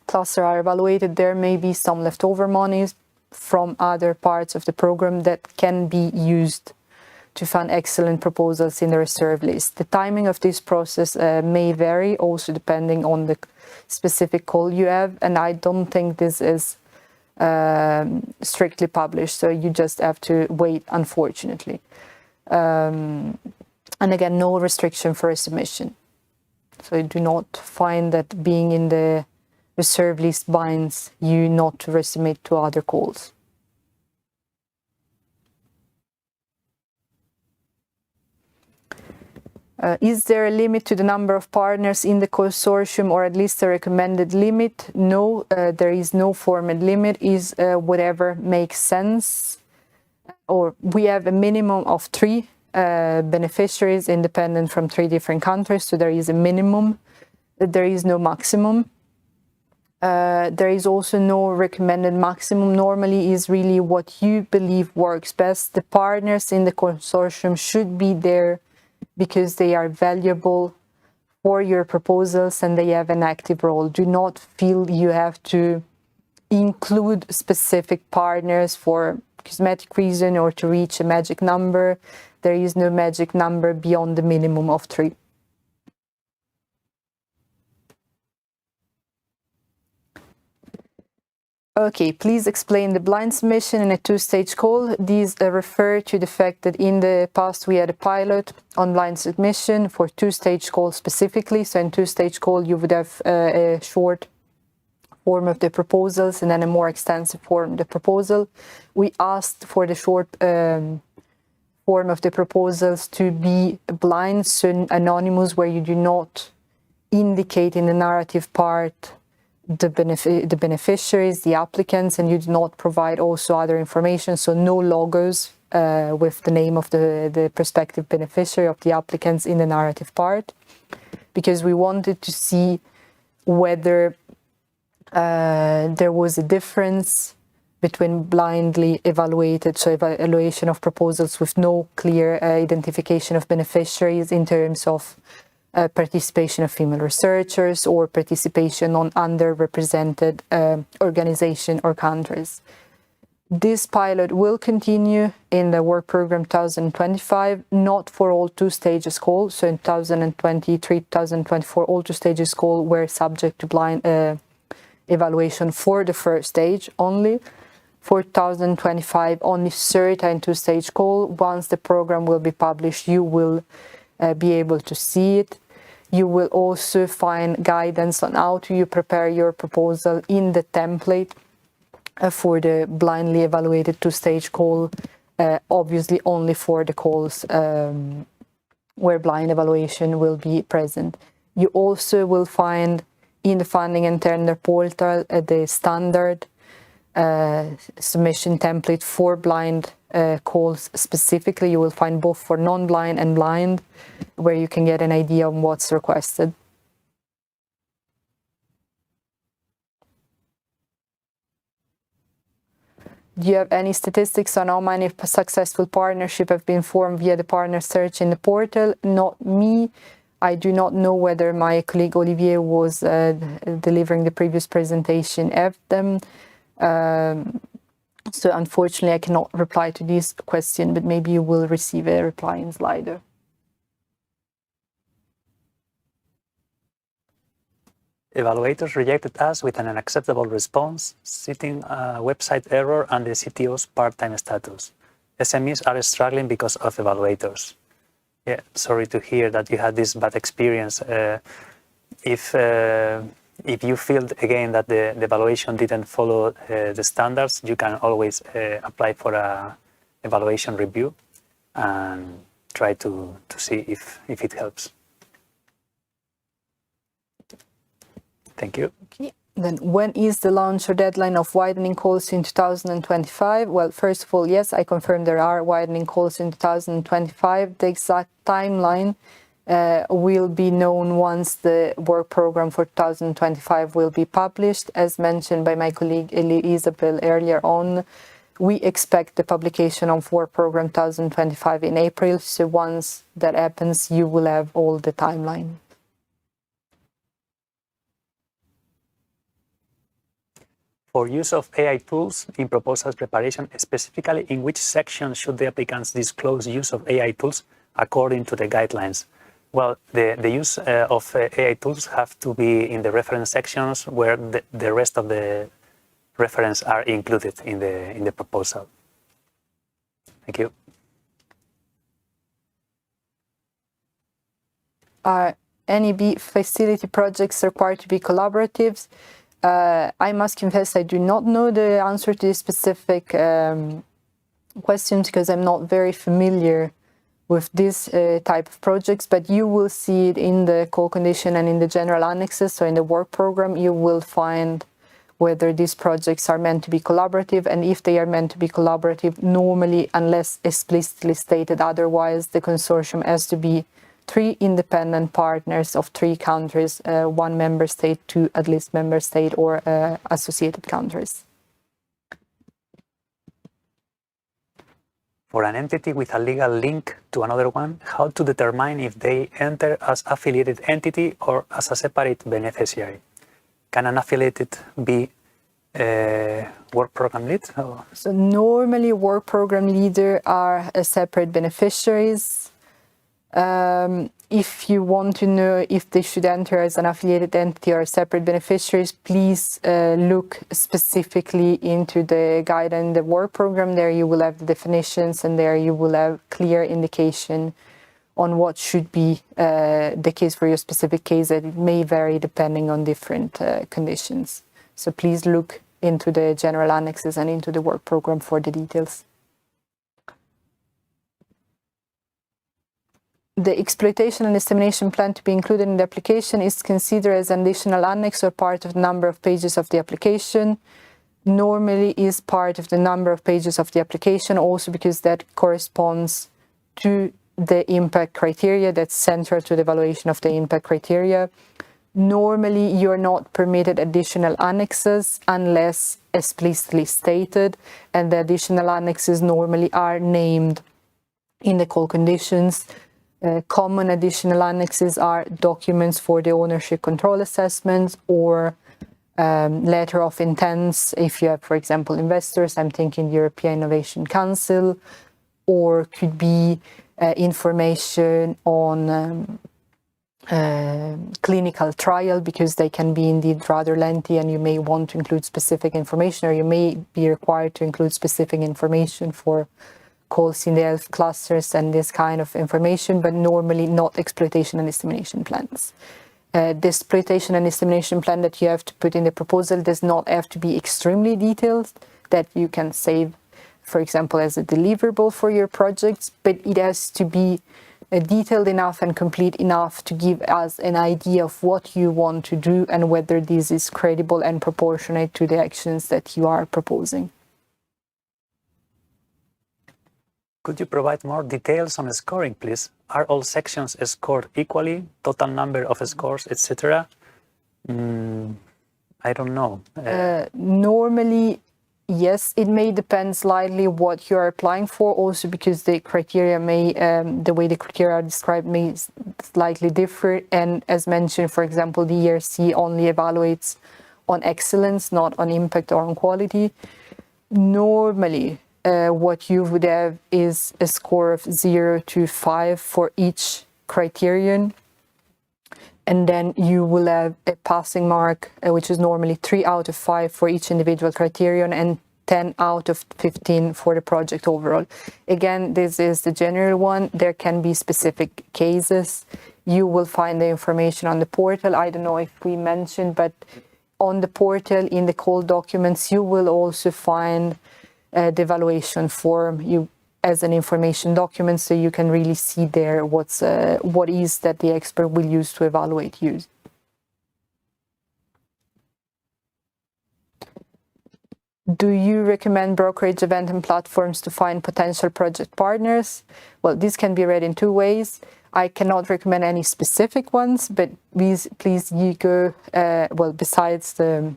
cluster are evaluated, there may be some leftover monies from other parts of the program that can be used to fund excellent proposals in the reserve list. The timing of this process may vary, also depending on the specific call you have, and I don't think this is strictly published, so you just have to wait, unfortunately. And again, no restriction for a submission. So you do not find that being in the reserve list binds you not to resubmit to other calls. Is there a limit to the number of partners in the consortium, or at least a recommended limit? No, there is no formal limit. Is whatever makes sense. Or we have a minimum of 3 beneficiaries independent from 3 different countries, so there is a minimum. There is no maximum. There is also no recommended maximum. Normally is really what you believe works best. The partners in the consortium should be there because they are valuable for your proposals and they have an active role. Do not feel you have to include specific partners for cosmetic reason or to reach a magic number. There is no magic number beyond the minimum of 3. Okay, please explain the blind submission in a two-stage call. These refer to the fact that in the past we had a pilot on blind submission for two-stage call specifically. So in two-stage call you would have a short form of the proposals and then a more extensive form of the proposal. We asked for the short form of the proposals to be blind, so anonymous, where you do not indicate in the narrative part the beneficiaries, the applicants, and you do not provide also other information, so no logos with the name of the prospective beneficiary of the applicants in the narrative part, because we wanted to see whether there was a difference between blindly evaluated, so evaluation of proposals with no clear identification of beneficiaries in terms of participation of female researchers or participation on underrepresented organizations or countries. This pilot will continue in the work program 2025, not for all two stages call. So in 2023, 2024, all two stages call were subject to blind evaluation for the first stage only. For 2025, only certain two-stage call. Once the program will be published, you will be able to see it. You will also find guidance on how to prepare your proposal in the template for the blindly evaluated two-stage call, obviously only for the calls where blind evaluation will be present. You also will find in the funding and tender portal the standard submission template for blind calls specifically. You will find both for non-blind and blind, where you can get an idea on what's requested. Do you have any statistics on how many successful partnerships have been formed via the partner search in the portal? Not me. I do not know whether my colleague Olivier was delivering the previous presentation of them. So unfortunately, I cannot reply to this question, but maybe you will receive a reply in Slido. Evaluators rejected us with an unacceptable response, citing a website error and the CTO's part-time status. SMEs are struggling because of evaluators. Yeah, sorry to hear that you had this bad experience. If you feel again that the evaluation didn't follow the standards, you can always apply for an evaluation review and try to see if it helps. Thank you. Okay. Then when is the launch or deadline of widening calls in 2025? Well, first of all, yes, I confirm there are widening calls in 2025. The exact timeline will be known once the work program for 2025 will be published. As mentioned by my colleague Isabel earlier on, we expect the publication of work program 2025 in April. So once that happens, you will have all the timeline. For use of AI tools in proposals preparation, specifically in which section should the applicants disclose use of AI tools according to the guidelines? Well, the use of AI tools have to be in the reference sections where the rest of the reference are included in the proposal. Thank you. Are NEB facility projects required to be collaboratives? I must confess I do not know the answer to this specific question because I'm not very familiar with this type of projects, but you will see it in the call condition and in the general annexes. So in the work program, you will find whether these projects are meant to be collaborative, and if they are meant to be collaborative, normally, unless explicitly stated otherwise, the consortium has to be 3 independent partners of 3 countries, 1 member state, 2 at least member state or associated countries. For an entity with a legal link to another one, how to determine if they enter as affiliated entity or as a separate beneficiary? Can an affiliated be a work program lead? Or? So normally work program leader are separate beneficiaries. If you want to know if they should enter as an affiliated entity or separate beneficiaries, please look specifically into the guide and the work program. There you will have the definitions, and there you will have clear indication on what should be the case for your specific case, and it may vary depending on different conditions. So please look into the general annexes and into the work program for the details. The exploitation and dissemination plan to be included in the application is considered as an additional annex or part of the number of pages of the application. Normally is part of the number of pages of the application, also because that corresponds to the impact criteria that's central to the evaluation of the impact criteria. Normally, you're not permitted additional annexes unless explicitly stated, and the additional annexes normally are named in the call conditions. Common additional annexes are documents for the ownership control assessments or letter of intents if you have, for example, investors. I'm thinking European Innovation Council, or could be information on clinical trial, because they can be indeed rather lengthy and you may want to include specific information, or you may be required to include specific information for calls in the health clusters and this kind of information, but normally not exploitation and dissemination plans. The exploitation and dissemination plan that you have to put in the proposal does not have to be extremely detailed, that you can save, for example, as a deliverable for your projects, but it has to be detailed enough and complete enough to give us an idea of what you want to do and whether this is credible and proportionate to the actions that you are proposing. Could you provide more details on scoring, please? Are all sections scored equally, total number of scores, etc.? I don't know. Normally, yes, it may depend slightly what you are applying for, also because the criteria may, the way the criteria are described may slightly differ. And as mentioned, for example, the ERC only evaluates on excellence, not on impact or on quality. Normally, what you would have is a score of 0 to 5 for each criterion. And then you will have a passing mark, which is normally 3 out of 5 for each individual criterion and 10 out of 15 for the project overall. Again, this is the general one. There can be specific cases. You will find the information on the portal. I don't know if we mentioned, but on the portal, in the call documents, you will also find the evaluation form as an information document, so you can really see there what is that the expert will use to evaluate you. Do you recommend brokerage event and platforms to find potential project partners? Well, this can be read in two ways. I cannot recommend any specific ones, but please you go, well, besides the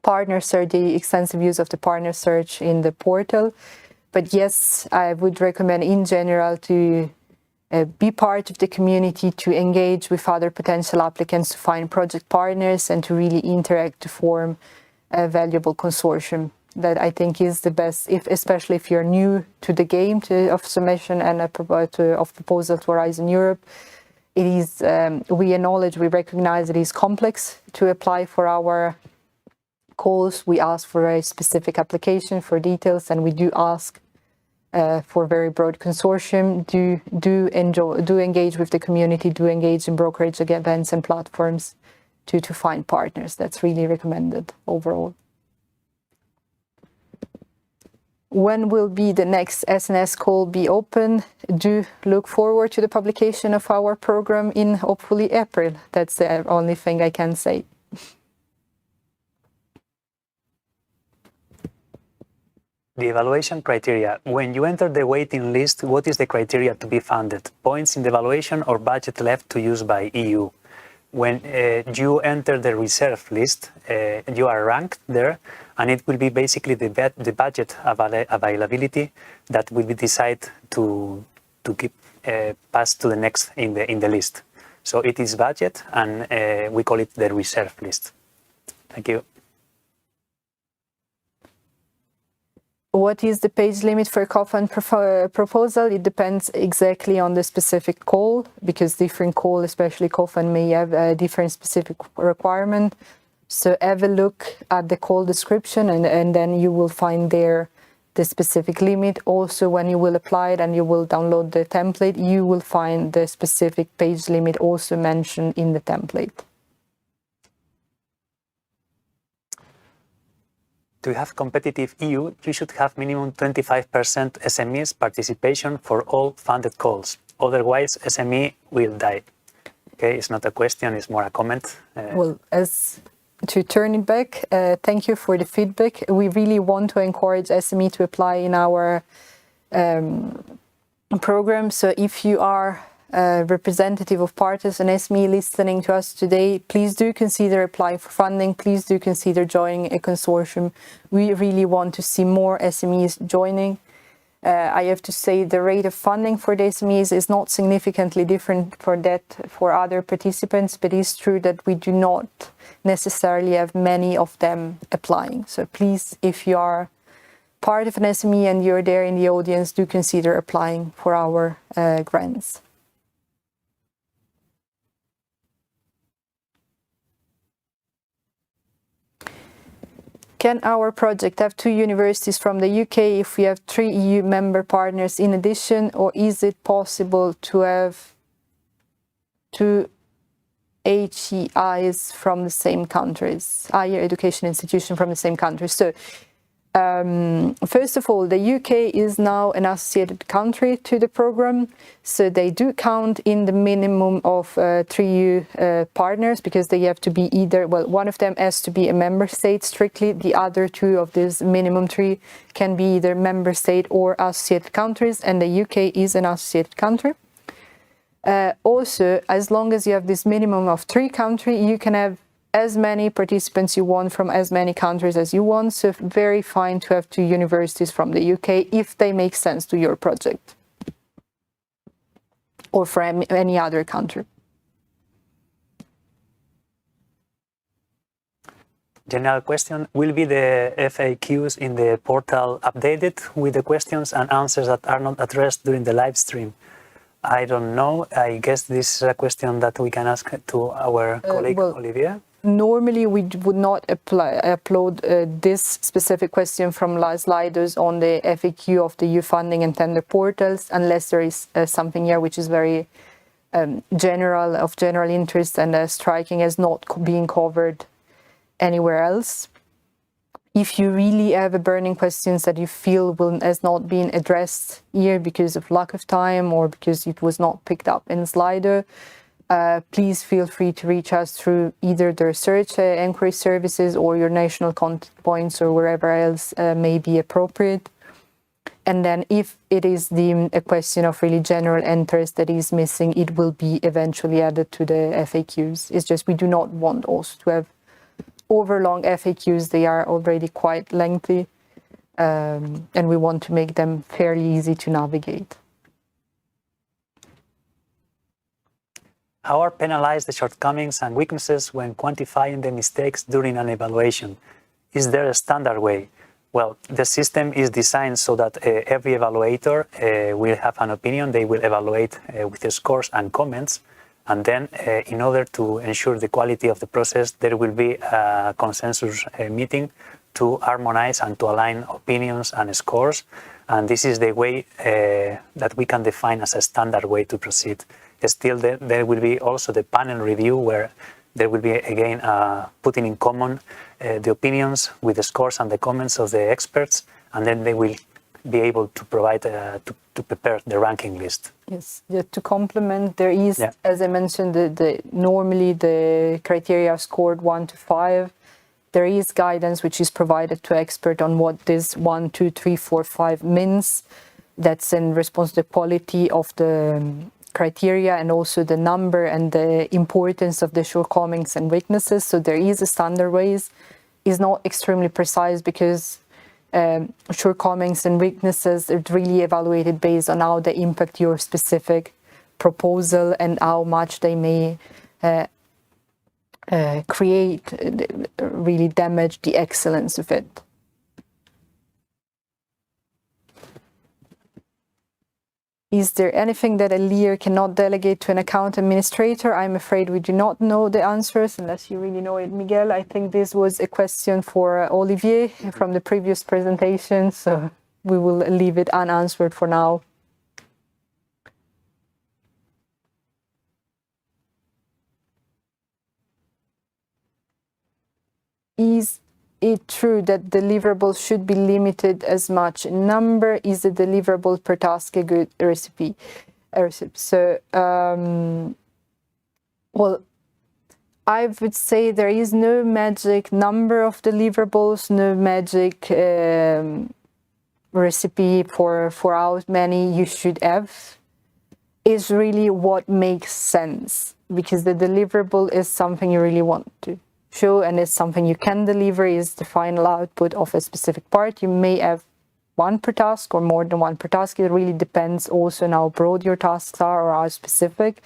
partner search, the extensive use of the partner search in the portal. But yes, I would recommend in general to be part of the community, to engage with other potential applicants, to find project partners, and to really interact to form a valuable consortium. That I think is the best, especially if you're new to the game of submission and of proposal to Horizon Europe. It is, we recognize it is complex to apply for our calls. We ask for a specific application for details, and we do ask for very broad consortium. Do engage with the community, do engage in brokerage events and platforms to find partners. That's really recommended overall. When will be the next SNS call be open? Do look forward to the publication of our program in hopefully April. That's the only thing I can say. The evaluation criteria. When you enter the waiting list, what is the criteria to be funded? Points in the evaluation or budget left to use by EU? When you enter the reserve list, you are ranked there, and it will be basically the budget availability that will be decided to keep pass to the next in the list. So it is budget, and we call it the reserve list. Thank you. What is the page limit for a COFAN proposal? It depends exactly on the specific call, because different call, especially COFAN, may have a different specific requirement. So have a look at the call description, and then you will find there the specific limit. Also, when you will apply it and you will download the template, you will find the specific page limit also mentioned in the template. To have competitive EU, you should have minimum 25% SMEs participation for all funded calls. Otherwise, SME will die. Okay, it's not a question, it's more a comment. Well, to turn it back, thank you for the feedback. We really want to encourage SME to apply in our program. So if you are a representative of partners and SME listening to us today, please do consider applying for funding. Please do consider joining a consortium. We really want to see more SMEs joining. I have to say the rate of funding for the SMEs is not significantly different for other participants, but it's true that we do not necessarily have many of them applying. So please, if you are part of an SME and you're there in the audience, do consider applying for our grants. Can our project have 2 universities from the UK if we have 3 EU member partners in addition, or is it possible to have 2 HEIs from the same countries, higher education institution from the same countries? So, first of all, the UK is now an associated country to the program, so they do count in the minimum of 3 EU partners, because they have to be either, well, one of them has to be a member state strictly, the other 2 of these minimum 3 can be either member state or associated countries, and the UK is an associated country. Also, as long as you have this minimum of 3 countries, you can have as many participants you want from as many countries as you want. So very fine to have 2 universities from the UK if they make sense to your project, or from any other country. General question, will be the FAQs in the portal updated with the questions and answers that are not addressed during the live stream? I don't know. I guess this is a question that we can ask to our colleague Olivier. Normally, we would not upload this specific question from sliders on the FAQ of the EU funding and tender portals, unless there is something here which is very of general interest and striking as not being covered anywhere else. If you really have a burning questions that you feel has not been addressed here because of lack of time or because it was not picked up in slider, please feel free to reach us through either the research inquiry services or your national contact points or wherever else may be appropriate. And then if it is deemed a question of really general interest that is missing, it will be eventually added to the FAQs. It's just we do not want also to have overlong FAQs. They are already quite lengthy, and we want to make them fairly easy to navigate. How are penalized the shortcomings and weaknesses when quantifying the mistakes during an evaluation? Is there a standard way? Well, the system is designed so that every evaluator will have an opinion. They will evaluate with the scores and comments. And then, in order to ensure the quality of the process, there will be a consensus meeting to harmonize and to align opinions and scores. And this is the way that we can define as a standard way to proceed. Still, there will be also the panel review, where there will be, again, putting in common the opinions with the scores and the comments of the experts, and then they will be able to provide, to prepare the ranking list. Yes, to complement, there is, as I mentioned, normally the criteria are scored 1 to 5. There is guidance which is provided to expert on what this 1, 2, 3, 4, 5 means. That's in response to the quality of the criteria and also the number and the importance of the shortcomings and weaknesses. So there is a standard ways. It's not extremely precise because shortcomings and weaknesses are really evaluated based on how they impact your specific proposal and how much they may create, really damage the excellence of it. Is there anything that a leader cannot delegate to an account administrator? I'm afraid we do not know the answers, unless you really know it, Miguel. I think this was a question for Olivier from the previous presentation, so we will leave it unanswered for now. Is it true that deliverables should be limited as much number? Is the deliverable per task a good recipe? So, well, I would say there is no magic number of deliverables, no magic recipe for how many you should have. Is really what makes sense, because the deliverable is something you really want to show, and it's something you can deliver, is the final output of a specific part. You may have one per task or more than one per task. It really depends also on how broad your tasks are or how specific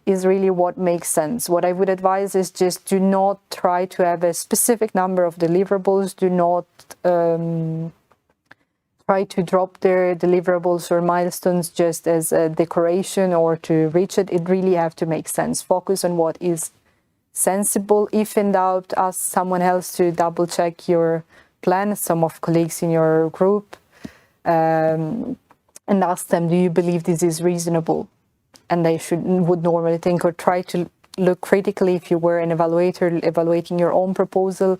is really what makes sense. What I would advise is just do not try to have a specific number of deliverables. Do not try to drop their deliverables or milestones just as a decoration or to reach it. It really have to make sense. Focus on what is sensible. If in doubt, ask someone else to double check your plan, some of colleagues in your group, and ask them, do you believe this is reasonable? And they would normally think, or try to look critically. If you were an evaluator evaluating your own proposal,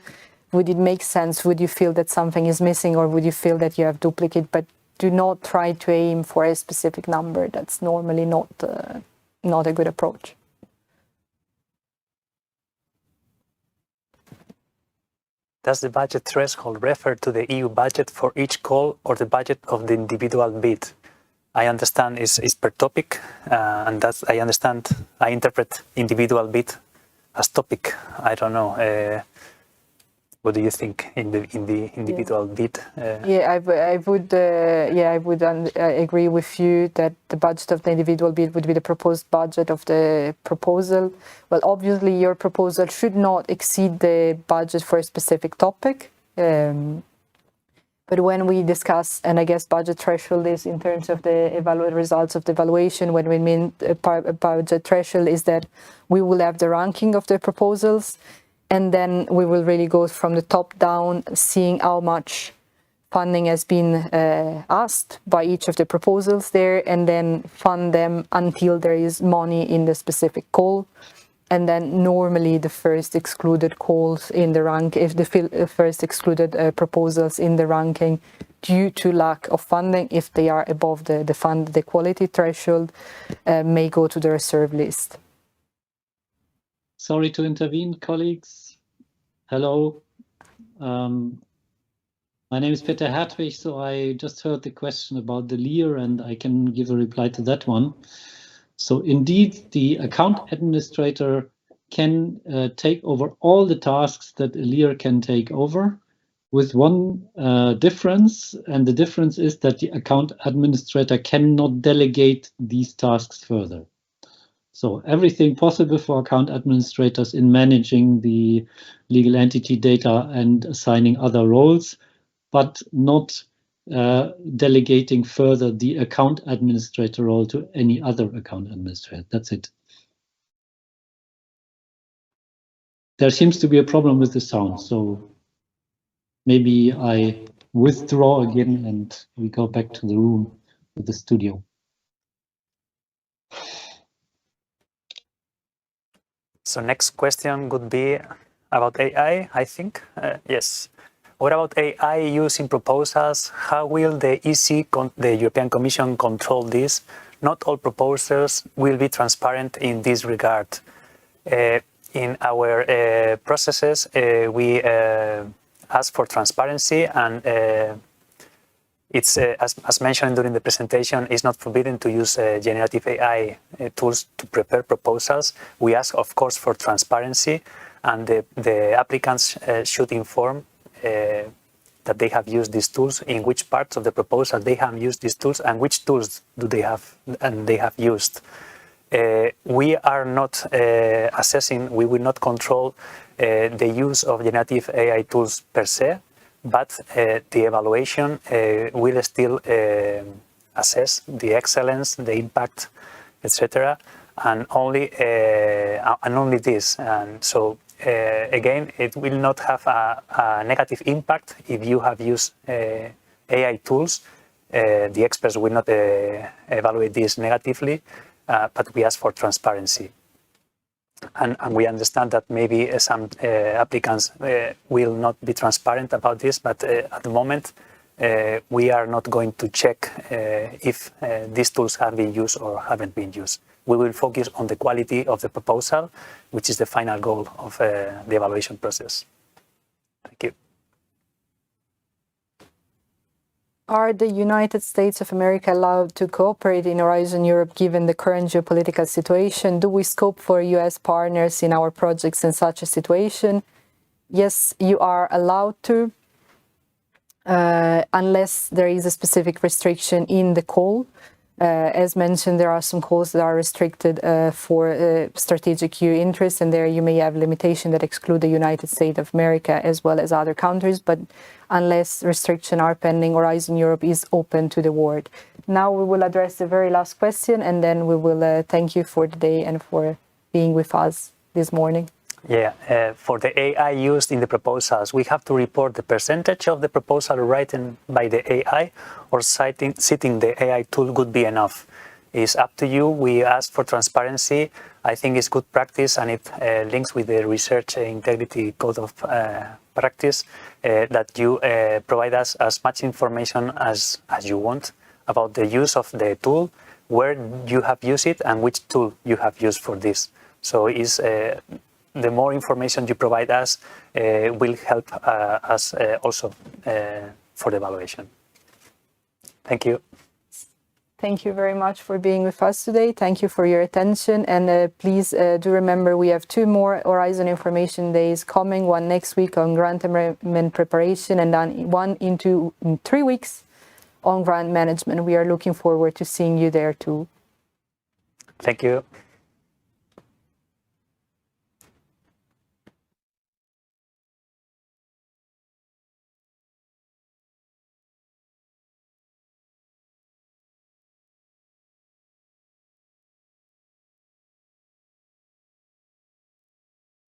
would it make sense? Would you feel that something is missing, or would you feel that you have duplicate? But do not try to aim for a specific number. That's normally not a good approach. Does the budget threshold refer to the EU budget for each call or the budget of the individual bid? I understand is per topic, and that's I interpret individual bid as topic. I don't know. What do you think in the individual bid? I would agree with you that the budget of the individual bid would be the proposed budget of the proposal. Well, obviously your proposal should not exceed the budget for a specific topic. But when we discuss, and I guess budget threshold is in terms of the results of the evaluation, when we mean a budget threshold is that we will have the ranking of the proposals, and then we will really go from the top down, seeing how much funding has been asked by each of the proposals there, and then fund them until there is money in the specific call. And then normally the first excluded calls in the rank, if the first excluded proposals in the ranking due to lack of funding, if they are above the quality threshold, may go to the reserve list. Sorry to intervene, colleagues. Hello. My name is Peter Hertwig, so I just heard the question about the LEAR, and I can give a reply to that one. So indeed, the account administrator can take over all the tasks that a LEAR can take over, with one difference, and the difference is that the account administrator cannot delegate these tasks further. So everything possible for account administrators in managing the legal entity data and assigning other roles, but not delegating further the account administrator role to any other account administrator. That's it. There seems to be a problem with the sound, so maybe I withdraw again and we go back to the room with the studio. So next question would be about AI, I think. Yes. What about AI use in proposals? How will the EC, the European Commission, control this? Not all proposals will be transparent in this regard. In our processes, we ask for transparency, and it's, as mentioned during the presentation, it's not forbidden to use generative AI tools to prepare proposals. We ask, of course, for transparency, and the applicants should inform that they have used these tools, in which parts of the proposal they have used these tools, and which tools do they have and they have used. We are not assessing, we will not control the use of generative AI tools per se, but the evaluation will still assess the excellence, the impact, etc., and only this. And so again, it will not have a negative impact if you have used AI tools. The experts will not evaluate this negatively, but we ask for transparency. And we understand that maybe some applicants will not be transparent about this, but at the moment, we are not going to check if these tools have been used or haven't been used. We will focus on the quality of the proposal, which is the final goal of the evaluation process. Thank you. Are the United States of America allowed to cooperate in Horizon Europe given the current geopolitical situation? Do we scope for US partners in our projects in such a situation? Yes, you are allowed to, unless there is a specific restriction in the call. As mentioned, there are some calls that are restricted for strategic EU interests, and there you may have limitations that exclude the United States of America as well as other countries, but unless restrictions are pending, Horizon Europe is open to the world. Now we will address the very last question, and then we will thank you for the day and for being with us this morning. Yeah, for the AI used in the proposals, we have to report the percentage of the proposal written by the AI, or citing the AI tool would be enough. It's up to you. We ask for transparency. I think it's good practice, and it links with the Research Integrity Code of Practice that you provide us as much information as you want about the use of the tool, where you have used it, and which tool you have used for this. So it's the more information you provide us will help us also for the evaluation. Thank you. Thank you very much for being with us today. Thank you for your attention. And please do remember we have 2 more Horizon Information Days coming, one next week on grant amendment preparation, and then one in 3 weeks on grant management. We are looking forward to seeing you there too. Thank you.